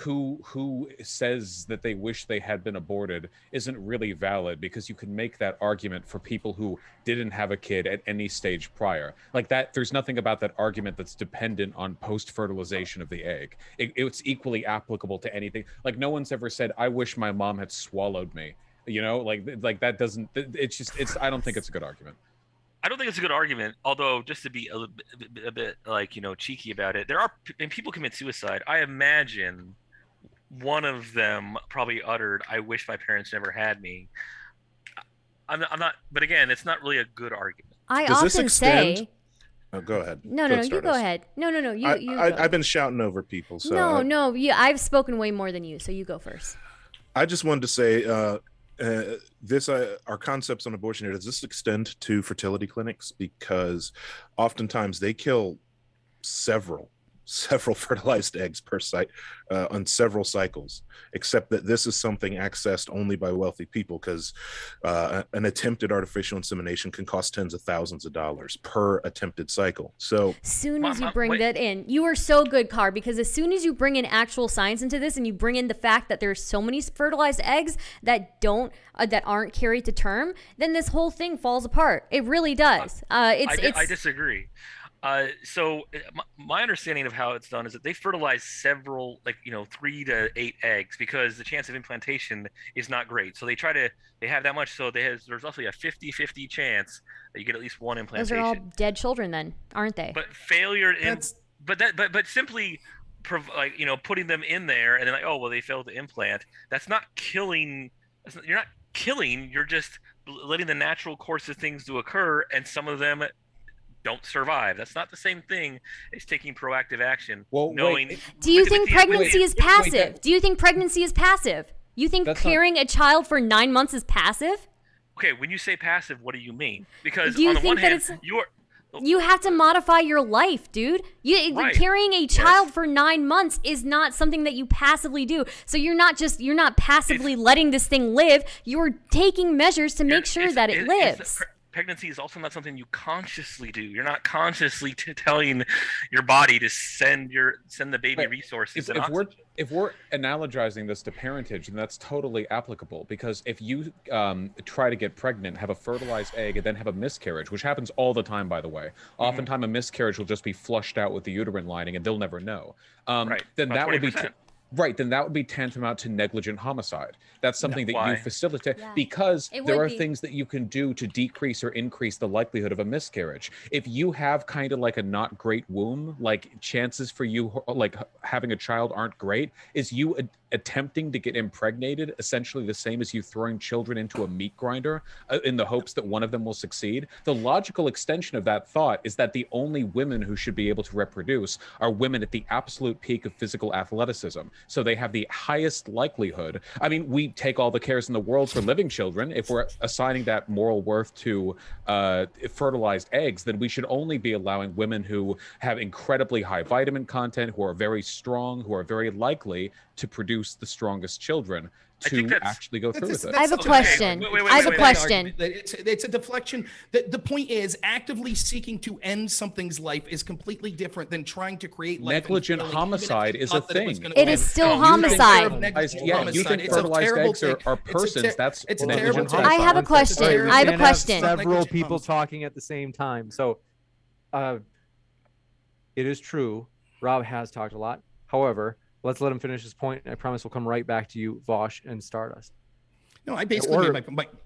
who says that they wish they had been aborted isn't really valid, because you can make that argument for people who didn't have a kid at any stage prior. Like that, there's nothing about that argument that's dependent on post-fertilization of the egg. It's equally applicable to anything. Like, no one's ever said, I wish my mom had swallowed me. You know, like that doesn't, I don't think it's a good argument. I don't think it's a good argument, although, just to be a bit like, cheeky about it, and people commit suicide. I imagine one of them probably uttered, I wish my parents never had me. I'm not, but again, it's not really a good argument. I often say... Oh, go ahead. No, you go ahead. No, you I've been shouting over people. So I've spoken way more than you, so you go first. I just wanted to say, our concepts on abortion here, does this extend to fertility clinics? Because oftentimes they kill several fertilized eggs per site on several cycles, except that this is something accessed only by wealthy people, because an attempted artificial insemination can cost tens of thousands of dollars per attempted cycle. So soon as you bring that in, you are so good, Carr, because as soon as you bring in actual science into this and you bring in the fact that there's so many fertilized eggs that aren't carried to term, then this whole thing falls apart. It really does. I disagree. So my understanding of how it's done is that they fertilize several, 3 to 8 eggs, because the chance of implantation is not great. So they have that much. So there's roughly a 50-50 chance that you get at least one implantation. Those are all dead children then, aren't they? But failure but simply putting them in there and then they failed to implant. That's not killing. You're not killing. You're just letting the natural course of things to occur, and some of them don't survive. That's not the same thing as taking proactive action. Well, knowing. Do you think pregnancy is passive? Do you think pregnancy is passive? You think carrying a child for 9 months is passive? Okay, when you say passive, what do you mean? Because do you on the think one that hand, you have to modify your life, dude. Right. Carrying a child for 9 months is not something that you passively do. So you're not passively letting this thing live. You're taking measures to make sure that it lives. Pregnancy is also not something you consciously do. You're not consciously telling your body to send the baby resources. If we're analogizing this to parentage, then that's totally applicable, because if you try to get pregnant, have a fertilized egg, and then have a miscarriage, which happens all the time, by the way. Oftentimes a miscarriage will just be flushed out with the uterine lining, and they'll never know. Then that would be then that would be tantamount to negligent homicide. That's something that you facilitate because there are things that you can do to decrease or increase the likelihood of a miscarriage. If you have kind of like a not great womb, like chances for you like having a child aren't great. Is you attempting to get impregnated essentially the same as you throwing children into a meat grinder in the hopes that one of them will succeed? The logical extension of that thought is that the only women who should be able to reproduce are women at the absolute peak of physical athleticism. So they have the highest likelihood. I mean, we take all the cares in the world for living children. If we're assigning that moral worth to fertilized eggs, then we should only be allowing women who have incredibly high vitamin content, who are very strong, who are very likely to produce the strongest children to actually go through with it. I have a question. I have a question. It's a deflection. The point is, actively seeking to end something's life is completely different than trying to create life. Negligent homicide is a thing. It is still homicide. You think fertilized eggs are persons? That's negligent homicide. I have a question. I have a question. Several people talking at the same time. So, it is true. Rob has talked a lot. However, let's let him finish his point. I promise we'll come right back to you, Vaush and Stardust. No, I basically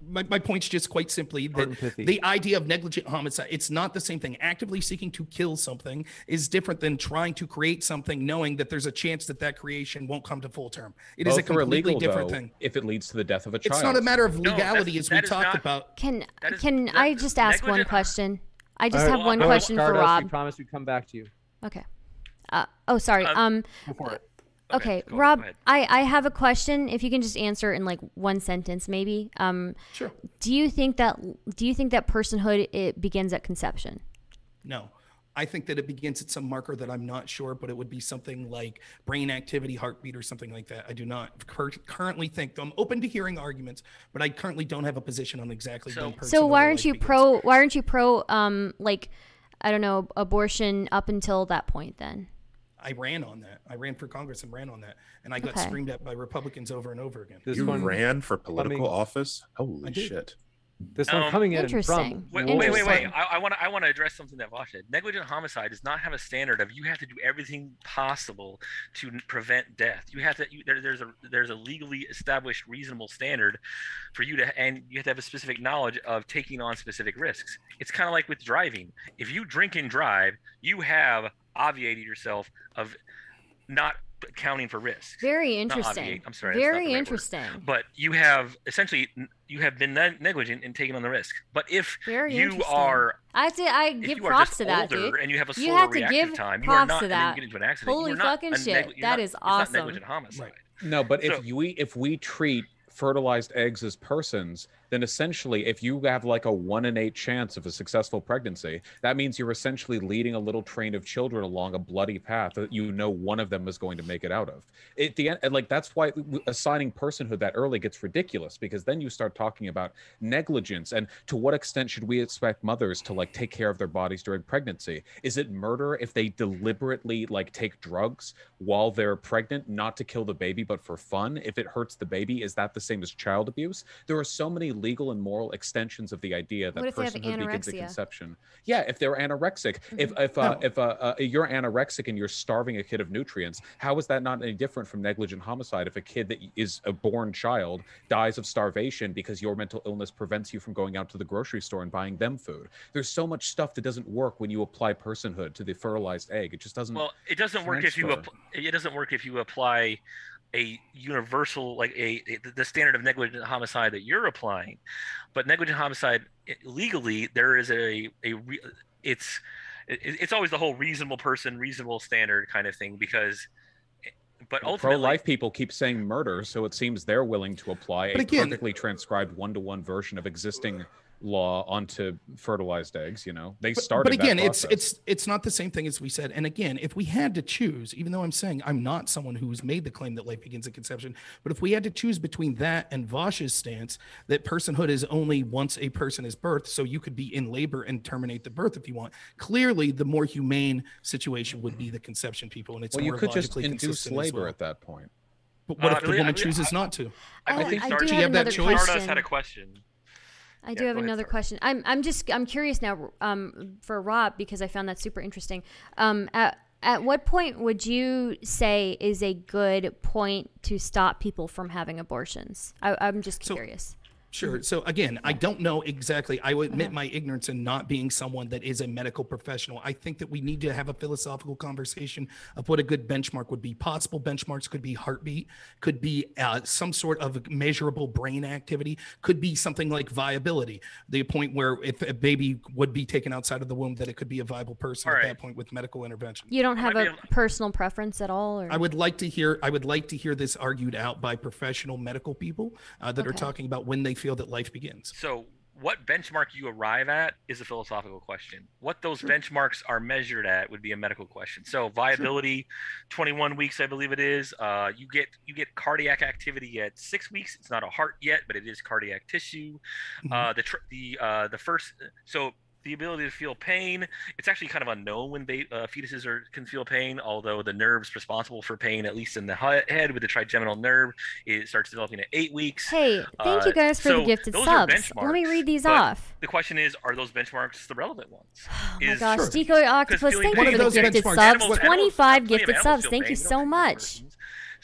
made my point's just quite simply that the idea of negligent homicide, it's not the same thing. Actively seeking to kill something is different than trying to create something knowing that there's a chance that creation won't come to full term. It is a completely different thing. If it leads to the death of a child. It's not a matter of legality as we talked about. Can I just ask one question? I just have one question for Rob. We promised we'd come back to you. Okay. Sorry. Go for it. Okay, Rob, I have a question. If you can just answer in like one sentence, maybe. Sure. Do you think that personhood it begins at conception? No, I think that it begins at some marker that I'm not sure, but it would be something like brain activity, heartbeat, or something like that. I do not currently think. I'm open to hearing arguments, but I currently don't have a position on exactly when person. So why aren't you pro? Why aren't you pro? Like, I don't know, abortion up until that point then? I ran on that. I ran for Congress and ran on that. And I got screamed at by Republicans over and over again. You ran for political office? Holy shit. This one coming in from... Wait. I want to address something that Vaush said. Negligent homicide does not have a standard of you have to do everything possible to prevent death. You have to. There's a legally established reasonable standard for you to, and you have to have a specific knowledge of taking on specific risks. It's kind of like with driving. If you drink and drive, you have obviated yourself of not accounting for risks. Very interesting. I'm sorry. Very interesting. But you have been negligent in taking on the risk. But if you are, I give props to that, dude. And you have a slower reactive time, you are not going to get into an accident. Holy fucking shit! That is awesome. It's not negligent homicide. Right. No, but if we treat fertilized eggs as persons, then essentially if you have like a 1 in 8 chance of a successful pregnancy, that means you're essentially leading a little train of children along a bloody path that you know one of them is going to make it out of. At the end, like that's why assigning personhood that early gets ridiculous, because then you start talking about negligence and to what extent should we expect mothers to like take care of their bodies during pregnancy? Is it murder if they deliberately like take drugs while they're pregnant, not to kill the baby but for fun? If it hurts the baby, is that the same as child abuse? There are so many legal and moral extensions of the idea that personhood begins at conception. Yeah, if they're anorexic, if you're anorexic and you're starving a kid of nutrients, how is that not any different from negligent homicide if a kid that is a born child dies of starvation because your mental illness prevents you from going out to the grocery store and buying them food? There's so much stuff that doesn't work when you apply personhood to the fertilized egg. It just doesn't. Well, it doesn't work if you apply a universal, like the standard of negligent homicide that you're applying. But negligent homicide legally, there is it's always the whole reasonable person, reasonable standard kind of thing, because but ultimately pro-life people keep saying murder, so it seems they're willing to apply a perfectly transcribed one-to-one version of existing law onto fertilized eggs. They started. But again, that it's not the same thing as we said. And again, if we had to choose, even though I'm saying I'm not someone who's made the claim that life begins at conception, but if we had to choose between that and Vaush's stance that personhood is only once a person is birthed, so you could be in labor and terminate the birth if you want. Clearly, the more humane situation would be the conception people, and it's well, more you could just logically induce labor well. at that point. But what if the woman chooses not to? I think do have that choice. Stardust had a question. I do have another question. I'm curious now for Rob, because I found that super interesting. At what point would you say is a good point to stop people from having abortions? I'm just curious. Sure. So again, I don't know exactly. I will admit my ignorance in not being someone that is a medical professional. I think that we need to have a philosophical conversation of what a good benchmark would be. Possible benchmarks could be heartbeat, could be some sort of measurable brain activity, could be something like viability, the point where if a baby would be taken outside of the womb, that it could be a viable person at that point with medical intervention. You don't have a personal preference at all? Or? I would like to hear this argued out by professional medical people that are talking about when they feel that life begins. So what benchmark you arrive at is a philosophical question. What those benchmarks are measured at would be a medical question. So viability, 21 weeks, I believe it is. You get cardiac activity at 6 weeks. It's not a heart yet, but it is cardiac tissue. The first, so the ability to feel pain, it's actually kind of unknown when fetuses can feel pain, although the nerves responsible for pain, at least in the head with the trigeminal nerve, it starts developing at 8 weeks. Hey, thank you guys for the gifted subs. Let me read these off. The question is, are those benchmarks the relevant ones? Oh my gosh, Decoy Octopus, thank you for the gifted subs. 25 gifted subs. Thank you so much.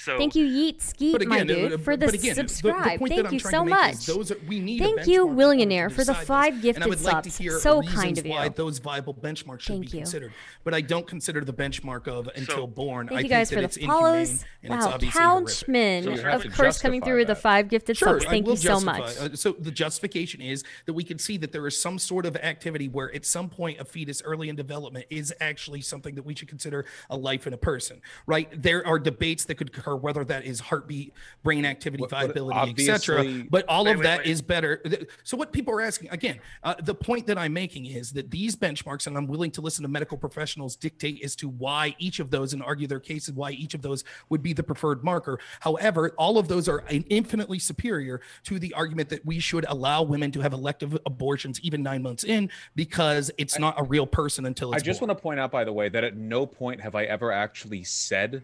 So, thank you, Yeet Skeet, my dude, for the subscribe. Thank you so much. Thank you, Willionaire, for the 5 gifted subs. So kind of you. Why those viable benchmarks should be considered. But I don't consider the benchmark of until born. Thank you guys for the follows. Wow, Couchman, of course, coming through with the 5 gifted subs. Thank you so much. So the justification is that we can see that there is some sort of activity where at some point a fetus early in development is actually something that we should consider a life in a person, right? There are debates that could occur whether that is heartbeat, brain activity, viability, etc. But all of that is better. So what people are asking, again, the point that I'm making is that these benchmarks, and I'm willing to listen to medical professionals dictate as to why each of those and argue their cases, why each of those would be the preferred marker. However, all of those are infinitely superior to the argument that we should allow women to have elective abortions even 9 months in, because it's not a real person until it's I just born. Want to point out, by the way, that at no point have I ever actually said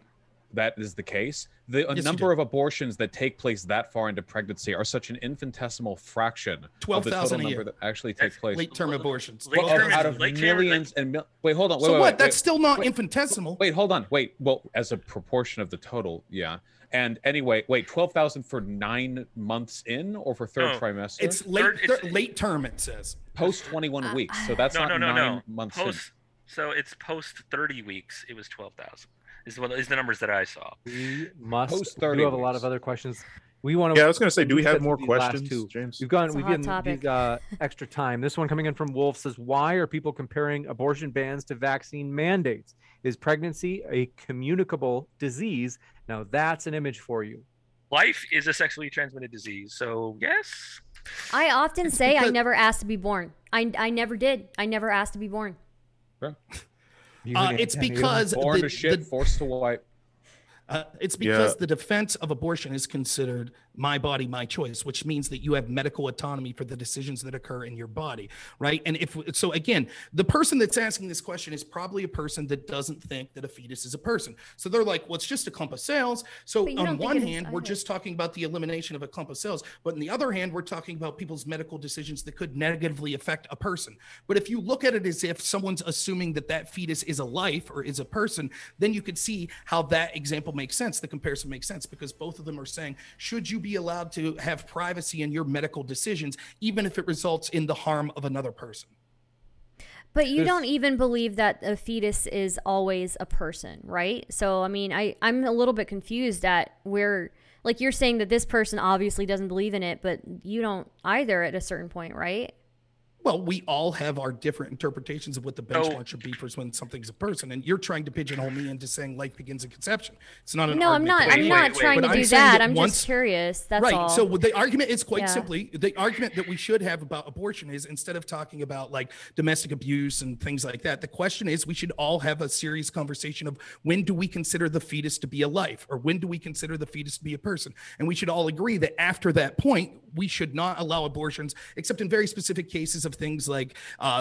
that is the case. The number of abortions that take place that far into pregnancy are such an infinitesimal fraction 12,000 of the total number that actually take place. Late-term abortions. Out of millions and wait, hold on. So what? That's still not infinitesimal. Wait, hold on. Wait. Well, as a proportion of the total, yeah. And anyway, wait, 12,000 for 9 months in, or for third trimester? It's late term. It says post 21 weeks. So that's not 9 months in. So it's post 30 weeks. It was 12,000. Is the numbers that I saw. We must. We have a lot of other questions. We want to. Yeah, I was going to say, do we have more questions, James? We've given these extra time. This one coming in from Wolf says, "Why are people comparing abortion bans to vaccine mandates? Is pregnancy a communicable disease?" Now that's an image for you. Life is a sexually transmitted disease, so yes. I often say I never asked to be born. I never did. I never asked to be born. Sure. It's because born to shit, forced to wipe. It's because the defense of abortion is considered my body, my choice, which means that you have medical autonomy for the decisions that occur in your body, right? And so again, the person that's asking this question is probably a person that doesn't think that a fetus is a person. So they're like, well, it's just a clump of cells. So on one hand, we're just talking about the elimination of a clump of cells, but on the other hand, we're talking about people's medical decisions that could negatively affect a person. But if you look at it as if someone's assuming that that fetus is a life or is a person, then you could see how that example makes sense. The comparison makes sense, because both of them are saying, should you be allowed to have privacy in your medical decisions, even if it results in the harm of another person? But you don't even believe that a fetus is always a person, right? So, I mean, I'm a little bit confused at where, like, you're saying that this person obviously doesn't believe in it, but you don't either at a certain point, right? Well, we all have our different interpretations of what the benchmark should be for when something's a person, and you're trying to pigeonhole me into saying life begins at conception. It's not an argument. I'm not trying to do that. I'm just curious. That's all. Right. So the argument is quite simply, the argument that we should have about abortion is, instead of talking about like domestic abuse and things like that, the question is, we should all have a serious conversation of, when do we consider the fetus to be a life, or when do we consider the fetus to be a person? And we should all agree that after that point, we should not allow abortions, except in very specific cases of things like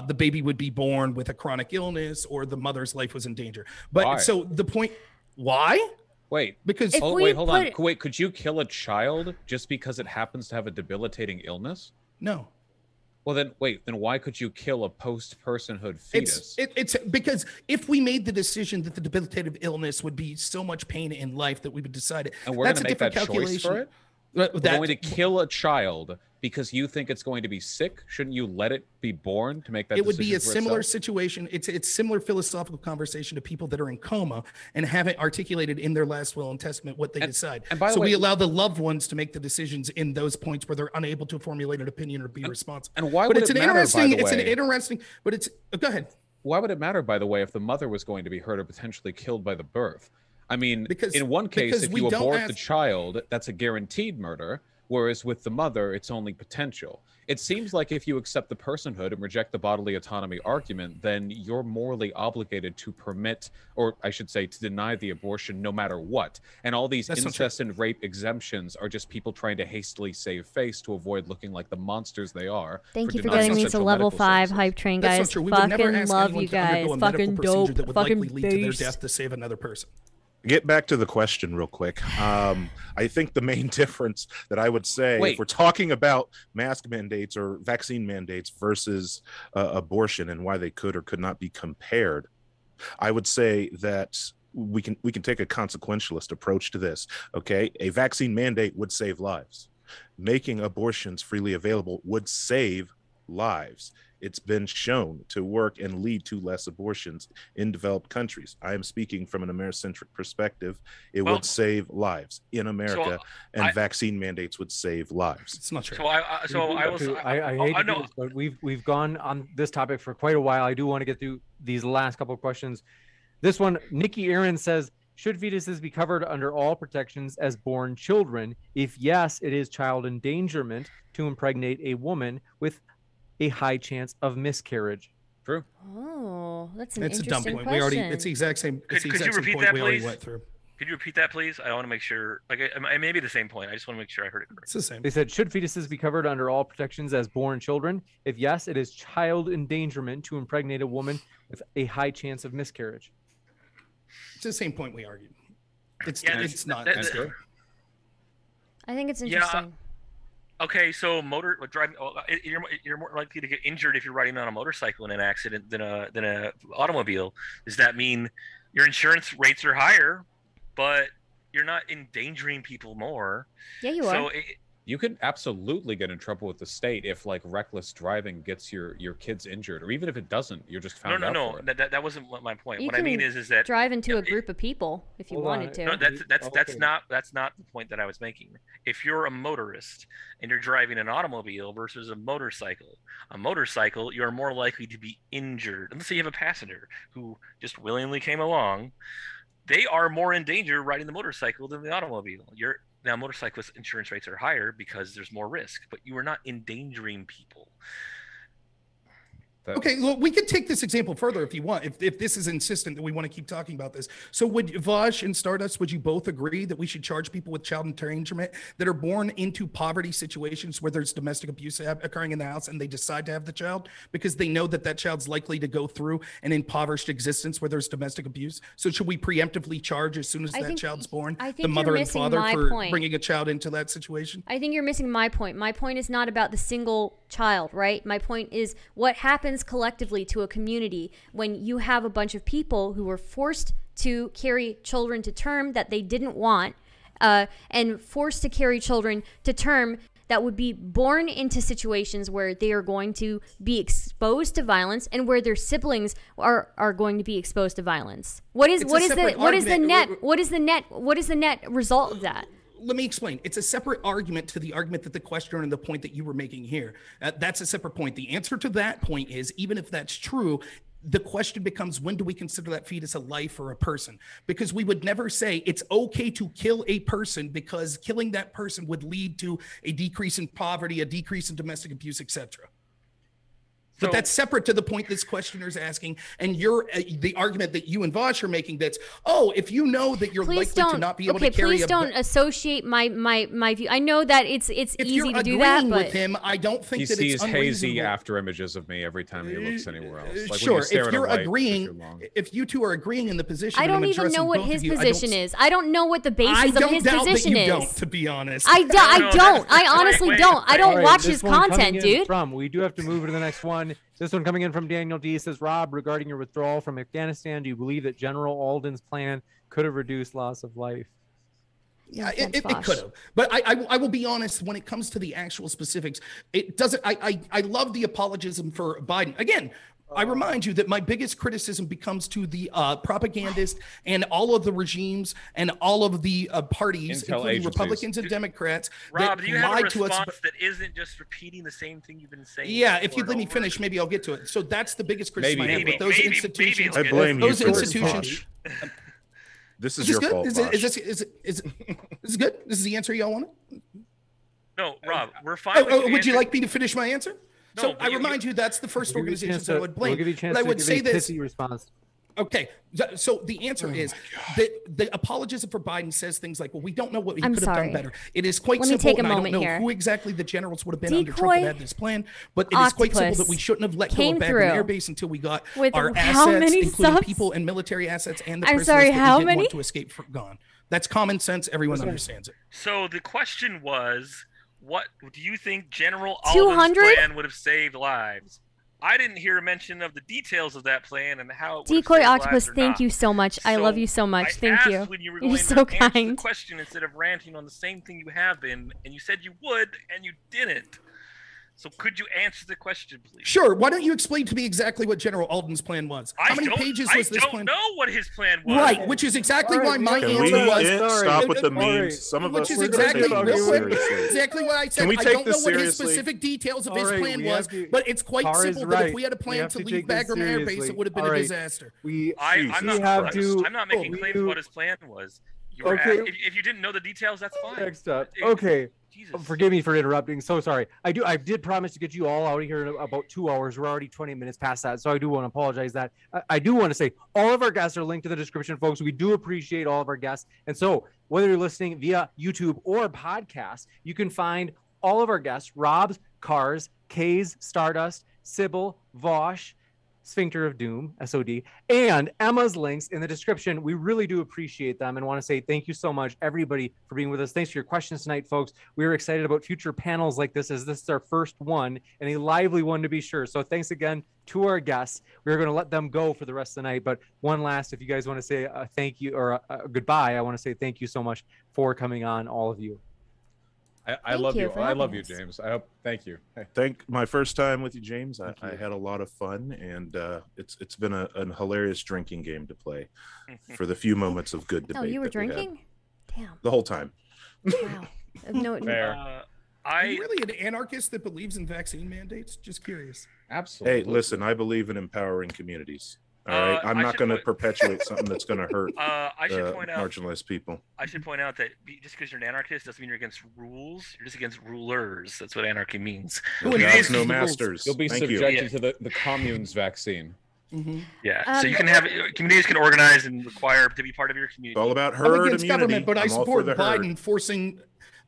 the baby would be born with a chronic illness, or the mother's life was in danger. But so the point, why? Wait, because hold on. Wait, could you kill a child just because it happens to have a debilitating illness? No. Well, then why could you kill a post-personhood fetus? It's because if we made the decision that the debilitative illness would be so much pain in life that we would decide it, and we're going to make that choice for it? We're going to kill a child because you think it's going to be sick? Shouldn't you let it be born to make that decision? It would be a similar situation. It's similar philosophical conversation to people that are in coma and haven't articulated in their last will and testament what they decide. And by the way, we allow the loved ones to make the decisions in those points where they're unable to formulate an opinion or be responsible. And why would it matter, by the way? It's an interesting, but it's, go ahead. Why would it matter, by the way, if the mother was going to be hurt or potentially killed by the birth? I mean, in one case, if you abort the child, that's a guaranteed murder. Whereas with the mother, it's only potential. It seems like if you accept the personhood and reject the bodily autonomy argument, then you're morally obligated to permit, or I should say, to deny the abortion no matter what. And all these incest and rape exemptions are just people trying to hastily save face to avoid looking like the monsters they are. Thank you for getting me to level 5 hype train, guys. That's not true. We would never ask love anyone you to guys. undergo a Fucking medical procedure dope. that would Fucking likely lead to their death to save another person. Get back to the question real quick. I think the main difference that I would say, if we're talking about mask mandates or vaccine mandates versus abortion and why they could or could not be compared, I would say that we can take a consequentialist approach to this. Okay, a vaccine mandate would save lives. Making abortions freely available would save lives. It's been shown to work and lead to less abortions in developed countries. I am speaking from an Americentric perspective. It would save lives in America, and vaccine mandates would save lives. It's not true. I hate to do this, but we've gone on this topic for quite a while. I do want to get through these last couple of questions. This one, Nikki Aaron says, should fetuses be covered under all protections as born children? If yes, it is child endangerment to impregnate a woman with a high chance of miscarriage. True. Oh, that's an it's interesting a dumb point. question. It's the exact same. Could you repeat that, please? Could you repeat that, please? I want to make sure. Like, it may be the same point. I just want to make sure I heard it correctly. It's the same. They said, should fetuses be covered under all protections as born children? If yes, it is child endangerment to impregnate a woman with a high chance of miscarriage. It's the same point we argued. It's not. I think it's interesting. Okay, so driving, you're more likely to get injured if you're riding on a motorcycle in an accident than a automobile. Does that mean your insurance rates are higher, but you're not endangering people more? Yeah, you are. You could absolutely get in trouble with the state if, like, reckless driving gets your kids injured, or even if it doesn't, you're just found out. No. That wasn't my point. What I mean is that drive into a group of people if you wanted to. No, that's not the point that I was making. If you're a motorist and you're driving an automobile versus a motorcycle, you're more likely to be injured. Let's say you have a passenger who just willingly came along. They are more in danger riding the motorcycle than the automobile. Now, motorcyclist insurance rates are higher because there's more risk, but you are not endangering people. Okay, well, we could take this example further if you want, if this is insistent that we want to keep talking about this. So would Vaush and STRDST, would you both agree that we should charge people with child endangerment that are born into poverty situations where there's domestic abuse occurring in the house and they decide to have the child because they know that child's likely to go through an impoverished existence where there's domestic abuse? So should we preemptively charge as soon as that child's born the mother and father for bringing a child into that situation? I think you're missing my point. My point is not about the single child, right? My point is what happens collectively to a community when you have a bunch of people who were forced to carry children to term that they didn't want, and forced to carry children to term that would be born into situations where they are going to be exposed to violence and where their siblings are going to be exposed to violence. What is the net result of that? let me explain. It's a separate argument to the argument that the questioner and the point that you were making here. That's a separate point. The answer to that point is, even if that's true, the question becomes, when do we consider that fetus a life or a person? Because we would never say it's okay to kill a person because killing that person would lead to a decrease in poverty, a decrease in domestic abuse, etc. But that's separate to the point this questioner is asking, and the argument that you and Vaush are making, that's, if you know that you're likely to not be able to carry please don't associate my view. I know that it's easy to do that, but with him, I don't think that it's unreasonable. He sees hazy after images of me every time he looks anywhere else. Like sure, if you're agreeing, if you two are agreeing in the position, I don't even know what his position is. I don't know what the basis of his position is. Don't, to be honest. I don't. I honestly don't. I don't watch his content, dude. We do have to move to the next one. This one coming in from Daniel D says, Rob, regarding your withdrawal from Afghanistan, do you believe that General Alden's plan could have reduced loss of life? Yeah, it could have. But I will be honest, when it comes to the actual specifics, it doesn't. I love the apologism for Biden. Again, I remind you that my biggest criticism becomes to the propagandists and all of the regimes and all of the parties, including Republicans and Democrats. Rob, do you have a response that isn't just repeating the same thing you've been saying? Yeah, if you let me finish, maybe I'll get to it. So that's the biggest criticism I have with those institutions. I blame you. Those institutions. This is your fault. Is this good? This is the answer y'all wanted? No, Rob, we're fine. Would you like me to finish my answer? So I remind you, that's the first organization that I would blame. But I would say this. Response. Okay, so the answer is that the apologism for Biden says things like, well, we don't know what he could have done better. It is quite simple, and I don't know who exactly the generals would have been under Trump that had this plan, but it is quite simple that we shouldn't have let go of Bagram Air Base until we got our assets, including people and military assets, and the prisoners that we didn't want to escape gone. That's common sense. Everyone understands it. So the question was, what do you think General Alden's plan would have saved lives? I didn't hear a mention of the details of that plan and how it would Decoy have saved Octopus, lives thank you so much. I love you so much. Thank you. When you were You're going so to answer kind. the question instead of ranting on the same thing you have been, and you said you would, and you didn't. So could you answer the question, please? Sure. Why don't you explain to me exactly what General Alden's plan was? How many pages was this plan? I don't know what his plan was. Right, which is exactly why my answer was. Stop with the memes. Some of us are exactly real quick. Exactly what I said. Can we I take don't know this what his seriously? specific details of his plan was, but it's quite simple that if we had a plan to leave Bagram Air Base, it would have been a disaster. I'm not making claims what his plan was. If you didn't know the details, that's fine. Next up. Okay. Jesus. Forgive me for interrupting. So sorry. I did promise to get you all out of here in about 2 hours. We're already 20 minutes past that. So I do want to apologize that. I do want to say all of our guests are linked to the description, folks. We do appreciate all of our guests. And so whether you're listening via YouTube or podcast, you can find all of our guests, Rob's, Cars, K's, Stardust, Sybil, Vaush, Sphincter of Doom, SOD, and Emma's links in the description. We really do appreciate them and want to say thank you so much, everybody, for being with us. Thanks for your questions tonight, folks. We're excited about future panels like this, as this is our first one and a lively one to be sure. So thanks again to our guests. We're going to let them go for the rest of the night. But one last, if you guys want to say a thank you or a goodbye, I want to say thank you so much for coming on, all of you. I love you. I love you, James. Thank you. My first time with you, James. I had a lot of fun, and it's been a hilarious drinking game to play for the few moments of good debate. Oh, you were drinking? Damn. The whole time. Wow. No. Are you really an anarchist that believes in vaccine mandates? Just curious. Absolutely. Hey, listen, I believe in empowering communities. All right, I'm not going to perpetuate something that's going to hurt marginalized people. I should point out that just because you're an anarchist doesn't mean you're against rules. You're just against rulers. That's what anarchy means. No masters. You'll be subjected to the commune's vaccine. Mm-hmm. Yeah, so you can have communities can organize and require to be part of your community. It's all about herd immunity. Government, but I support Biden forcing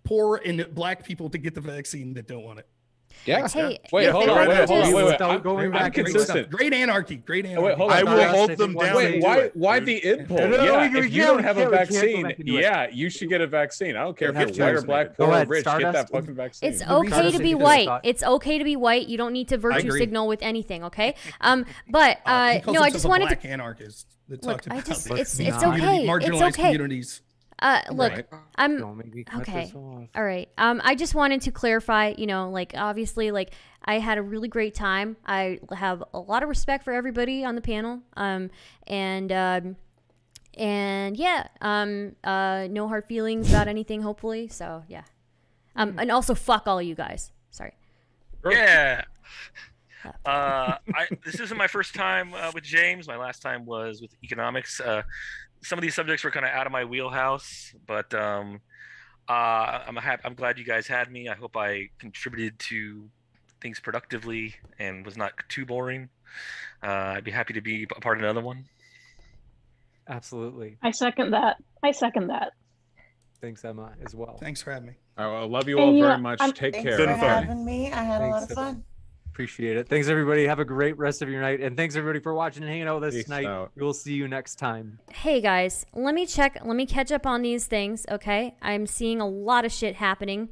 poor and black people to get the vaccine that don't want it. Yeah. Hey, wait, hold on. Wait. I'm consistent. Great anarchy. Great anarchy. Wait, hold on. I will hold them down. Wait, why the impulse? If you don't have a vaccine, you should get a vaccine. I don't care if you're white or black, poor or rich. Get that fucking vaccine. It's okay to be white. It's okay to be white. You don't need to virtue signal with anything. Okay. But no, I just wanted to. Anarchist. Look, it's okay. It's okay. Communities. Look, I'm okay. All right. I just wanted to clarify, obviously, I had a really great time. I have a lot of respect for everybody on the panel. And And yeah, no hard feelings about anything, hopefully. So yeah. And also fuck all you guys. Sorry. Yeah. This isn't my first time with James. My last time was with economics. Some of these subjects were kind of out of my wheelhouse, but I'm glad you guys had me. I hope I contributed to things productively and was not too boring. I'd be happy to be a part of another one. Absolutely. I second that. Thanks, Emma, as well. Thanks for having me. I love you all very much. Take care. Thanks for having me. I had a lot of fun. Appreciate it. Thanks, everybody. Have a great rest of your night. And thanks, everybody, for watching and hanging out with us tonight. We will see you next time. Hey, guys. Let me catch up on these things, okay? I'm seeing a lot of shit happening.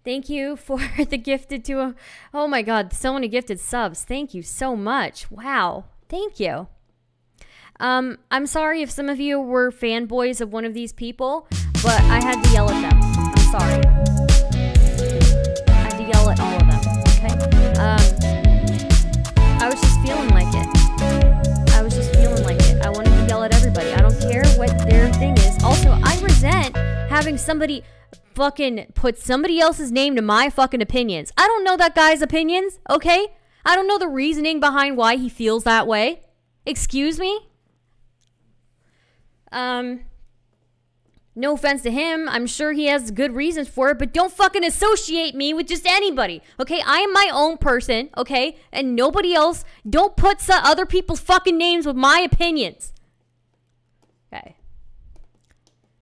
Thank you for the gifted to... Oh, my God. So many gifted subs. Thank you so much. Wow. Thank you. I'm sorry if some of you were fanboys of one of these people, but I had to yell at them. I'm sorry. I had to yell at all of them, okay? I was just feeling like it. I wanted to yell at everybody. I don't care what their thing is. Also, I resent having somebody fucking put somebody else's name to my fucking opinions. I don't know that guy's opinions, okay? I don't know the reasoning behind why he feels that way. Excuse me? No offense to him. I'm sure he has good reasons for it, but don't fucking associate me with just anybody, okay? I am my own person, okay? And nobody else. Don't put other people's fucking names with my opinions.